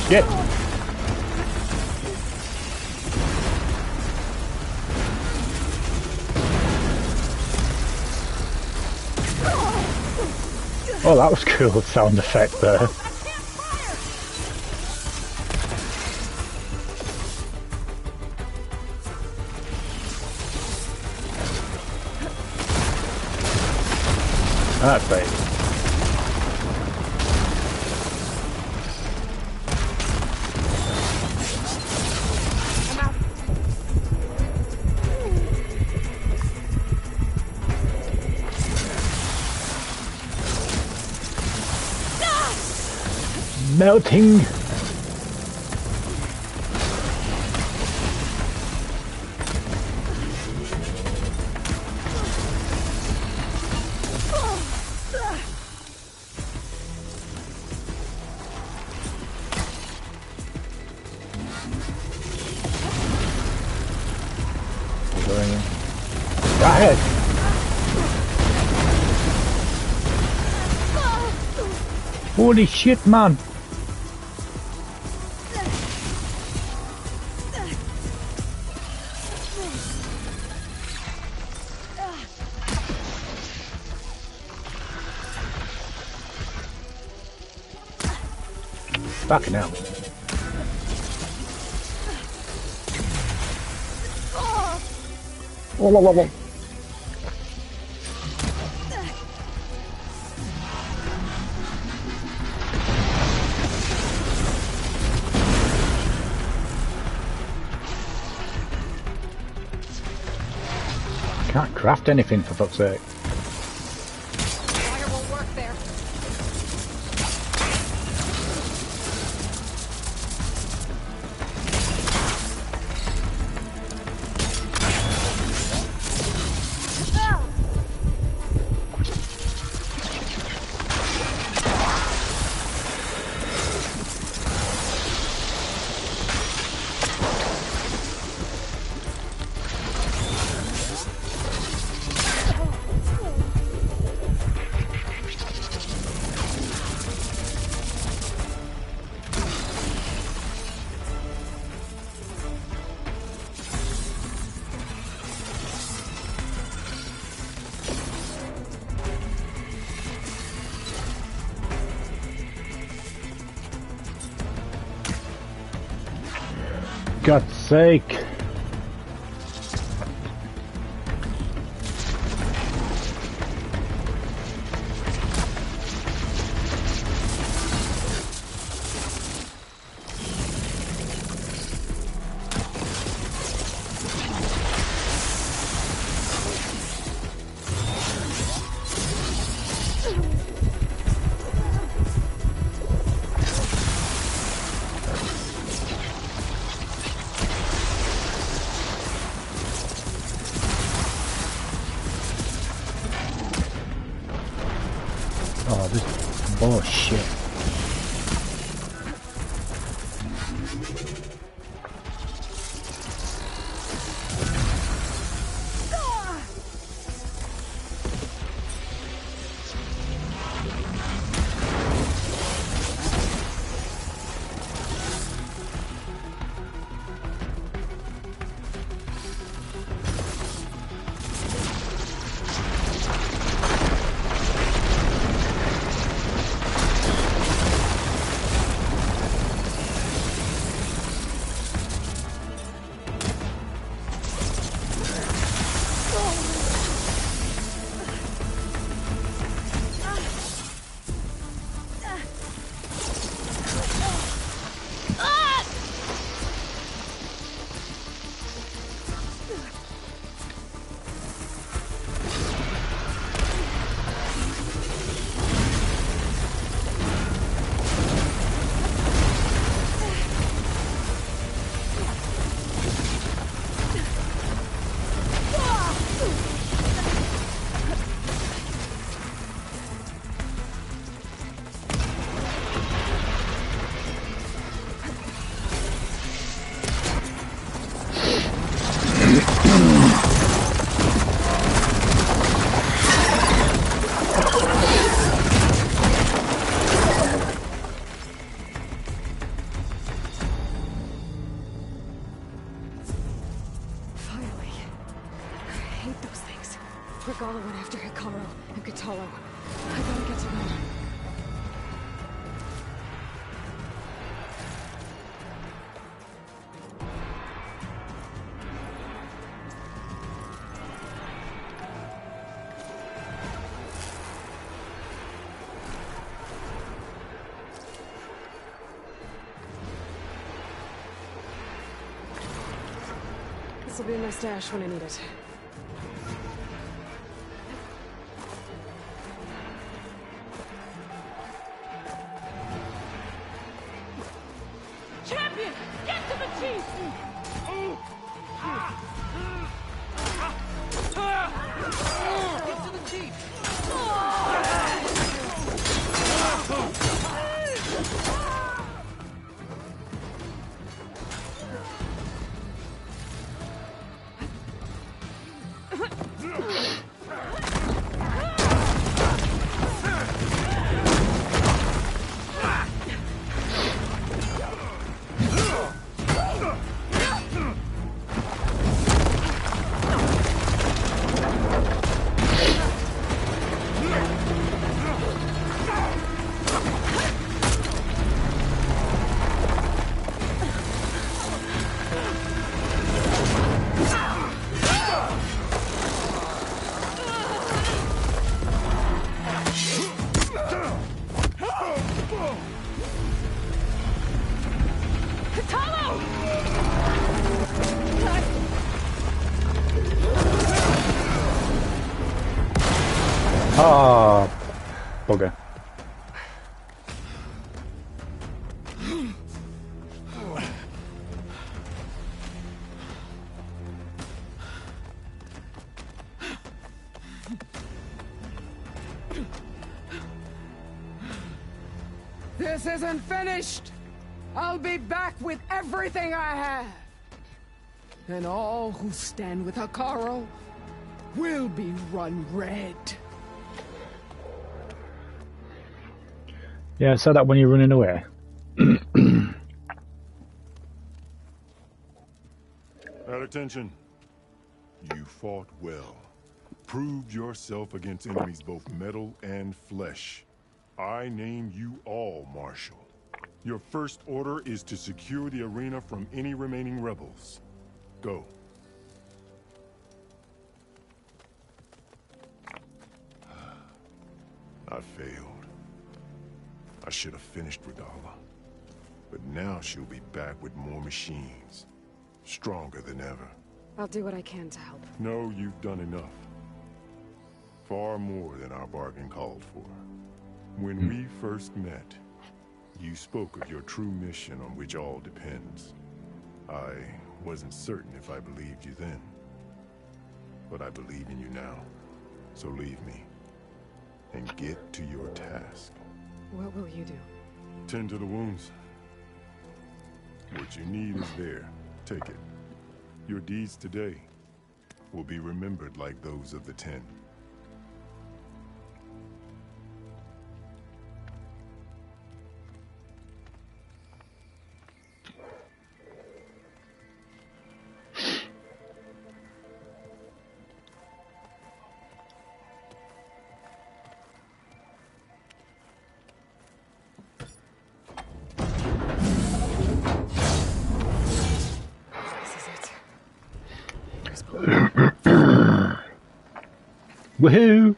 Shit! Oh, that was cool sound effect there. That's right. Melting. Going in. Go ahead. Holy shit, man. Fucking hell. Whoa, whoa, whoa, whoa. Can't craft anything for fuck's sake. Fire won't work there. God's sake. Oh, this bullshit. Finally. I hate those things. Regala went after Hikaru and Katalo. I gotta get to them. This will be in my stash when I need it. Champion! Get to the chief! Get to the chief! Ah, bugger. This isn't finished! I'll be back with everything I have! And all who stand with Hikaru will be run red. Yeah, I said that when you're running away. At attention. You fought well. Proved yourself against enemies both metal and flesh. I name you all Marshal. Your first order is to secure the arena from any remaining rebels. Go. I failed. I should have finished Regala. But now she'll be back with more machines. Stronger than ever. I'll do what I can to help. No, you've done enough. Far more than our bargain called for. When we first met, you spoke of your true mission on which all depends. I wasn't certain if I believed you then. But I believe in you now. So leave me. And get to your task. What will you do? Tend to the wounds. What you need is there. Take it. Your deeds today will be remembered like those of the 10. Woohoo!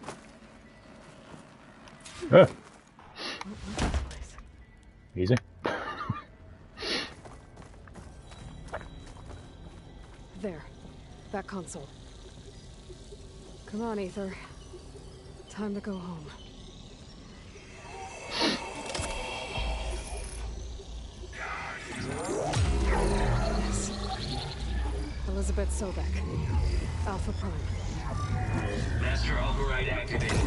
Easy. There. That console. Come on, Aether. Time to go home. Yes. Elizabeth Sobek. Alpha Prime. Master override activated.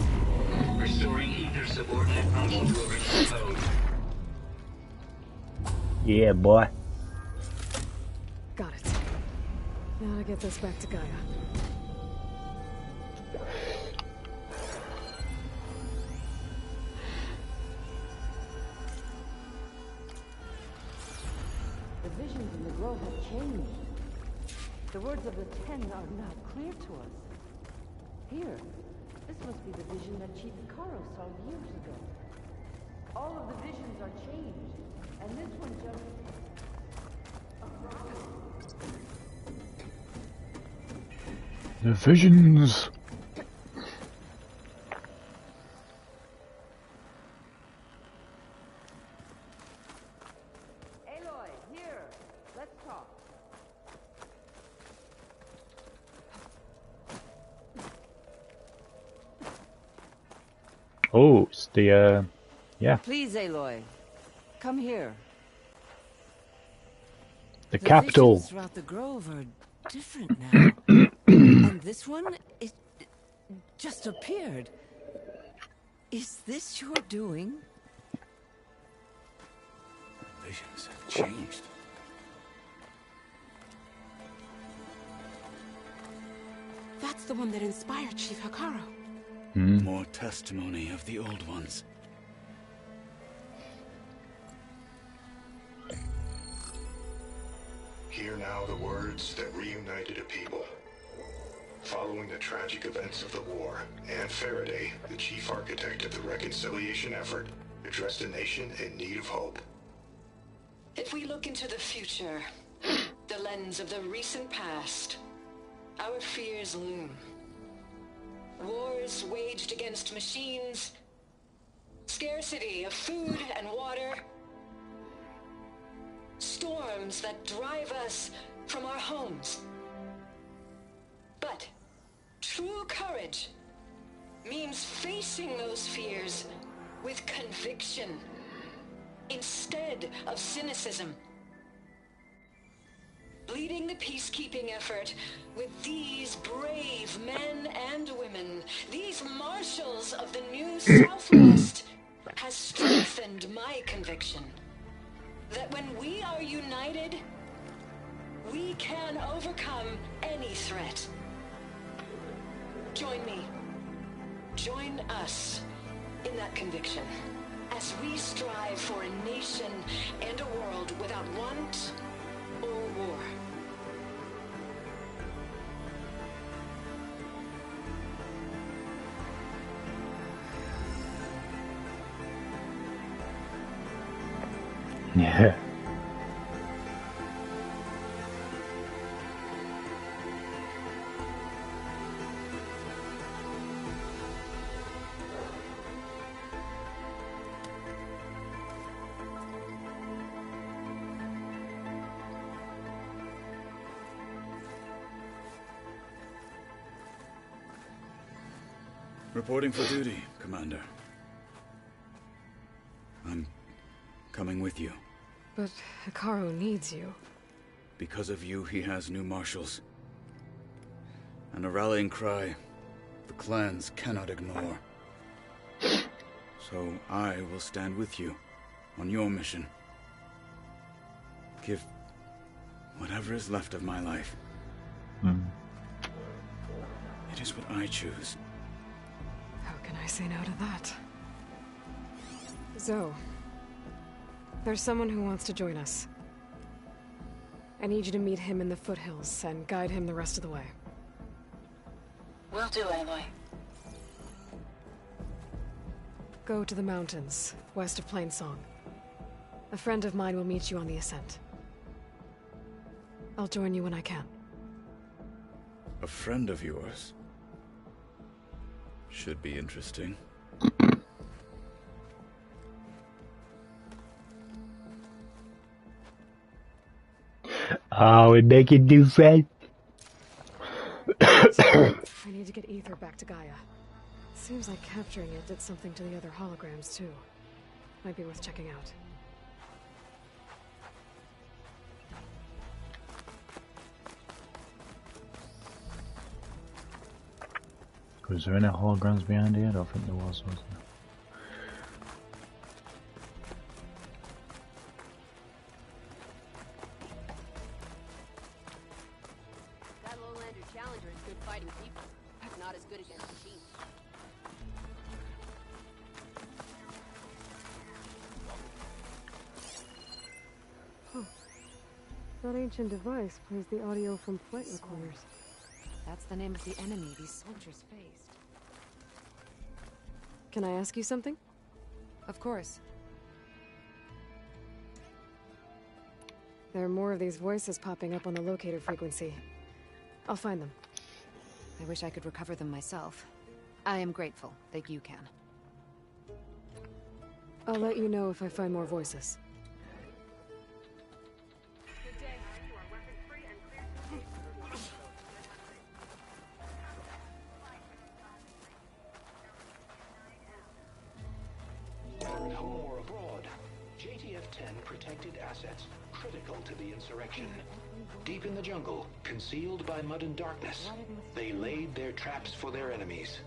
Restoring Ether subordinate function to original code. Yeah, boy. Got it. Now to get this back to Gaia. The visions in the grove have changed. The words of the Ten are now clear to us. Here, this must be the vision that Chief Caro saw years ago. All of the visions are changed, and this one just... The visions. Aloy, here. Let's talk. Oh, it's the yeah. Please, Aloy, come here. The capital. Visions throughout the grove are different now. And this one, it just appeared. Is this your doing? Visions have changed. That's the one that inspired Chief Hikaro. More testimony of the old ones. Hear now the words that reunited a people. Following the tragic events of the war, Anne Faraday, the chief architect of the reconciliation effort, addressed a nation in need of hope. If we look into the future, the lens of the recent past, our fears loom. Wars waged against machines, scarcity of food and water, storms that drive us from our homes. But true courage means facing those fears with conviction instead of cynicism. Leading the peacekeeping effort with these brave men and women, these marshals of the new Southwest, has strengthened my conviction that when we are united, we can overcome any threat. Join me. Join us in that conviction as we strive for a nation and a world without want or war. Yeah. Reporting for duty, Commander. I'm coming with you. But Hikaro needs you. Because of you, he has new marshals. And a rallying cry the clans cannot ignore. So I will stand with you on your mission. Give whatever is left of my life. It is what I choose. How can I say no to that? Zoe, there's someone who wants to join us. I need you to meet him in the foothills and guide him the rest of the way. Will do, Aloy. Go to the mountains, west of Plainsong. A friend of mine will meet you on the ascent. I'll join you when I can. A friend of yours? Should be interesting. Oh, we make it new friend. I need to get Ether back to Gaia. Seems like capturing it did something to the other holograms, too. Might be worth checking out. Was there any holograms behind here? I don't think there was there? fighting people. Not as good against machines. Huh. That ancient device plays the audio from flight recorders. That's the name of the enemy these soldiers faced. Can I ask you something? Of course. There are more of these voices popping up on the locator frequency. I'll find them. I wish I could recover them myself. I am grateful that you can. I'll let you know if I find more voices. Whether at home or abroad, JTF-10 protected assets critical to the insurrection. Deep in the jungle, concealed by mud and darkness, they laid their traps for their enemies.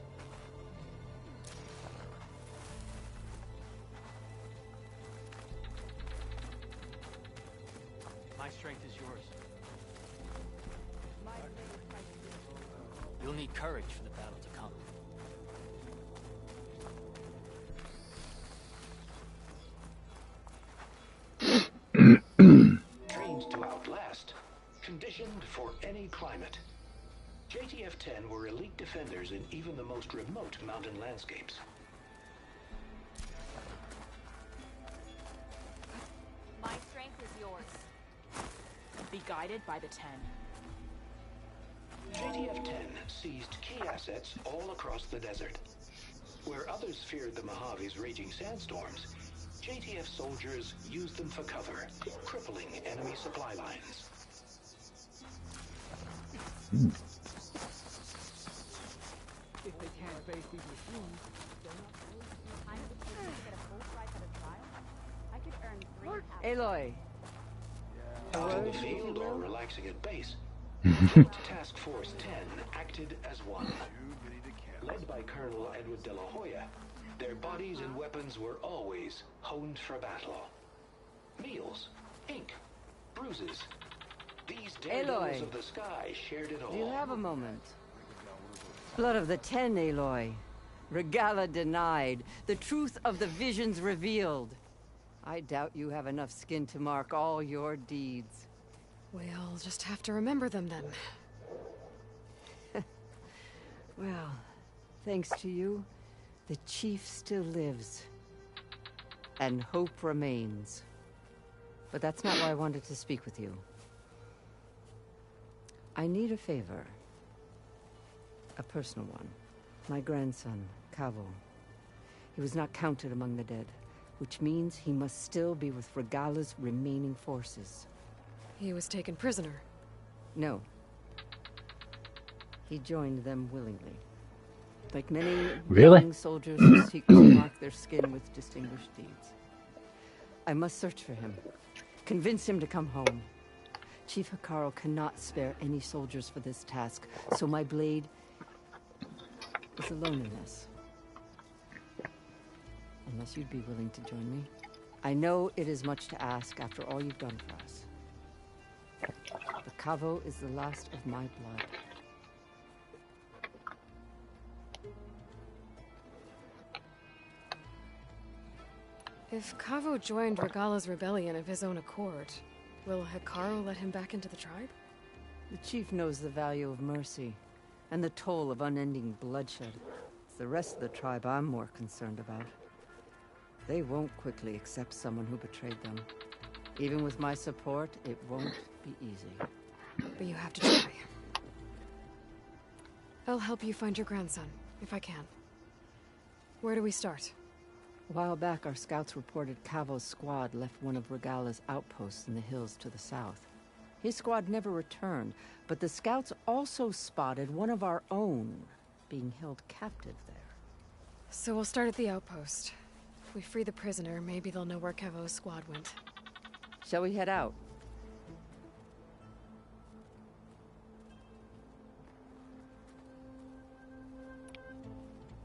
My strength is yours. You'll need courage for the battle to come. Trained to outlast, conditioned for any climate. JTF-10 were elite defenders in even the most remote mountain landscapes. My strength is yours. Be guided by the 10. JTF-10 seized key assets all across the desert. Where others feared the Mojave's raging sandstorms, JTF soldiers used them for cover, crippling enemy supply lines. If they can't face these machines, Aloy. Out in the field or relaxing at base, Task Force 10 acted as one. Led by Colonel Edward de la Hoya, their bodies and weapons were always honed for battle. Meals, ink, bruises. These daredevils of the sky shared it all. Do you have a moment? Blood of the 10, Aloy. Regala denied. The truth of the visions revealed. I doubt you have enough skin to mark all your deeds. We'll just have to remember them then. Well, thanks to you, the Chief still lives. And hope remains. But that's not why I wanted to speak with you. I need a favor. A personal one. My grandson, Cavo. He was not counted among the dead, which means he must still be with Regala's remaining forces. He was taken prisoner. No. He joined them willingly. Like many young soldiers who seek to mark their skin with distinguished deeds. I must search for him. Convince him to come home. Chief Hekarro cannot spare any soldiers for this task, so my blade is alone in this. Unless you'd be willing to join me. I know it is much to ask after all you've done for us. But Cavo is the last of my blood. If Cavo joined Regala's rebellion of his own accord, will Hekarro let him back into the tribe? The Chief knows the value of mercy, and the toll of unending bloodshed. It's the rest of the tribe I'm more concerned about. They won't quickly accept someone who betrayed them. Even with my support, it won't be easy. But you have to try. I'll help you find your grandson, if I can. Where do we start? A while back, our scouts reported Cavo's squad left one of Regala's outposts in the hills to the south. His squad never returned, but the scouts also spotted one of our own being held captive there. So we'll start at the outpost. If we free the prisoner, maybe they'll know where Cavo's squad went. Shall we head out?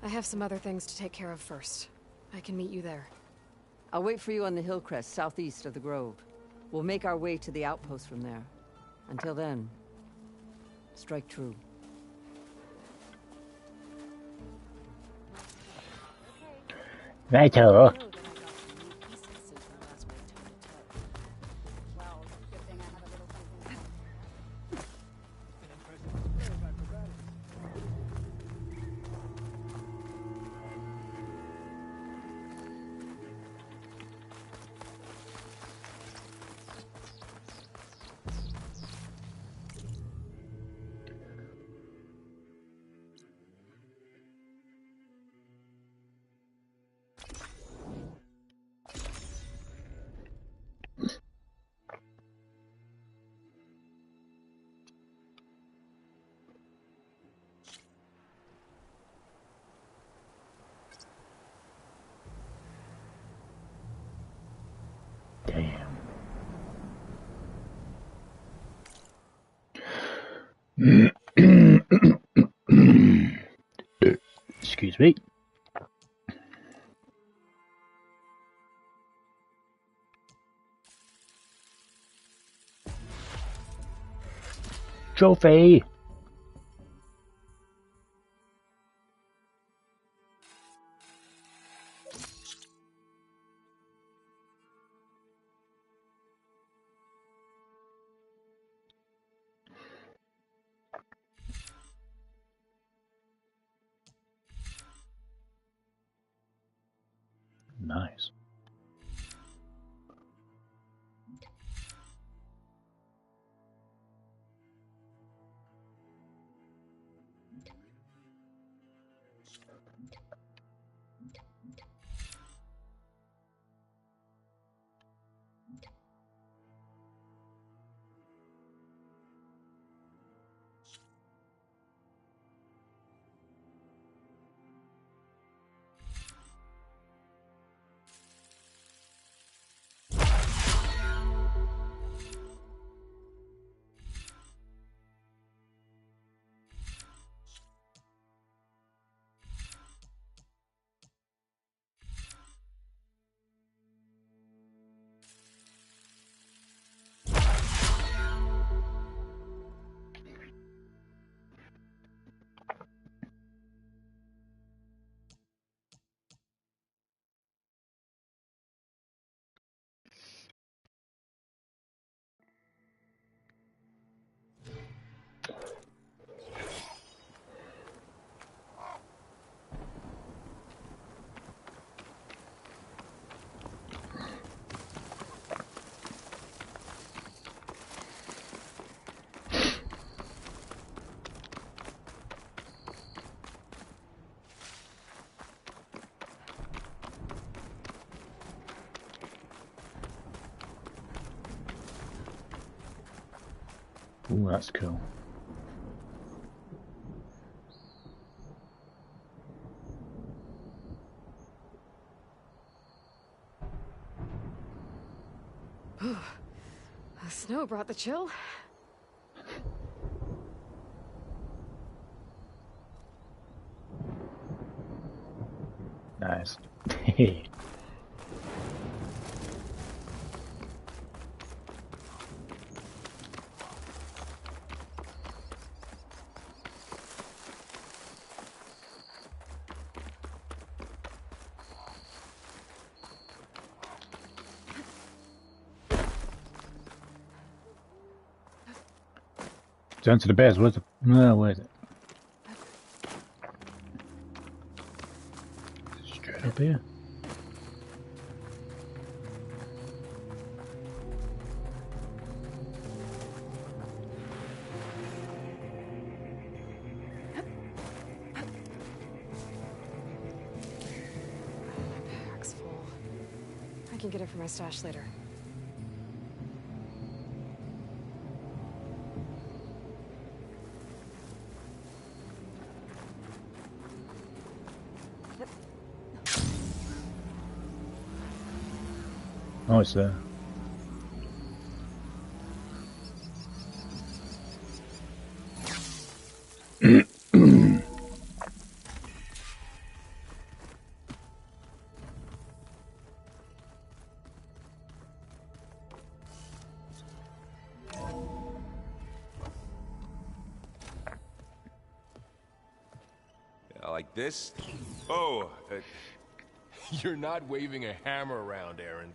I have some other things to take care of first. I can meet you there. I'll wait for you on the hill crest southeast of the grove. We'll make our way to the outpost from there. Until then, strike true. Righto. Excuse me. Trophy. Nice. Ooh, that's cool. The snow brought the chill. Nice. Down to the base. Where's the? No, where is it? Straight up here. My pack's full. I can get it from my stash later. Oh, it's there. Like this? Oh, You're not waving a hammer around, Erend.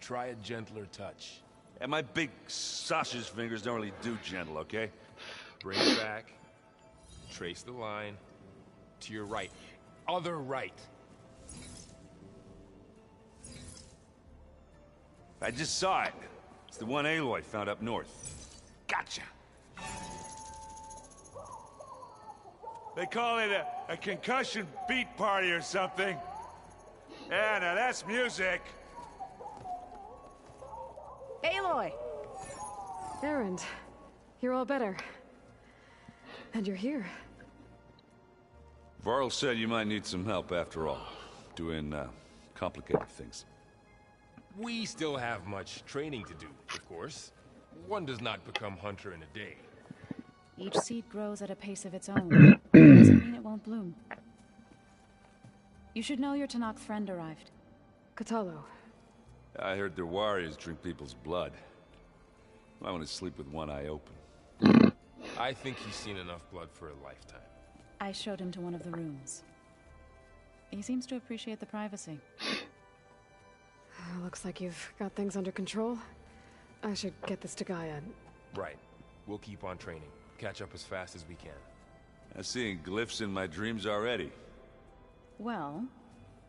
Try a gentler touch. And my big sausage fingers don't really do gentle, okay? Bring it back. Trace the line. To your right. Other right. I just saw it. It's the one Aloy found up north. Gotcha. They call it a concussion beat party or something. Yeah, now that's music. Aloy! Erend, you're all better. And you're here. Varl said you might need some help after all. Doing, complicated things. We still have much training to do, of course. One does not become hunter in a day. Each seed grows at a pace of its own. Doesn't mean it won't bloom. You should know your Tanakh friend arrived. Kotallo. I heard their warriors drink people's blood. I want to sleep with one eye open. I think he's seen enough blood for a lifetime. I showed him to one of the rooms. He seems to appreciate the privacy. Looks like you've got things under control. I should get this to Gaia. Right. We'll keep on training. Catch up as fast as we can. I'm seeing glyphs in my dreams already. Well,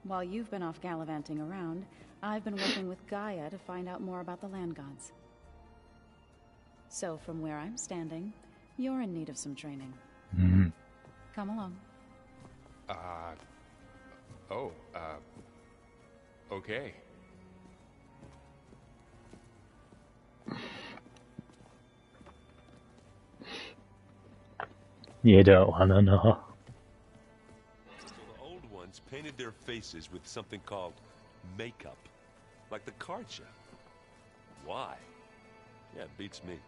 while you've been off gallivanting around, I've been working with Gaia to find out more about the land gods. So from where I'm standing, you're in need of some training. Come along. Okay. You don't wanna know. So the old ones painted their faces with something called makeup. Like the card show. Why? Yeah, it beats me.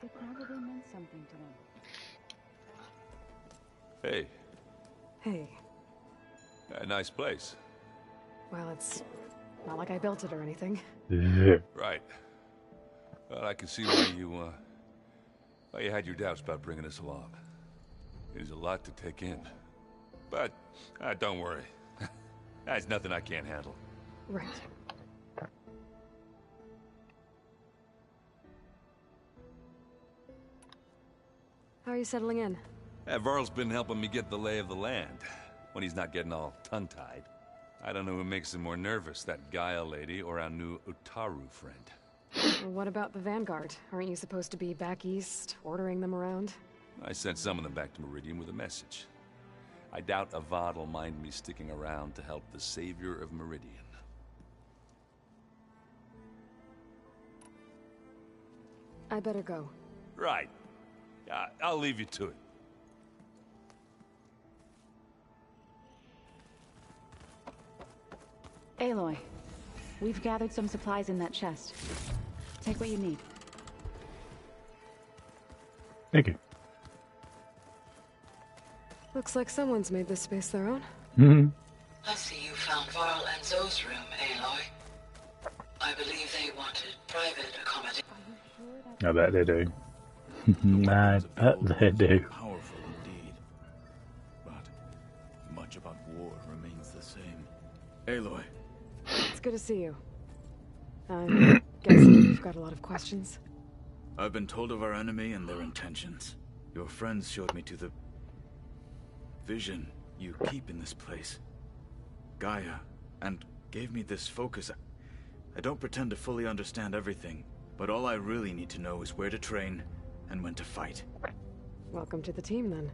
It probably meant something to them. Hey. Hey. A nice place. Well, it's not like I built it or anything. Right. Well, I can see why you had your doubts about bringing us along. It is a lot to take in. But, don't worry. That's nothing I can't handle. Right. How are you settling in? Varl's been helping me get the lay of the land, when he's not getting all tongue-tied. I don't know who makes him more nervous, that Gaia lady or our new Utaru friend. Well, what about the Vanguard? Aren't you supposed to be back east, ordering them around? I sent some of them back to Meridian with a message. I doubt Avad will mind me sticking around to help the savior of Meridian. I better go. Right. I'll leave you to it. Aloy, we've gathered some supplies in that chest. Take what you need. Thank you. Looks like someone's made this space their own. I see you found Varl and Zoe's room, Aloy. I believe they wanted private accommodation. I bet they do. I bet they do. Powerful indeed. But much about war remains the same. Aloy. It's good to see you. I'm guessing you've got a lot of questions. I've been told of our enemy and their intentions. Your friends showed me to the vision you keep in this place. Gaia, and gave me this focus. I don't pretend to fully understand everything, but all I really need to know is where to train and when to fight. Welcome to the team, then.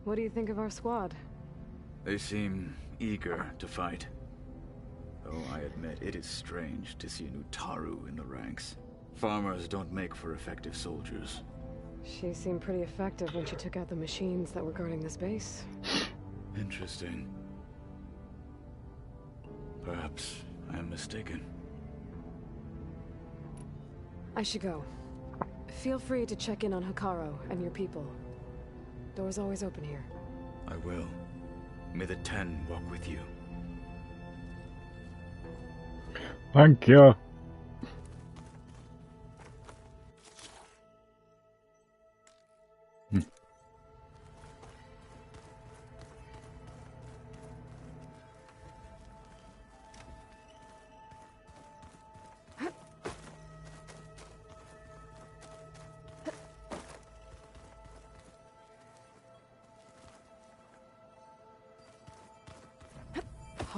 What do you think of our squad? They seem eager to fight. Though I admit it is strange to see a new Utaru in the ranks. Farmers don't make for effective soldiers. She seemed pretty effective when she took out the machines that were guarding this base. Interesting. Perhaps I am mistaken. I should go. Feel free to check in on Hekaro and your people. Door's always open here. I will. May the Ten walk with you. Thank you.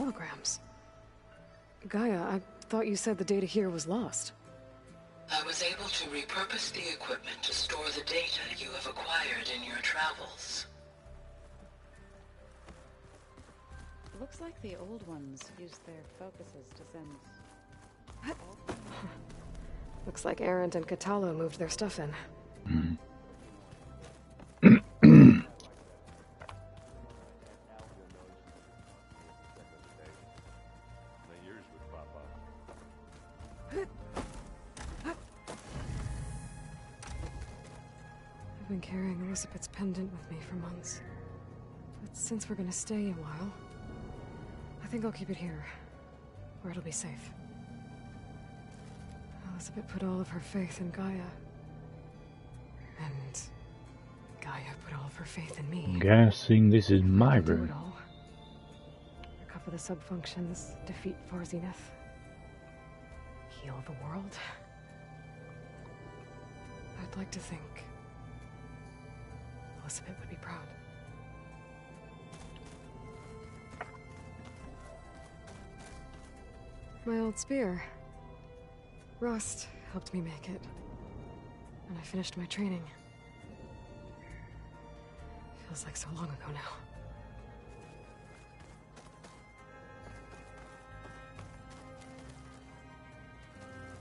holograms. Gaia, I thought you said the data here was lost. I was able to repurpose the equipment to store the data you have acquired in your travels. Looks like the old ones used their focuses to send... Looks like Arendt and Catalo moved their stuff in. I've been carrying Elizabeth's pendant with me for months. But since we're gonna stay a while, I think I'll keep it here, where it'll be safe. Elizabeth put all of her faith in Gaia. And Gaia put all of her faith in me. I'm guessing this is my room. Do it all. Recover the subfunctions, defeat Farzineth, heal the world. I'd like to think Elizabeth would be proud. My old spear. Rust helped me make it. And I finished my training. Feels like so long ago now.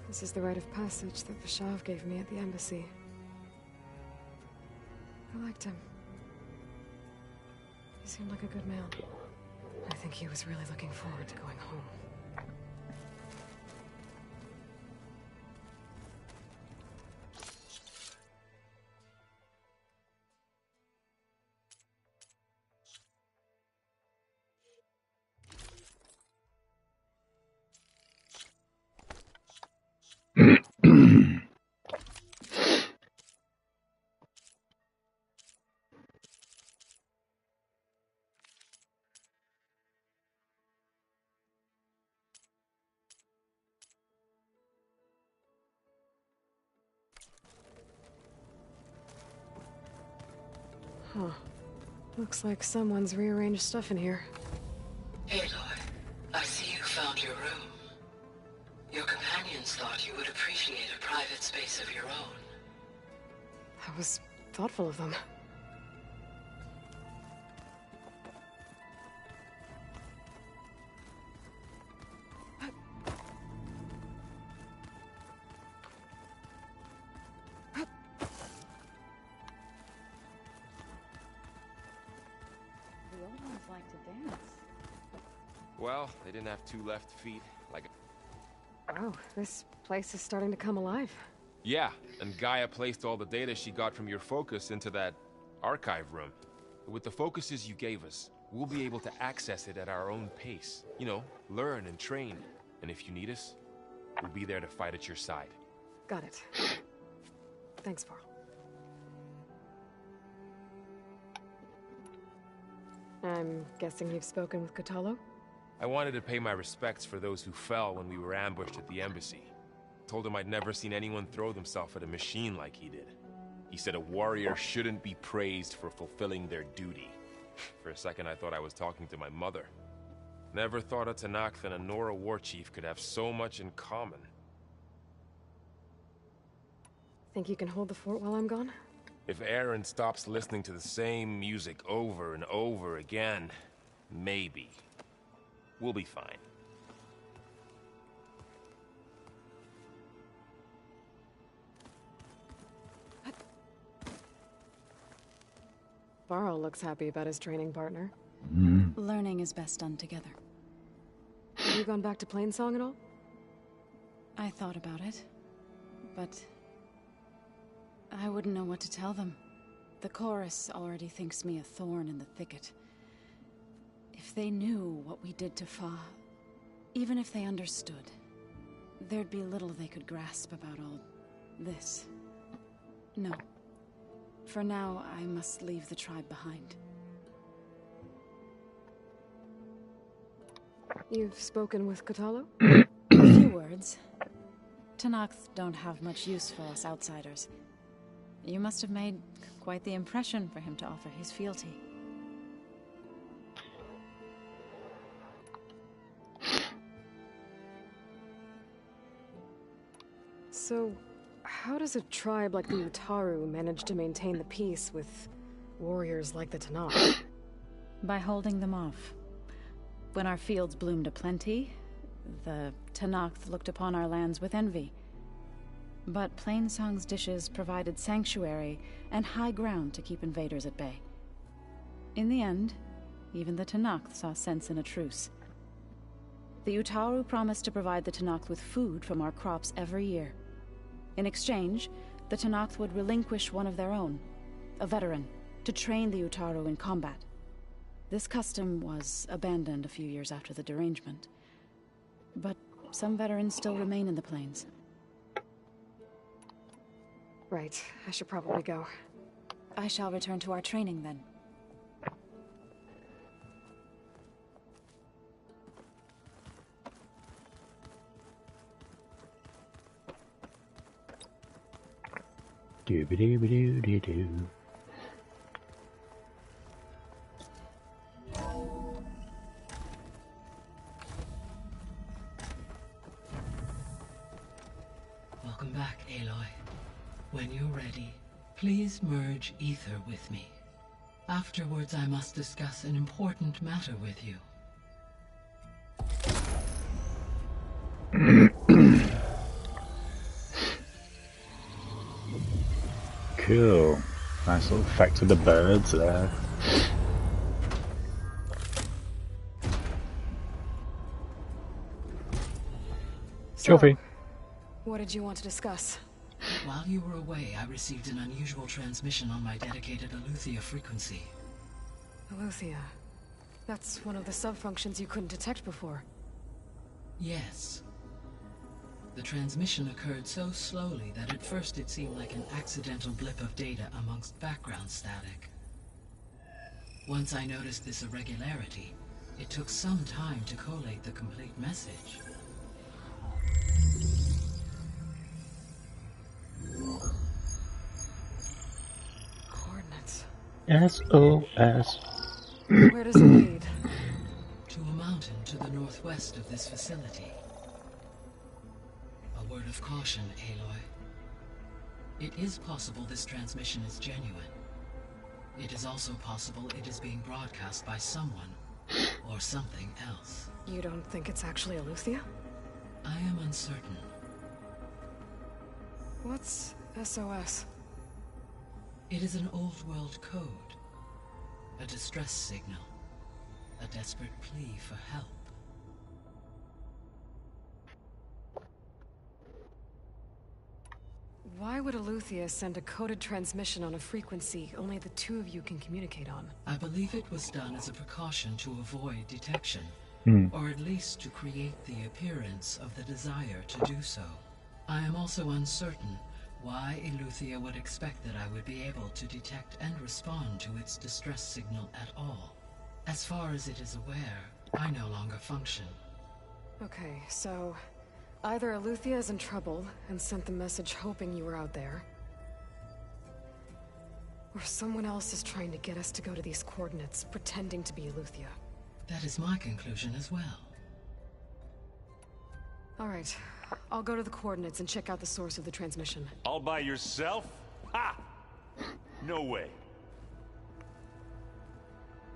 This is the rite of passage that Vashav gave me at the embassy. I liked him. He seemed like a good man. I think he was really looking forward to going home. Huh. Looks like someone's rearranged stuff in here. Aloy, I see you found your room. Your companions thought you would appreciate a private space of your own. That was thoughtful of them. Well, they didn't have two left feet, like Oh, this place is starting to come alive. Yeah, and Gaia placed all the data she got from your focus into that archive room. With the focuses you gave us, we'll be able to access it at our own pace. You know, learn and train. And if you need us, we'll be there to fight at your side. Got it. Thanks, Varl. I'm guessing you've spoken with Catalo? I wanted to pay my respects for those who fell when we were ambushed at the embassy. Told him I'd never seen anyone throw themselves at a machine like he did. He said a warrior shouldn't be praised for fulfilling their duty. For a second I thought I was talking to my mother. Never thought a Tenakth and a Nora war chief could have so much in common. Think you can hold the fort while I'm gone? If Aaron stops listening to the same music over and over again, maybe. We'll be fine. Varl looks happy about his training partner. Learning is best done together. Have you gone back to Plainsong at all? I thought about it, but I wouldn't know what to tell them. The chorus already thinks me a thorn in the thicket. If they knew what we did to Fa, even if they understood, there'd be little they could grasp about all this. No. For now, I must leave the tribe behind. You've spoken with Catalo? A few words. Tenakth don't have much use for us outsiders. You must have made quite the impression for him to offer his fealty. So, how does a tribe like the Utaru manage to maintain the peace with warriors like the Tanakh? By holding them off. When our fields bloomed aplenty, the Tanakh looked upon our lands with envy. But Plainsong's dishes provided sanctuary and high ground to keep invaders at bay. In the end, even the Tanakh saw sense in a truce. The Utaru promised to provide the Tanakh with food from our crops every year. In exchange, the Tanakh would relinquish one of their own, a veteran, to train the Utaru in combat. This custom was abandoned a few years after the derangement. But some veterans still remain in the plains. Right, I should probably go. I shall return to our training then. Doo-ba-doo-ba-doo-doo-doo. Welcome back, Aloy. When you're ready, please merge ether with me. Afterwards, I must discuss an important matter with you. Cool. Nice little effect of the birds there. Trophy. What did you want to discuss? While you were away, I received an unusual transmission on my dedicated Aletheia frequency. Aletheia. That's one of the sub-functions you couldn't detect before. Yes. The transmission occurred so slowly that at first it seemed like an accidental blip of data amongst background static. Once I noticed this irregularity, it took some time to collate the complete message. Coordinates. SOS. Where does it lead? To a mountain to the northwest of this facility. A word of caution, Aloy. It is possible this transmission is genuine. It is also possible it is being broadcast by someone or something else. You don't think it's actually Aletheia? I am uncertain. What's SOS? It is an old world code. A distress signal. A desperate plea for help. Why would Aletheia send a coded transmission on a frequency only the two of you can communicate on? I believe it was done as a precaution to avoid detection. Or at least to create the appearance of the desire to do so. I am also uncertain why Aletheia would expect that I would be able to detect and respond to its distress signal at all. As far as it is aware, I no longer function. Okay, so either Aletheia is in trouble and sent the message hoping you were out there, or someone else is trying to get us to go to these coordinates, pretending to be Aletheia. That is my conclusion as well. All right, I'll go to the coordinates and check out the source of the transmission. All by yourself? Ha! No way.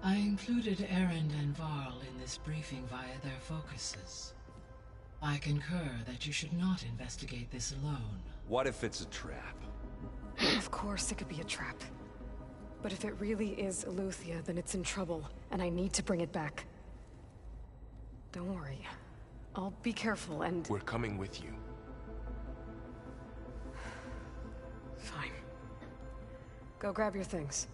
I included Erend and Varl in this briefing via their focuses. I concur that you should not investigate this alone. What if it's a trap? Of course it could be a trap. But if it really is Aletheia, then it's in trouble, and I need to bring it back. Don't worry. I'll be careful and... We're coming with you. Fine. Go grab your things.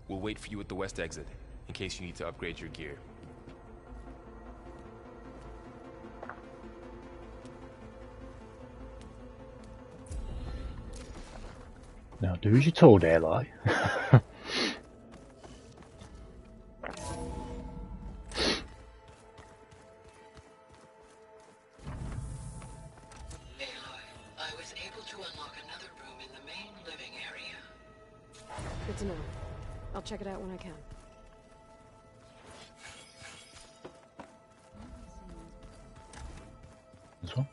We'll wait for you at the west exit, in case you need to upgrade your gear. Now do as you're told, Aloy. I was able to unlock another room in the main living area. Good to know. I'll check it out when I can. This one?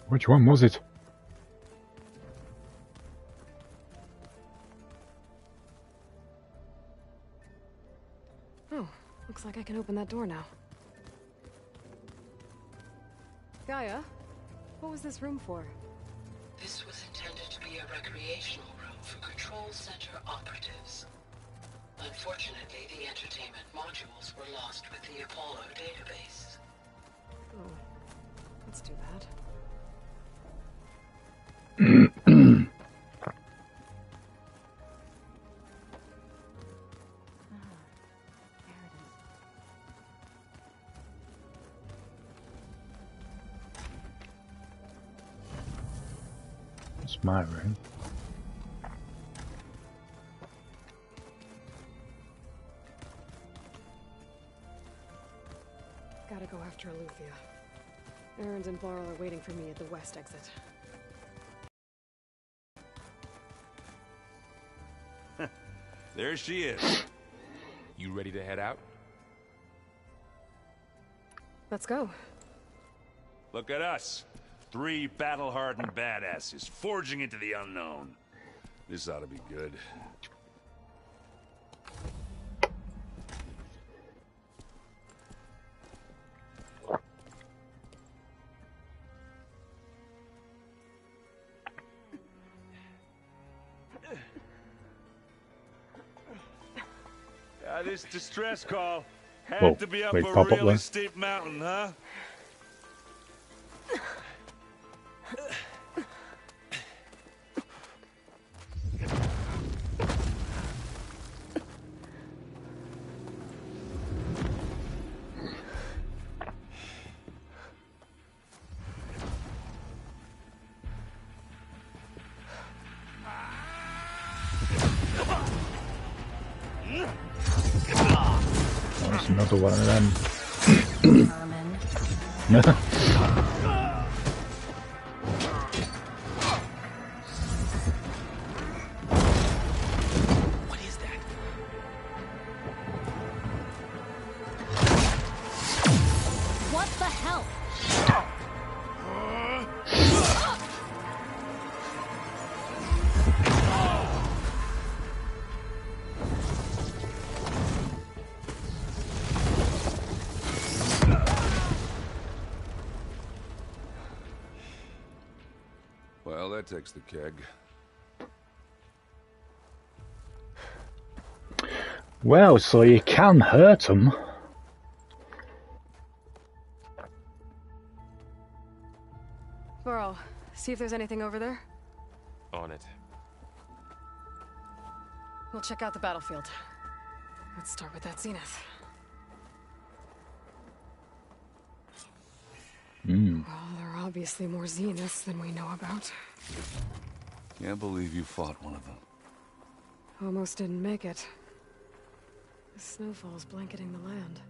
Which one was it? Oh, looks like I can open that door now. Gaia, what was this room for? This was intended to be a recreational room for Control Center operatives. Unfortunately, the entertainment modules were lost with the Apollo database. Oh, that's too bad. It's my room. Gotta go after Eleuthia. Erend and Varl are waiting for me at the west exit. There she is. You ready to head out? Let's go. Look at us. 3 battle-hardened badasses forging into the unknown. This ought to be good. This distress call had to be up a really steep mountain, huh? That's another one of them. What is that? What the hell? Well, that takes the keg. Well, so you can hurt them. Varl, see if there's anything over there. On it. We'll check out the battlefield. Let's start with that zenith. Well, there are obviously more zeniths than we know about. Can't believe you fought one of them. Almost didn't make it. The snowfall's blanketing the land.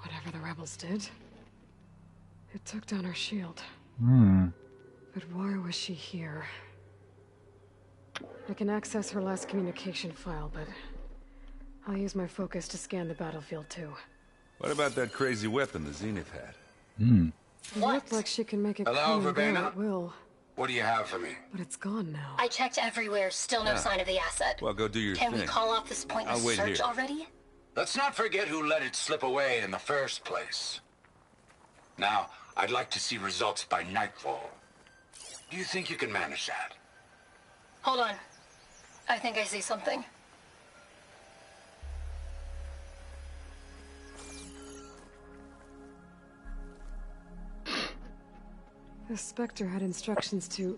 Whatever the rebels did, it took down her shield. But why was she here? I can access her last communication file, but I'll use my focus to scan the battlefield too. What about that crazy weapon the Zenith had? It looked like she can make it Hello, come and go Verbena? at will, What do you have for me? but it's gone now. I checked everywhere, still no Yeah. sign of the asset. Well, go do your Can thing. we call off this pointless I'll wait search here. already? Let's not forget who let it slip away in the first place. Now, I'd like to see results by nightfall. Do you think you can manage that? Hold on. I think I see something. The Spectre had instructions to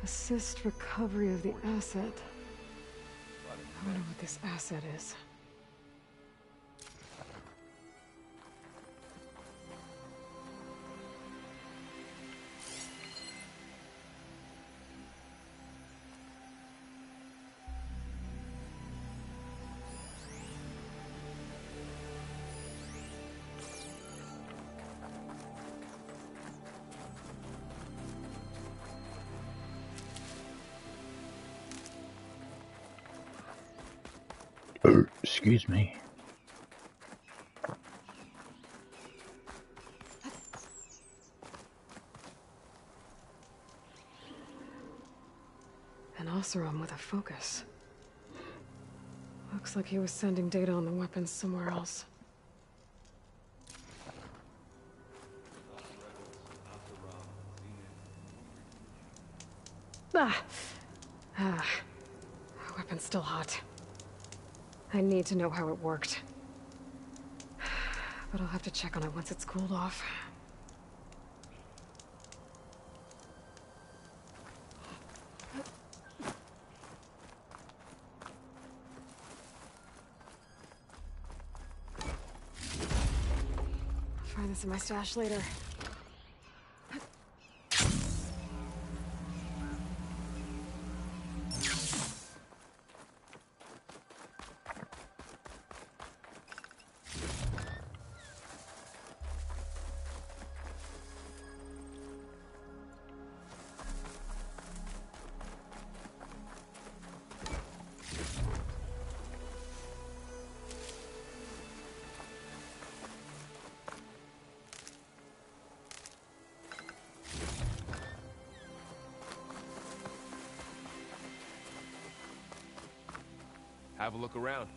assist recovery of the asset. I wonder what this asset is. Excuse me. Oseram with a focus. Looks like he was sending data on the weapons somewhere else. Weapon's still hot. I need to know how it worked. But I'll have to check on it once it's cooled off. I'll find this in my stash later. Have a look around.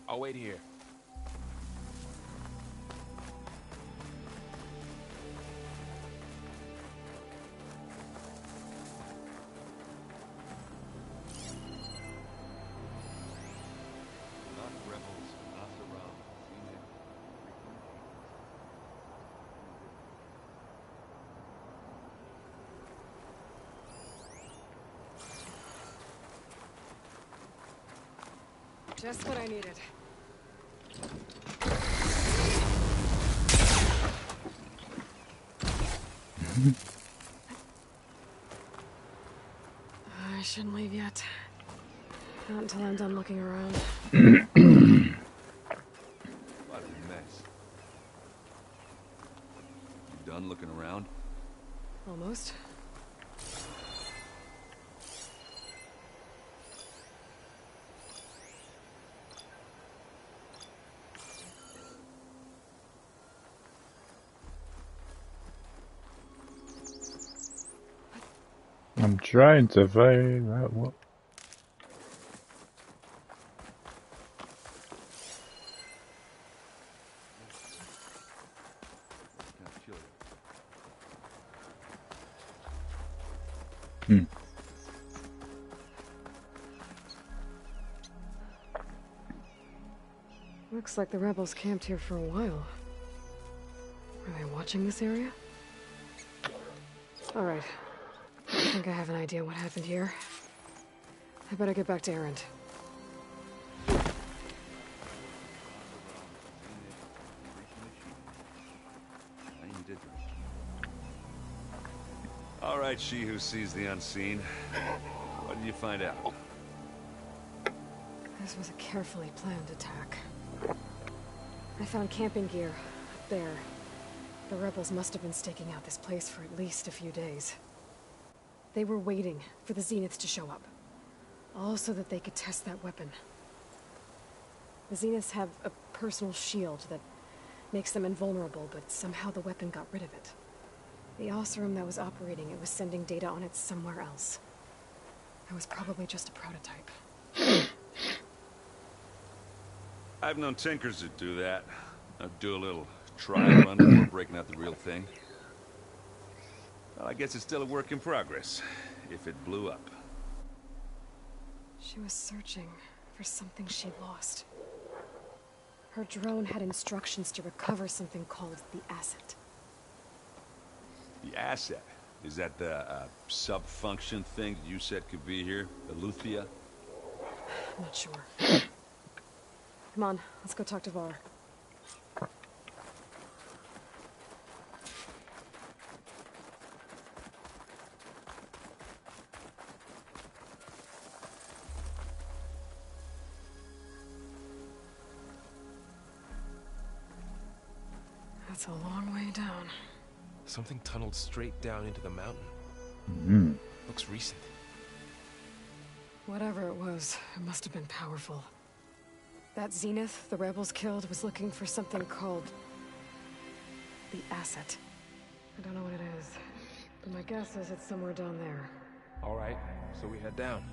I'll wait here. Just what I needed. I shouldn't leave yet. Not until I'm done looking around. What a mess. You done looking around? Almost. I'm trying to find out what. Looks like the rebels camped here for a while. Are they watching this area? All right. I think I have an idea what happened here. I better get back to Erend. All right, she who sees the unseen. What did you find out? This was a carefully planned attack. I found camping gear up there. The rebels must have been staking out this place for at least a few days. They were waiting for the Zeniths to show up. All so that they could test that weapon. The Zeniths have a personal shield that makes them invulnerable, but somehow the weapon got rid of it. The Oseram that was operating it was sending data on it somewhere else. It was probably just a prototype. I've known tinkers that do that. Do a little trial run before breaking out the real thing. Well, I guess it's still a work in progress, if it blew up. She was searching for something she lost. Her drone had instructions to recover something called the asset. The asset? Is that the sub-function thing that you said could be here? Eleuthia? Not sure. Come on, let's go talk to Var. That's a long way down. Something tunneled straight down into the mountain. Looks recent. Whatever it was, it must have been powerful. That Zenith the rebels killed was looking for something called the asset. I don't know what it is, but my guess is it's somewhere down there. All right, so we head down.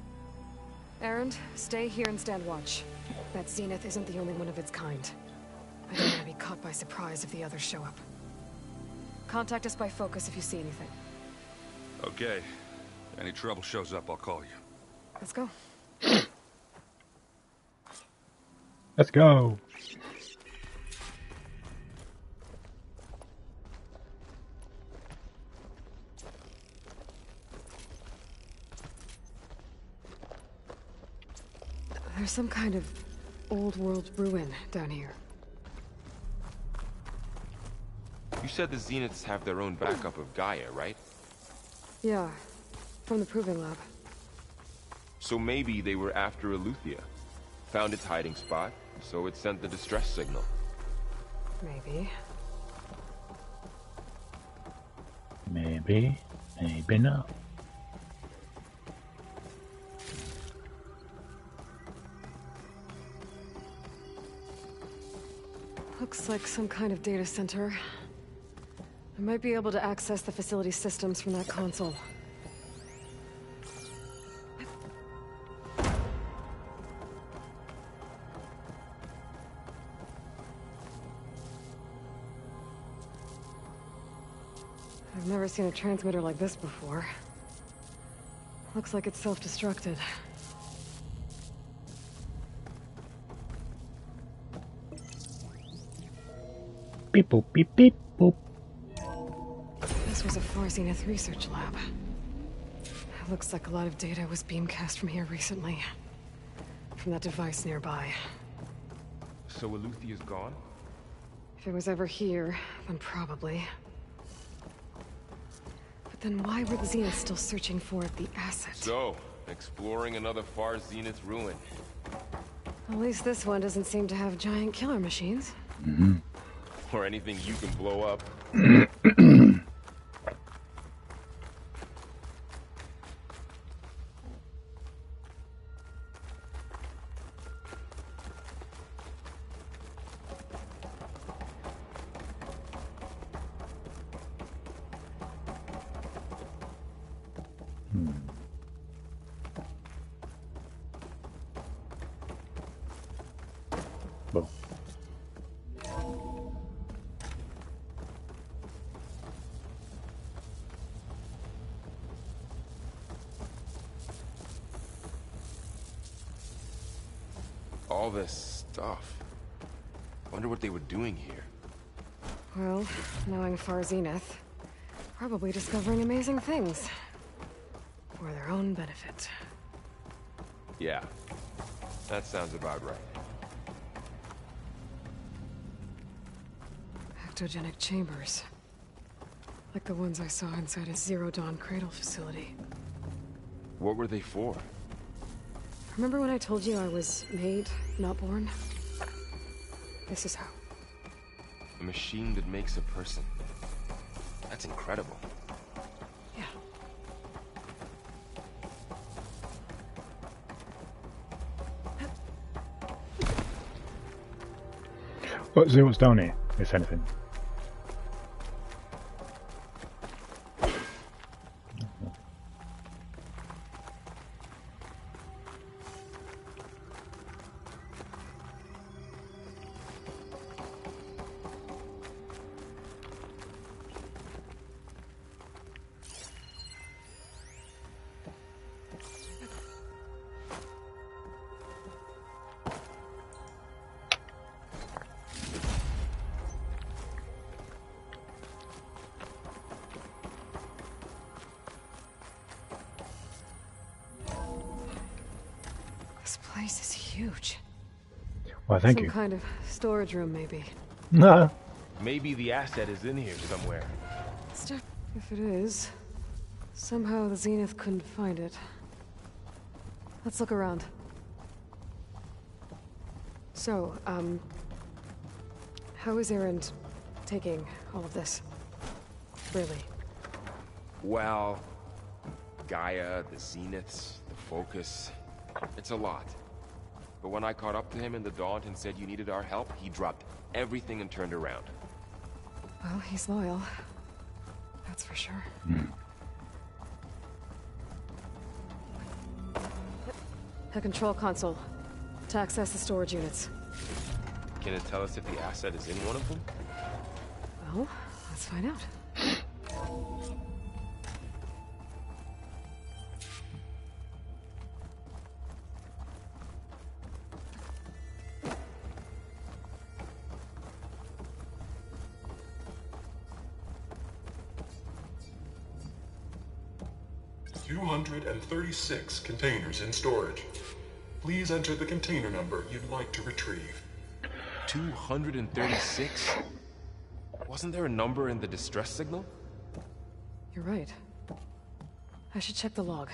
Erend, stay here and stand watch. That Zenith isn't the only one of its kind. I don't want to be caught by surprise if the others show up. Contact us by focus if you see anything. Okay. Any trouble shows up, I'll call you. Let's go. Let's go. There's some kind of old world ruin down here. You said the Zeniths have their own backup of Gaia, right? Yeah, from the proving lab. So maybe they were after Eleuthia. Found its hiding spot, so it sent the distress signal. Maybe. Maybe. Maybe not. Looks like some kind of data center. I might be able to access the facility systems from that console. I've never seen a transmitter like this before. Looks like it's self-destructed. Beep boop beep beep boop. This was a Far Zenith research lab. It looks like a lot of data was beamcast from here recently. From that device nearby. So Eleuthia's gone? If it was ever here, then probably. But then why were the Zeniths still searching for the asset? So, exploring another Far Zenith ruin. At least this one doesn't seem to have giant killer machines. Mm-hmm. Or anything you can blow up. Boom. All this stuff. Wonder what they were doing here. Well, knowing Far Zenith, probably discovering amazing things. For their own benefit. Yeah, that sounds about right. Ectogenic chambers. Like the ones I saw inside a Zero Dawn cradle facility. What were they for? Remember when I told you I was made, not born? This is how. A machine that makes a person. That's incredible. Yeah. Let's see what's down here, if anything. This place is huge. Well, thank Some you. kind of storage room, maybe. Maybe the asset is in here somewhere. If it is, somehow the Zenith couldn't find it. Let's look around. So, how is Erend taking all of this? Really? Well, Gaia, the Zeniths, the Focus. It's a lot. But when I caught up to him in the Daunt and said you needed our help, he dropped everything and turned around. Well, he's loyal. That's for sure. A control console. To access the storage units. Can it tell us if the asset is in one of them? Well, let's find out. $236 containers in storage. Please enter the container number you'd like to retrieve. 236? Wasn't there a number in the distress signal? You're right. I should check the log.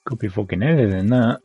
Could be fucking anything, that.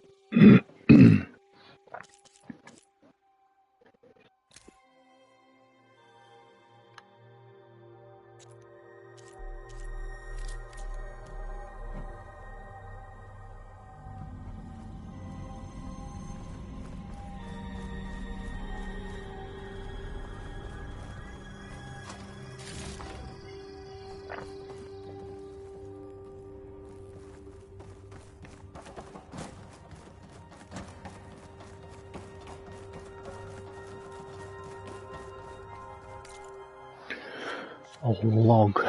A log.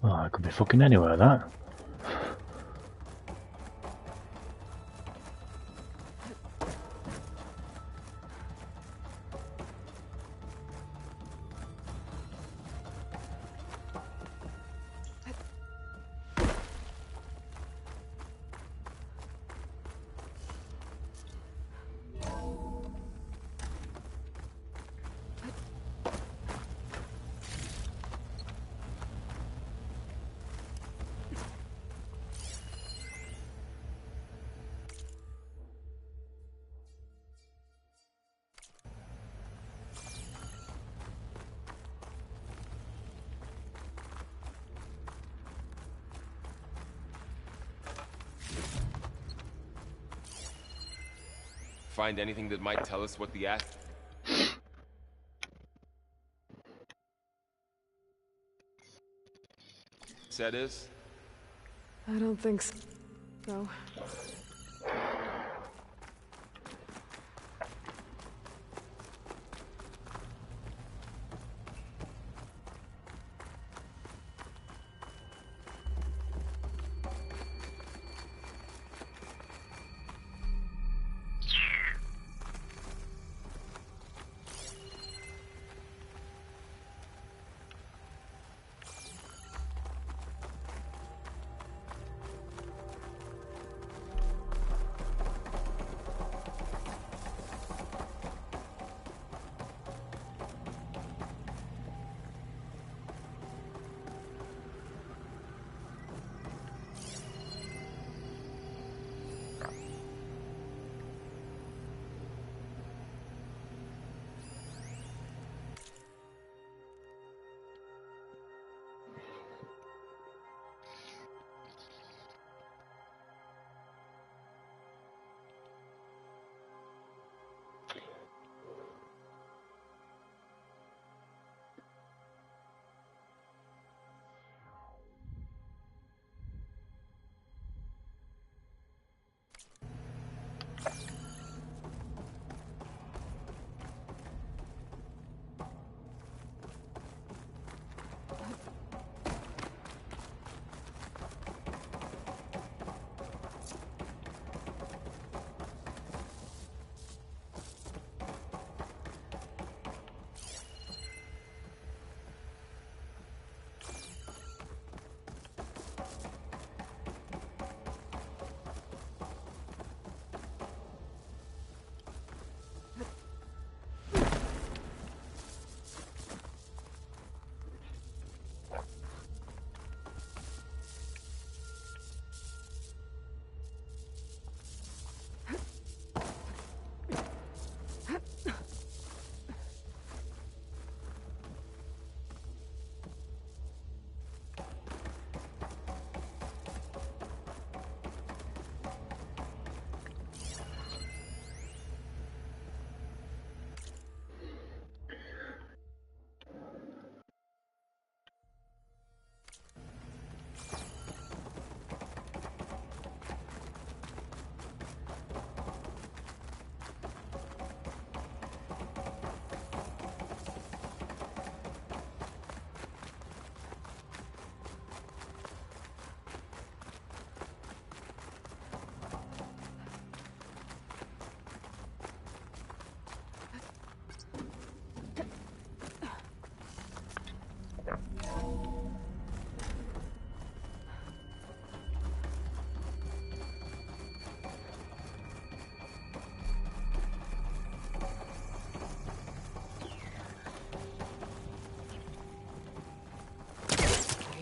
Oh, it could be fucking anywhere, that. Find anything that might tell us what the asset is? I don't think so. No.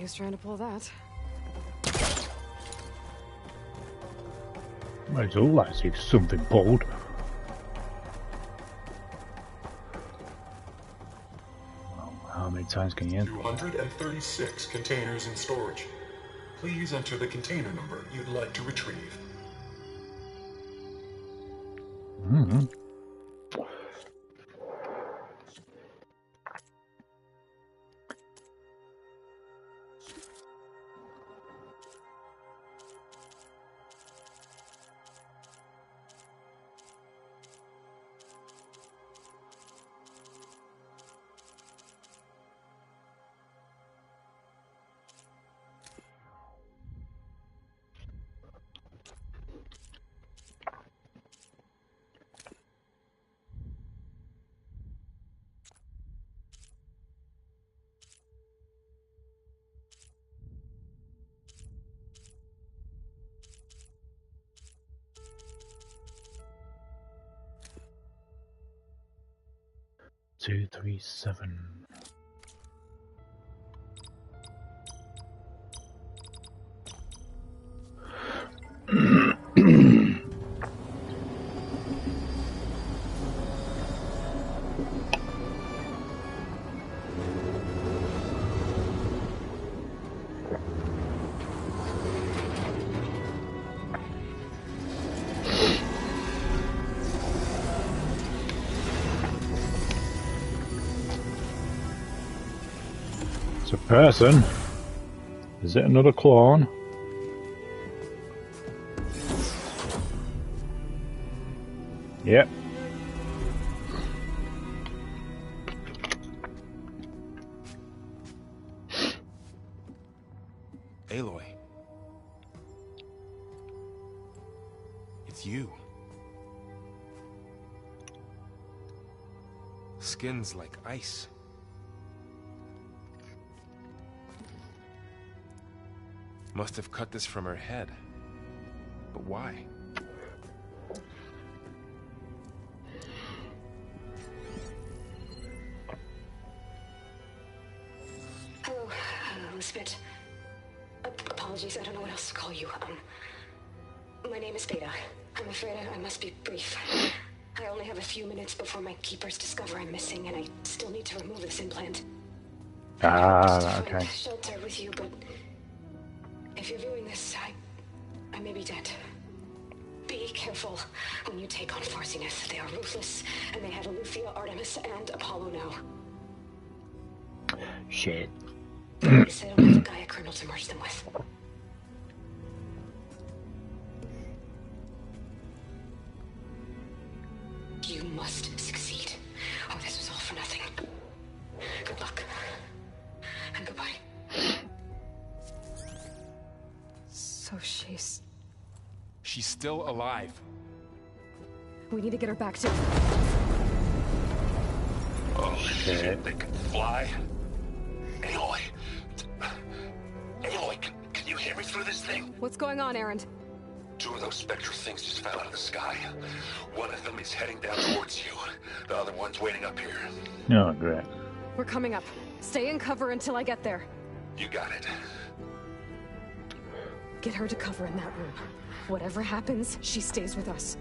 who's trying to pull that. Well, it's all like if something pulled. Well, how many times can you enter? 236 containers in storage. Please enter the container number you'd like to retrieve. Mm-hmm. Two, 3, 7. It's a person. Is it another clone? Yep. Aloy. It's you. Skin's like ice. Must have cut this from her head. But why? Hello, Elizabeth. Apologies, I don't know what else to call you. My name is Beta. I'm afraid I must be brief. I only have a few minutes before my keepers discover I'm missing, and I still need to remove this implant. Ah, okay. Shelter with you, but if you're viewing this, I may be dead. Be careful when you take on Farsineth. They are ruthless, and they have Eleuthia, Artemis, and Apollo now. Shit. They said I don't have the Gaia kernel to merge them with. You must succeed, or this was all for nothing. Good luck. And goodbye. So she's still alive. We need to get her back to... Oh shit, they can fly? Aloy! Aloy, can you hear me through this thing? What's going on, Erend? 2 of those spectral things just fell out of the sky. One of them is heading down towards you. The other one's waiting up here. Oh, great. We're coming up. Stay in cover until I get there. You got it. Get her to cover in that room. Whatever happens, she stays with us.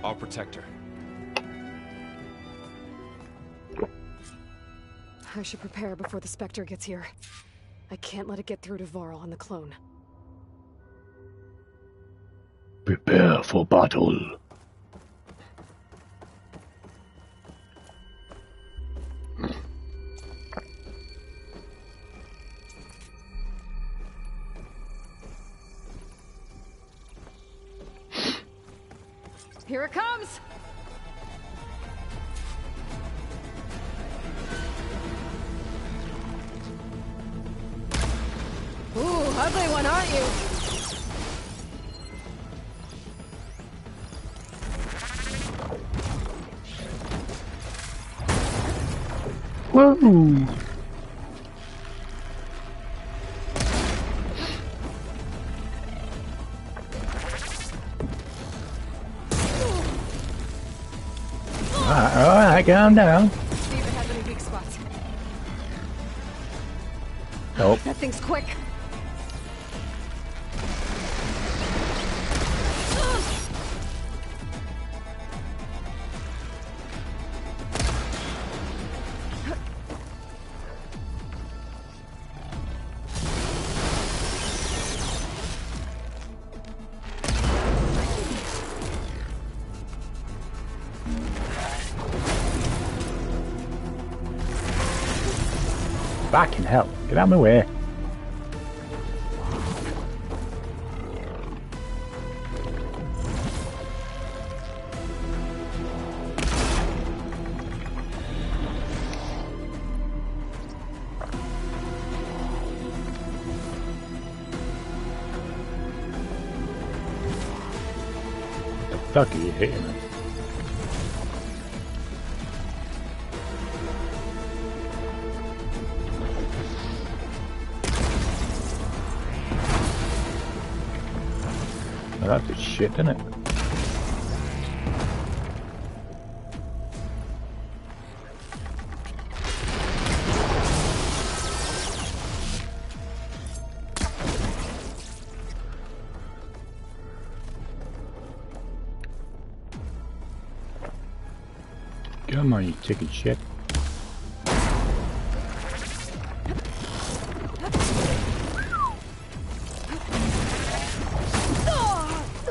I'll protect her. I should prepare before the Spectre gets here. I can't let it get through to Varl and the clone. Prepare for battle. Here it comes! Ooh, ugly one, aren't you? Whoa! Alright, calm down. See if it has any weak spots. Nope. That thing's quick. Back in hell. Get out of my way. What the fuck are you hitting me? That did shit, didn't it? Come on, you chicken shit.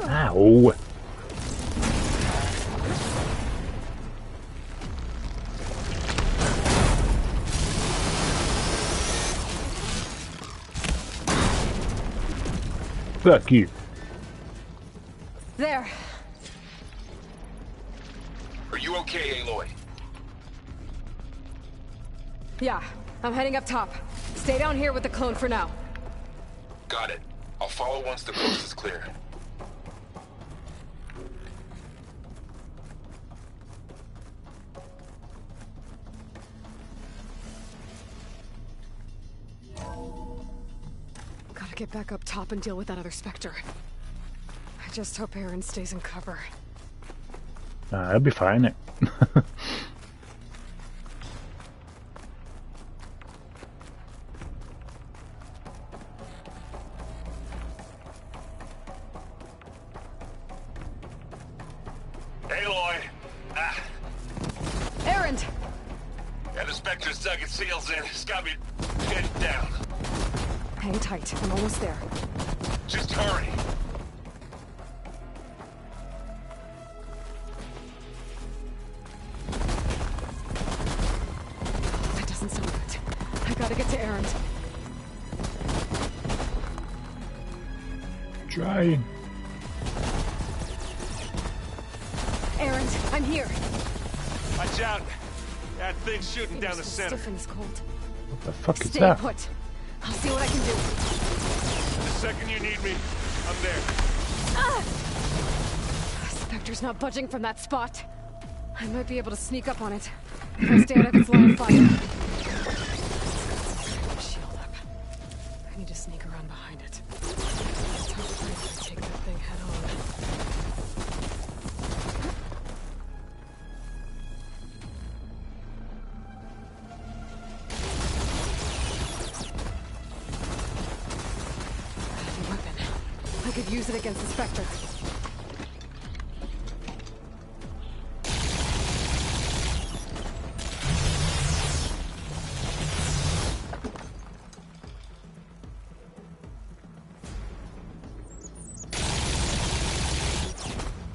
Ow. Fuck you. There. Are you okay, Aloy? Yeah, I'm heading up top. Stay down here with the clone for now. Got it. I'll follow once the coast is clear. Gotta get back up top and deal with that other Spectre. I just hope Aaron stays in cover. I'll be fine. Aloy! Ah. Aaron! Yeah, the Spectre's dug its heels in. It's got me pinned down. Hang tight. I'm almost there. Just hurry. That doesn't sound good. I gotta get to Aaron. Trying. Aaron, I'm here. Watch out. That thing's shooting down the center. Stiff and it's cold. What the fuck is Stay that? put. I'll see what I can do. The second you need me, I'm there. Ah! Spectre's not budging from that spot. I might be able to sneak up on it. If I stay out of its line of fire. Shield up. I need to sneak around behind it. Hopefully I can take that thing head on. I could use it against the Spectre.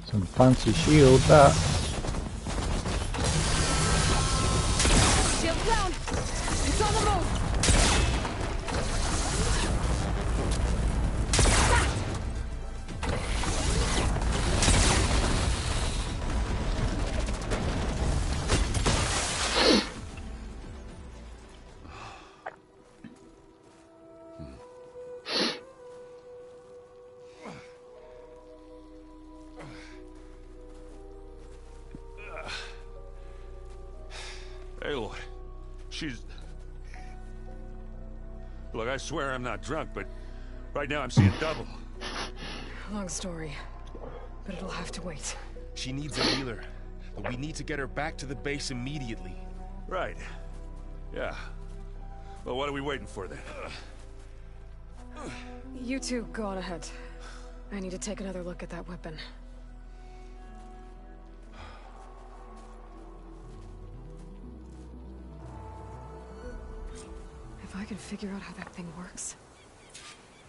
Some fancy shield, that. Shield down! It's on the move! Aloy, she's... Look, I swear I'm not drunk, but right now I'm seeing double. Long story, but it'll have to wait. She needs a healer, but we need to get her back to the base immediately. Right. Yeah. Well, what are we waiting for then? You two go on ahead. I need to take another look at that weapon. If I can figure out how that thing works,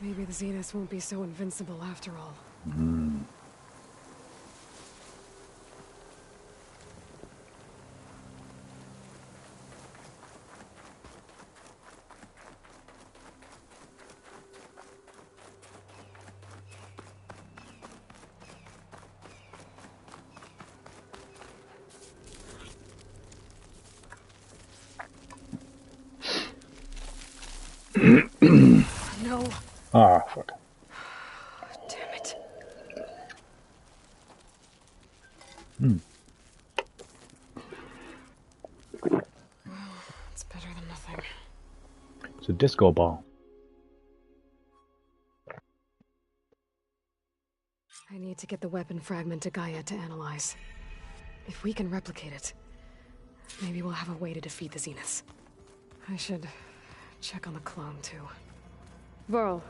maybe the Zeniths won't be so invincible after all. No. Ah, fuck. Damn it. It's better than nothing. It's a disco ball. I need to get the weapon fragment to Gaia to analyze. If we can replicate it, maybe we'll have a way to defeat the Zeniths. I should check on the clone, too. Varl,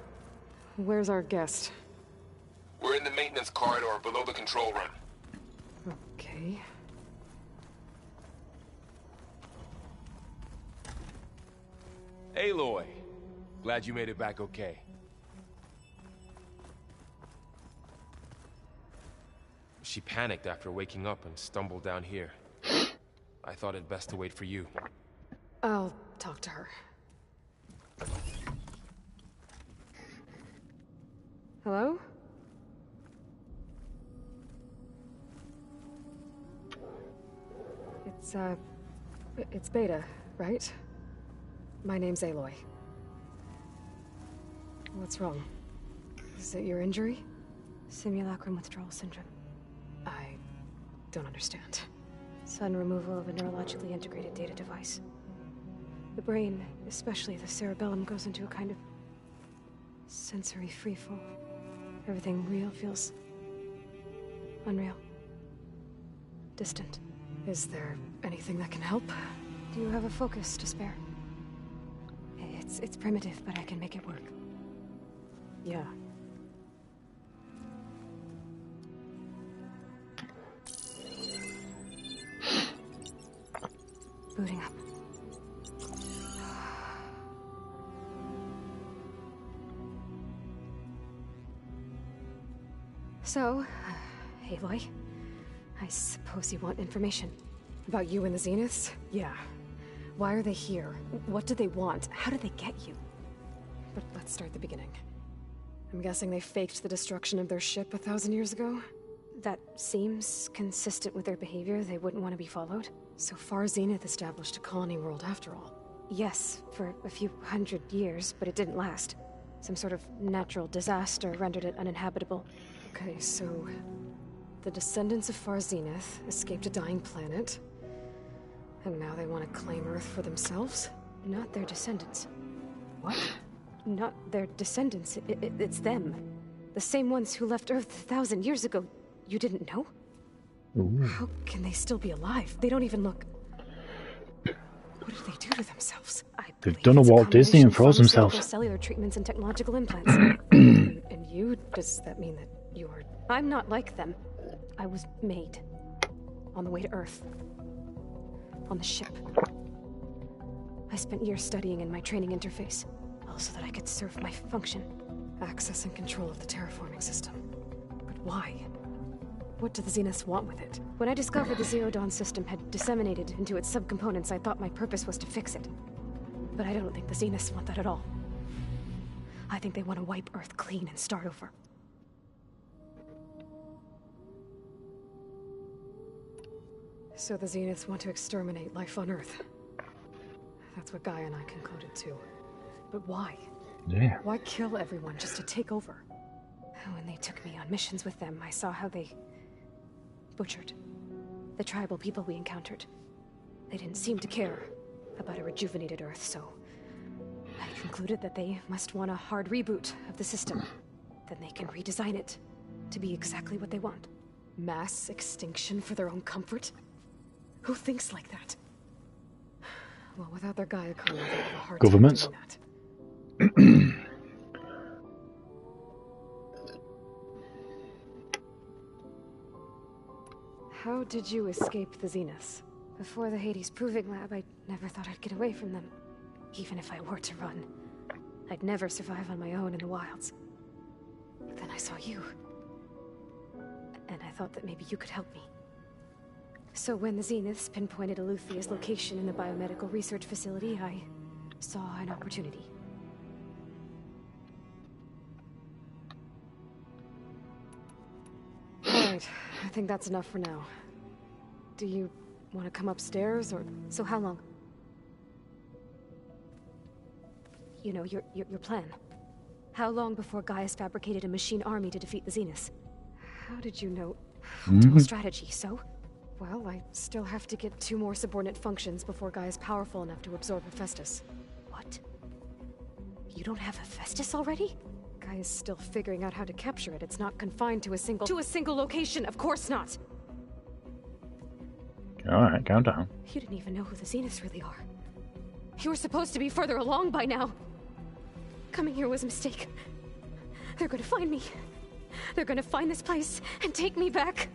where's our guest? We're in the maintenance corridor below the control room. Okay. Aloy, glad you made it back okay. She panicked after waking up and stumbled down here. I thought it best to wait for you. I'll talk to her. Hello? It's Beta, right? My name's Aloy. What's wrong? Is it your injury? Simulacrum withdrawal syndrome. I don't understand. Sudden removal of a neurologically integrated data device. The brain, especially the cerebellum, goes into a kind of sensory freefall. Everything real feels unreal. Distant. Is there anything that can help? Do you have a focus to spare? It's primitive, but I can make it work. Yeah. Booting up. So, Aloy, I suppose you want information. About you and the Zeniths? Yeah. Why are they here? What do they want? How did they get you? But let's start at the beginning. I'm guessing they faked the destruction of their ship 1,000 years ago? That seems consistent with their behavior. They wouldn't want to be followed. So far, Zenith established a colony world after all. Yes, for a few hundred years, but it didn't last. Some sort of natural disaster rendered it uninhabitable. Okay, so the descendants of Far Zenith escaped a dying planet, and now they want to claim Earth for themselves? Not their descendants. What? Not their descendants. It's them. The same ones who left Earth 1,000 years ago. You didn't know? Ooh. How can they still be alive? They don't even look... What did they do to themselves? They've done a Walt Disney and froze themselves. Cellular treatments and technological implants. And you? Does that mean that you are... I'm not like them. I was made. On the way to Earth. On the ship. I spent years studying in my training interface. All so that I could serve my function. Access and control of the terraforming system. But why? What do the Zeniths want with it? When I discovered the Zero Dawn system had disseminated into its subcomponents, I thought my purpose was to fix it. But I don't think the Zeniths want that at all. I think they want to wipe Earth clean and start over. So the Zeniths want to exterminate life on Earth. That's what Gaia and I concluded too. But why? Yeah. Why kill everyone just to take over? When they took me on missions with them, I saw how they butchered the tribal people we encountered. They didn't seem to care about a rejuvenated Earth, so I concluded that they must want a hard reboot of the system. Then they can redesign it to be exactly what they want. Mass extinction for their own comfort? Who thinks like that? Well, without their Gaia kernel, they have a hard Governments. time doing that. How did you escape the Zeniths? Before the Hades Proving Lab, I never thought I'd get away from them. Even if I were to run, I'd never survive on my own in the wilds. But then I saw you. And I thought that maybe you could help me. So when the Zeniths pinpointed Eluthia's location in the biomedical research facility, I saw an opportunity. Alright, I think that's enough for now. Do you want to come upstairs, or... So how long? You know, your plan. How long before Gaius fabricated a machine army to defeat the Zeniths? How did you know? Optimal strategy, so? Well, I still have to get 2 more subordinate functions before Gaia's powerful enough to absorb Hephaestus. What? You don't have Hephaestus already? Gaia's still figuring out how to capture it. It's not confined to a single location, of course not! Alright, calm down. You didn't even know who the Zeniths really are. You were supposed to be further along by now. Coming here was a mistake. They're gonna find me. They're gonna find this place and take me back.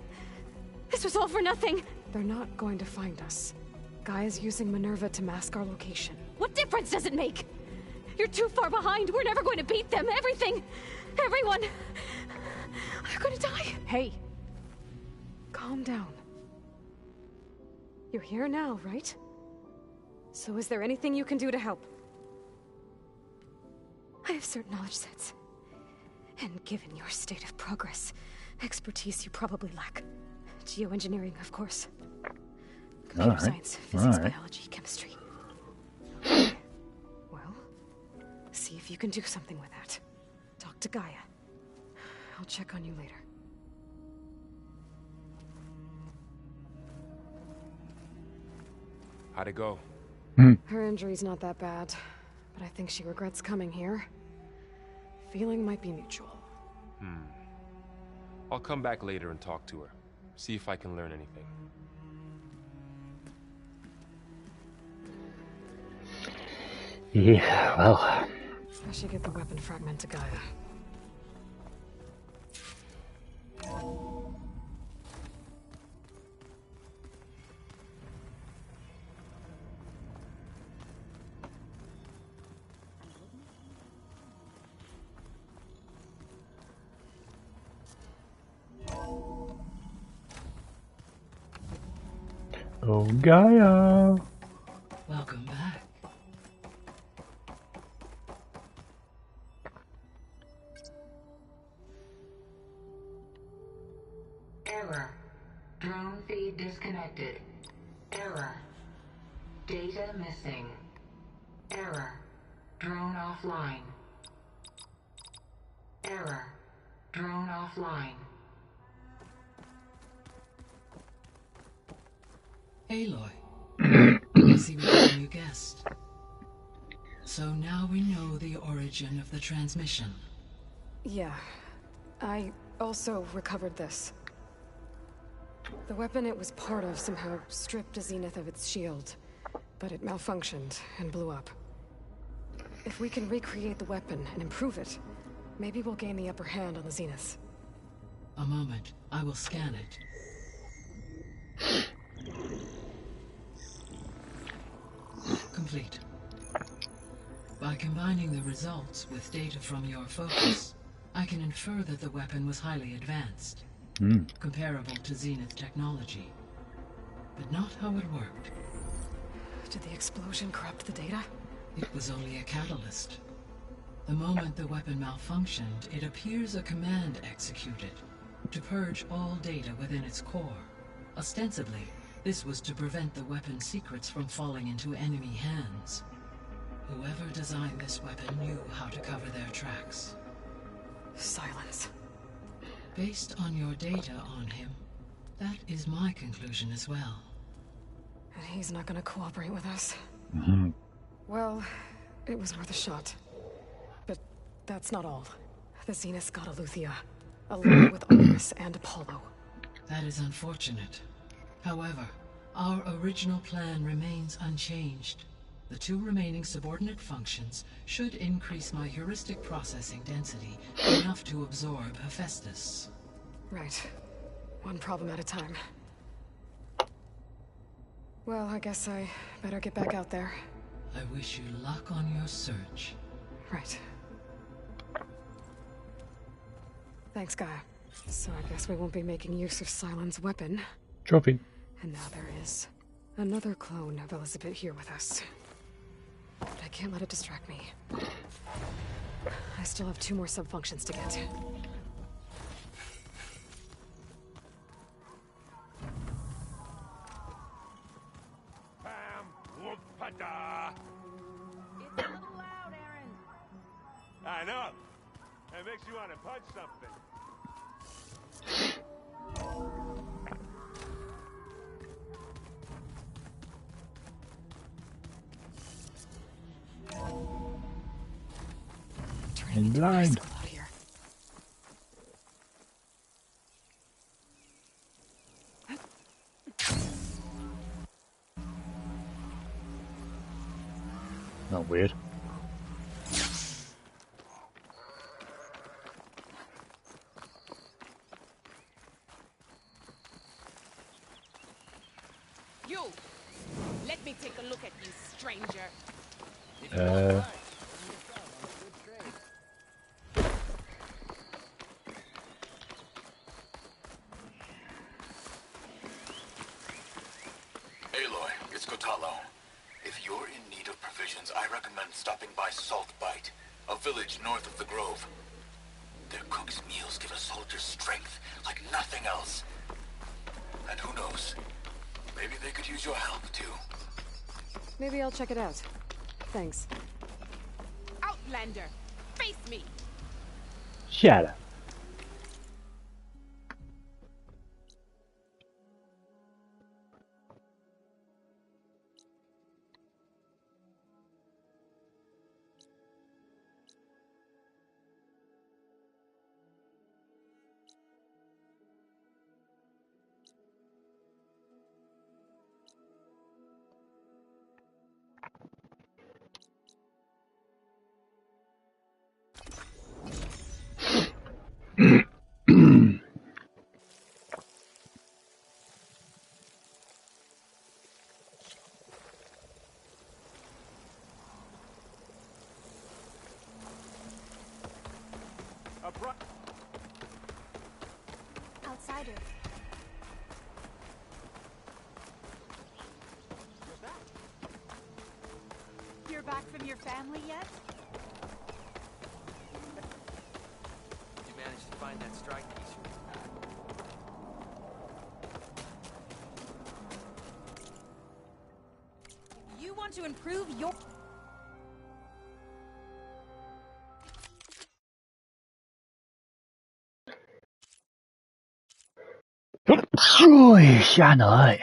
This was all for nothing. They're not going to find us. Gaia's using Minerva to mask our location. What difference does it make? You're too far behind. We're never going to beat them. Everything. Everyone. They're gonna die. Hey. Calm down. You're here now, right? So is there anything you can do to help? I have certain knowledge sets. And given your state of progress, expertise you probably lack. Geoengineering, of course. Computer science, physics, biology, chemistry. Well, see if you can do something with that. Talk to Gaia. I'll check on you later. How'd it go? Her injury's not that bad, but I think she regrets coming here. Feeling might be mutual. I'll come back later and talk to her. See if I can learn anything. Yeah, well... I should get the weapon fragment to Gaia. Oh, Gaia! Welcome back. Error. Drone feed disconnected. Error. Data missing. Error. Drone offline. Error. Drone offline. Aloy. I see what you guessed. So now we know the origin of the transmission. Yeah. I also recovered this. The weapon it was part of somehow stripped a Zenith of its shield, but it malfunctioned and blew up. If we can recreate the weapon and improve it, maybe we'll gain the upper hand on the Zeniths. A moment. I will scan it. Complete. By combining the results with data from your focus, I can infer that the weapon was highly advanced, comparable to Zenith technology, but not how it worked. Did the explosion corrupt the data? It was only a catalyst. The moment the weapon malfunctioned, it appears a command executed to purge all data within its core. Ostensibly, this was to prevent the weapon's secrets from falling into enemy hands. Whoever designed this weapon knew how to cover their tracks. Silence. Based on your data on him, that is my conclusion as well. And he's not gonna cooperate with us. Mm-hmm. Well, it was worth a shot. But that's not all. The Zeniths got Eleuthia, along with Artemis and Apollo. That is unfortunate. However, our original plan remains unchanged. The 2 remaining subordinate functions should increase my heuristic processing density enough to absorb Hephaestus. Right. One problem at a time. Well, I guess I better get back out there. I wish you luck on your search. Right. Thanks, Gaia. So I guess we won't be making use of Cylon's weapon. Trophy. And now there is another clone of Elizabeth here with us. But I can't let it distract me. I still have 2 more sub-functions to get. Bam! Whoop, pada! It's a little loud, Aaron. I know. It makes you want to punch something. In blind. Not weird. You! Let me take a look at you, stranger. Aloy, it's Kotalo. If you're in need of provisions, I recommend stopping by Salt Bite, a village north of the Grove. Their cook's meals give a soldier strength like nothing else. And who knows, maybe they could use your help too. Maybe I'll check it out. Thanks. Outlander, face me! Shut up. Outsider. You're back from your family yet? Did you manage to find that strike piece? You want to improve your... Ui, xa nội.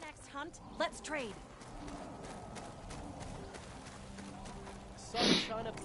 Next hunt, let's trade. Sunshine up.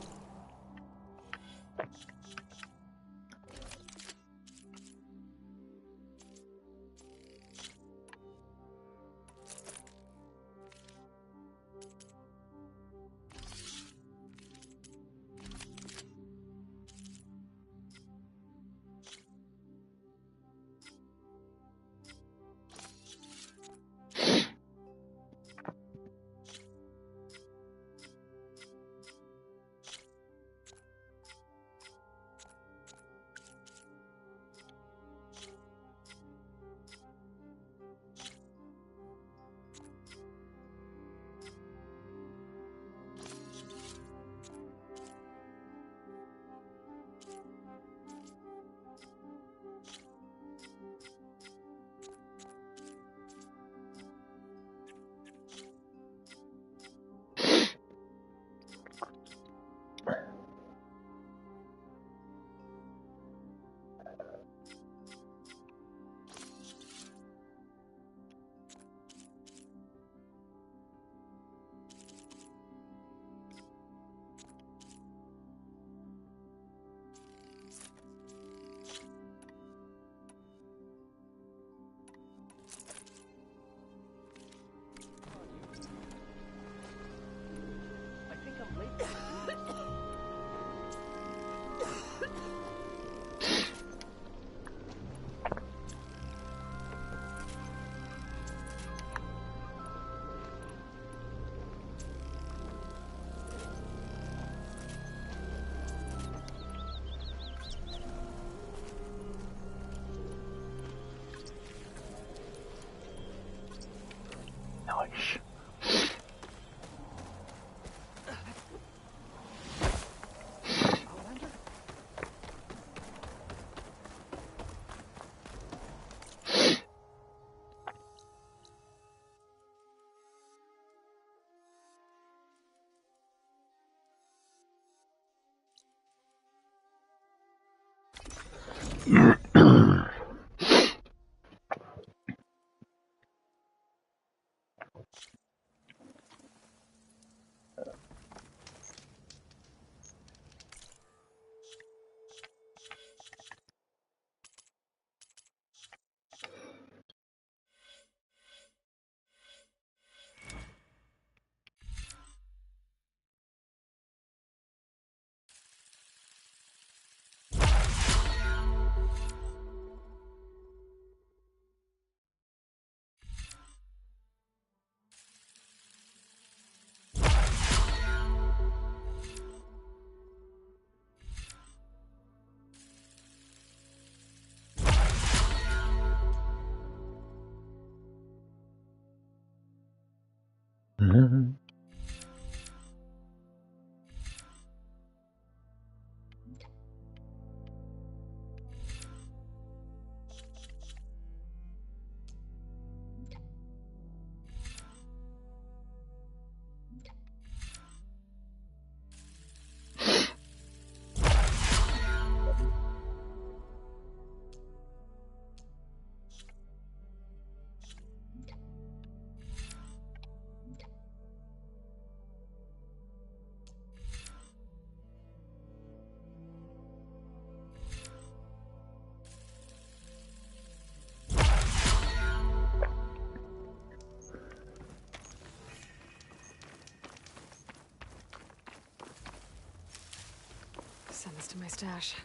Send this to my stash.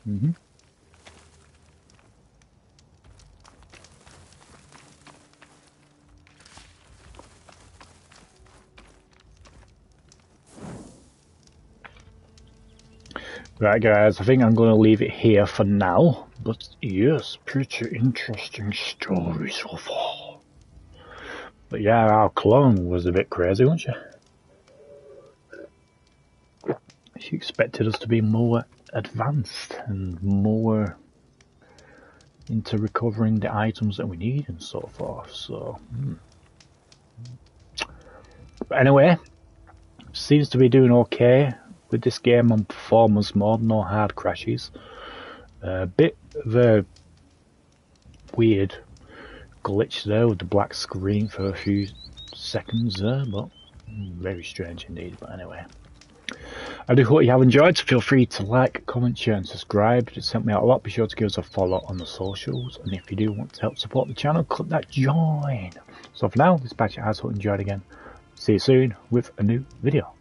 Mm-hmm. Right guys, I think I'm going to leave it here for now, but yes, pretty interesting story so far. But yeah, our clone was a bit crazy, wasn't she? She expected us to be more advanced and more into recovering the items that we need and so forth, so... But anyway, seems to be doing okay with this game on performance mode, no hard crashes. A bit of a weird glitch there with the black screen for a few seconds there, but very strange indeed. But anyway, I do hope you have enjoyed, so feel free to like, comment, share and subscribe. It's helped me out a lot. Be sure to give us a follow on the socials, and if you do want to help support the channel, click that join. So for now, this is HatCHeTHaZ. Hope you enjoyed again. See you soon with a new video.